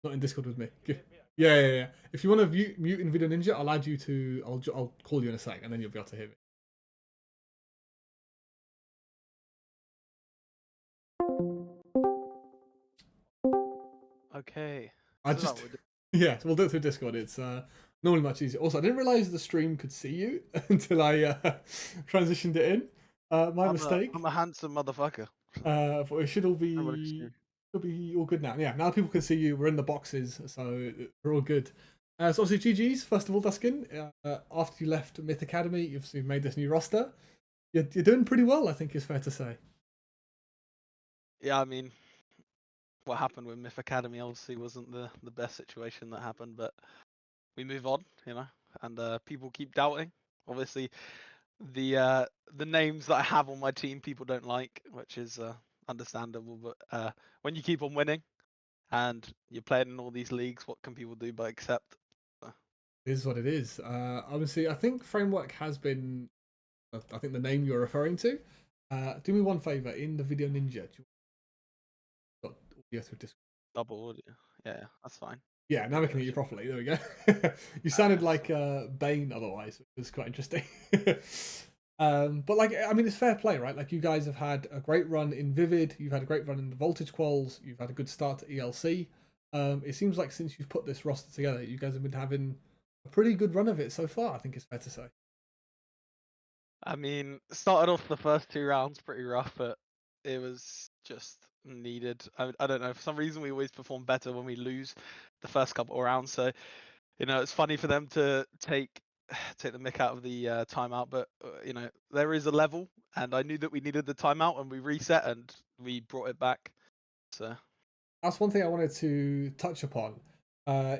not in Discord with me. Yeah. If you want to mute in Video Ninja, I'll add you to. I'll call you in a sec, and then you'll be able to hear me. Okay. I So just yeah, we'll do it through Discord. It's normally much easier. Also, I didn't realize the stream could see you until I transitioned it in. My mistake. I'm a handsome motherfucker. But it should all Everybody can see be me. all good now. Yeah, now people can see you. We're in the boxes, so we're all good. So obviously GG's first of all, Duskin. After you left Myth Academy, you've made this new roster. You're doing pretty well, I think it's fair to say. Yeah, I mean, what happened with Myth Academy obviously wasn't the best situation that happened, but we move on, you know, and people keep doubting. Obviously, the names that I have on my team people don't like, which is understandable. But when you keep on winning and you're playing in all these leagues, what can people do but accept? It is what it is. Obviously, I think Framework has been. I think the name you're referring to. Do me one favor in the Video Ninja. Do you got audio through Discord? Double audio. Yeah, that's fine. Yeah, now we can hear you properly. There we go. You sounded like Bane otherwise, which was quite interesting. But like, I mean, it's fair play, right? Like, you guys have had a great run in Vivid. You've had a great run in the Voltage Quals. You've had a good start to ELC. It seems like since you've put this roster together, you guys have been having a pretty good run of it so far. I think it's fair to say. I mean, started off the first 2 rounds pretty rough, but it was just needed. I don't know. For some reason, we always perform better when we lose the first couple of rounds. So, you know, it's funny for them to take the mick out of the timeout, but you know, there is a level, and I knew that we needed the timeout, and we reset and we brought it back. So That's one thing I wanted to touch upon.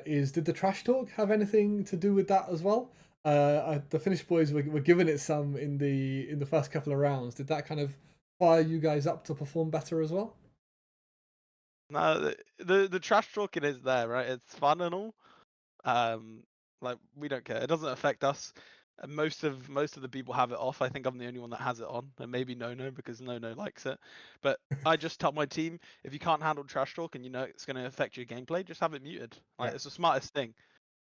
Is did the trash talk have anything to do with that as well? The Finnish boys were giving it some in the first couple of rounds. Did that kind of fire you guys up to perform better as well? no, the trash talking is there, right? It's fun and all. Like, we don't care. It doesn't affect us. And most of the people have it off. I think I'm the only one that has it on, and maybe No because No likes it. But I just tell my team, if you can't handle trash talk and you know it's going to affect your gameplay, just have it muted. Like, Yeah. it's the smartest thing.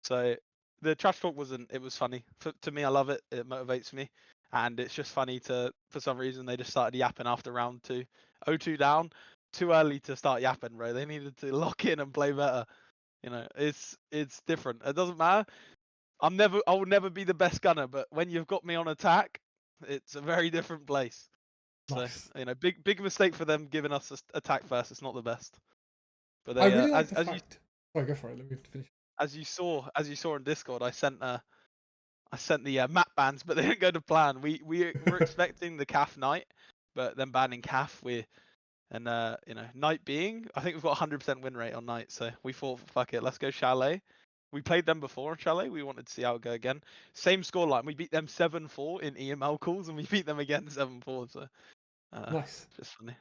So the trash talk wasn't. It was funny. To me, I love it. It motivates me, and it's just funny to. For some reason, they just started yapping after round 2. 0-2 down. Too early to start yapping, bro. They needed to lock in and play better. You know, it's different. It doesn't matter. I will never be the best gunner, but when you've got me on attack, it's a very different place. Nice. So, you know, big mistake for them giving us attack first. It's not the best. But I they, really like the fact. Sorry, go for it. Let me finish. as you saw in Discord, I sent the map bans, but they didn't go to plan. We were expecting the CAF Knight, but then banning CAF, and you know, Knight being, I think we've got 100% win rate on Knight, so we thought, fuck it, let's go Chalet. We played them before in Chalet. We wanted to see how it go again. Same scoreline. We beat them 7-4 in EML calls, and we beat them again 7-4. So Nice. Just funny.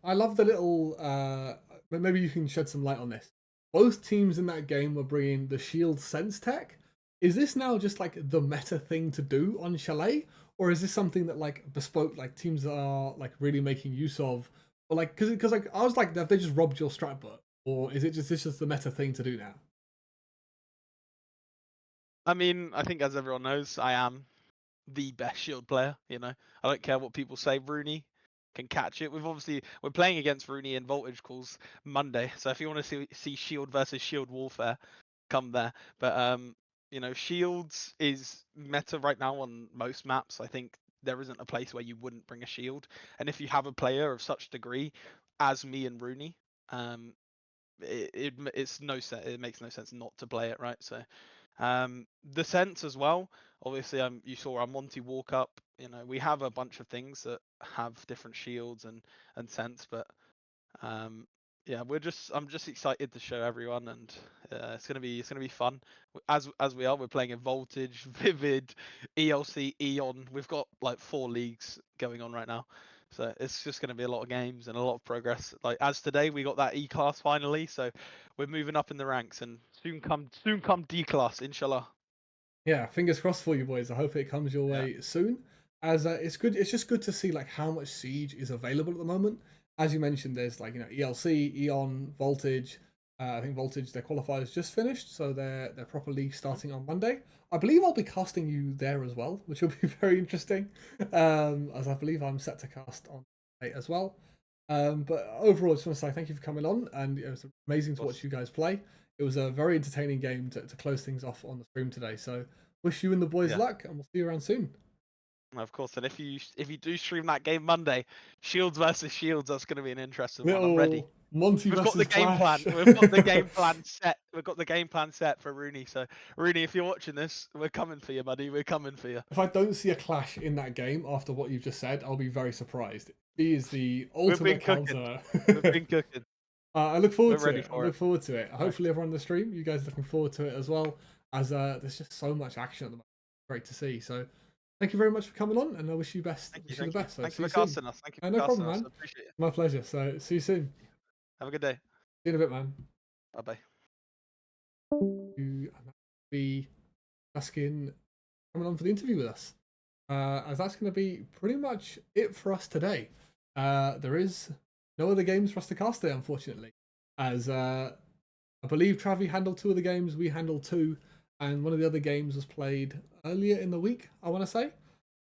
I love the little. Maybe you can shed some light on this. Both teams in that game were bringing the shield sense tech. Is this now just like the meta thing to do on Chalet, or is this something that like bespoke like teams are like really making use of, or like because like I was like have they just robbed your strat book, or is it just this just the meta thing to do now? I mean, I think as everyone knows, I am the best shield player. You know, I don't care what people say. Rooney can catch it. We're playing against Rooney in Voltage calls Monday, so if you want to see shield versus shield warfare, come there. But you know, shields is meta right now on most maps. I think there isn't a place where you wouldn't bring a shield, and if you have a player of such degree as me and Rooney, it's no sense. It makes no sense not to play it, right? So the sense as well. Obviously, you saw our Monty walk up. You know, we have a bunch of things that have different shields and sense, but yeah, I'm just excited to show everyone, and it's gonna be fun. As we're playing in Voltage, Vivid, ELC, Eon. We've got like 4 leagues going on right now. So it's just going to be a lot of games and a lot of progress. Like as today, we got that E class finally, so we're moving up in the ranks, and soon come D class, inshallah. Yeah, fingers crossed for you boys. I hope it comes your Yeah. way soon. As it's good, it's just good to see like how much Siege is available at the moment. As you mentioned, there's like ELC, Eon, Voltage. I think Voltage their qualifiers just finished, so their proper league starting on Monday. I believe I'll be casting you there as well, which will be very interesting. As I believe I'm set to cast on Monday as well. But overall, I just want to say thank you for coming on, and it was amazing to watch you guys play. It was a very entertaining game to close things off on the stream today. So wish you and the boys luck, and we'll see you around soon. Of course, and if you do stream that game Monday, Shields versus Shields, that's going to be an interesting one. I'm ready. Monty We've got versus the game Clash. plan. We've got the game plan set. We've got the game plan set for Rooney. So Rooney, if you're watching this, we're coming for you, buddy. We're coming for you. If I don't see a clash in that game after what you've just said, I'll be very surprised. He is the ultimate counter. We've been cooking. I look forward We're to ready it. I for look it. forward to it. Hopefully, everyone on the stream, you guys are looking forward to it as well. As there's just so much action at the moment. Great to see. So, thank you very much for coming on, and I wish you best. Thank you. Wish you the best. So Thank see you you for soon. casting us. Thank you for No casting problem, us. man. I appreciate it. My pleasure. So see you soon. Have a good day. See you in a bit, man. Bye bye. You be asking coming on for the interview with us. As that's going to be pretty much it for us today. There is no other games for us to cast today, unfortunately. As I believe Travi handled 2 of the games, we handled 2, and one of the other games was played earlier in the week, I want to say.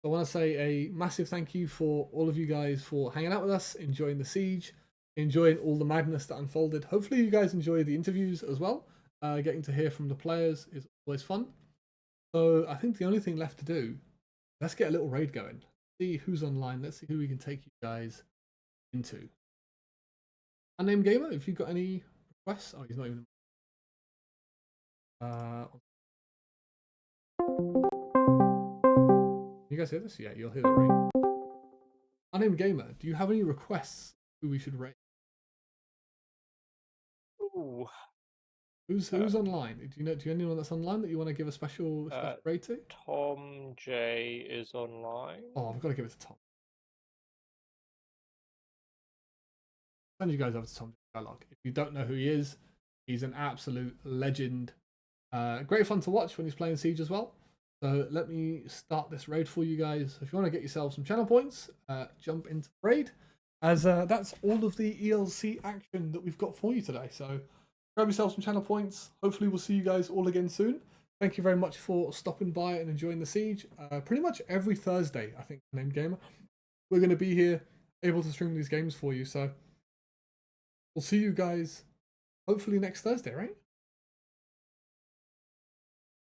I want to say a massive thank you for all of you guys for hanging out with us, enjoying the siege, enjoying all the madness that unfolded. Hopefully you guys enjoy the interviews as well. Getting to hear from the players is always fun. So I think the only thing left to do, let's get a little raid going. See who's online. Let's see who we can take you guys into. Unnamed Gamer, if you've got any requests. Oh, he's not even. You guys hear this? Yeah, you'll hear the raid. Unnamed Gamer, do you have any requests who we should raid? Ooh. Who's online? Do you know anyone that's online that you want to give a special raid to? Tom J is online. Oh, I've got to give it to Tom. Send you guys over to Tom Dialogue. If you don't know who he is, he's an absolute legend. Great fun to watch when he's playing Siege as well. So let me start this raid for you guys. If you want to get yourself some channel points, jump into the raid. As that's all of the ELC action that we've got for you today. So grab yourself some channel points. Hopefully we'll see you guys all again soon. Thank you very much for stopping by and enjoying the Siege. Pretty much every Thursday, I think, Named Gamer, we're going to be here able to stream these games for you. So we'll see you guys hopefully next Thursday, right?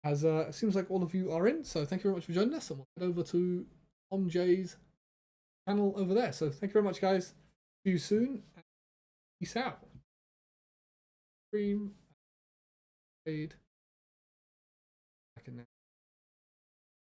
As it seems like all of you are in, so thank you very much for joining us, and we'll head over to Tom J's channel over there. So thank you very much, guys. See you soon. Peace out. Stream. Fade.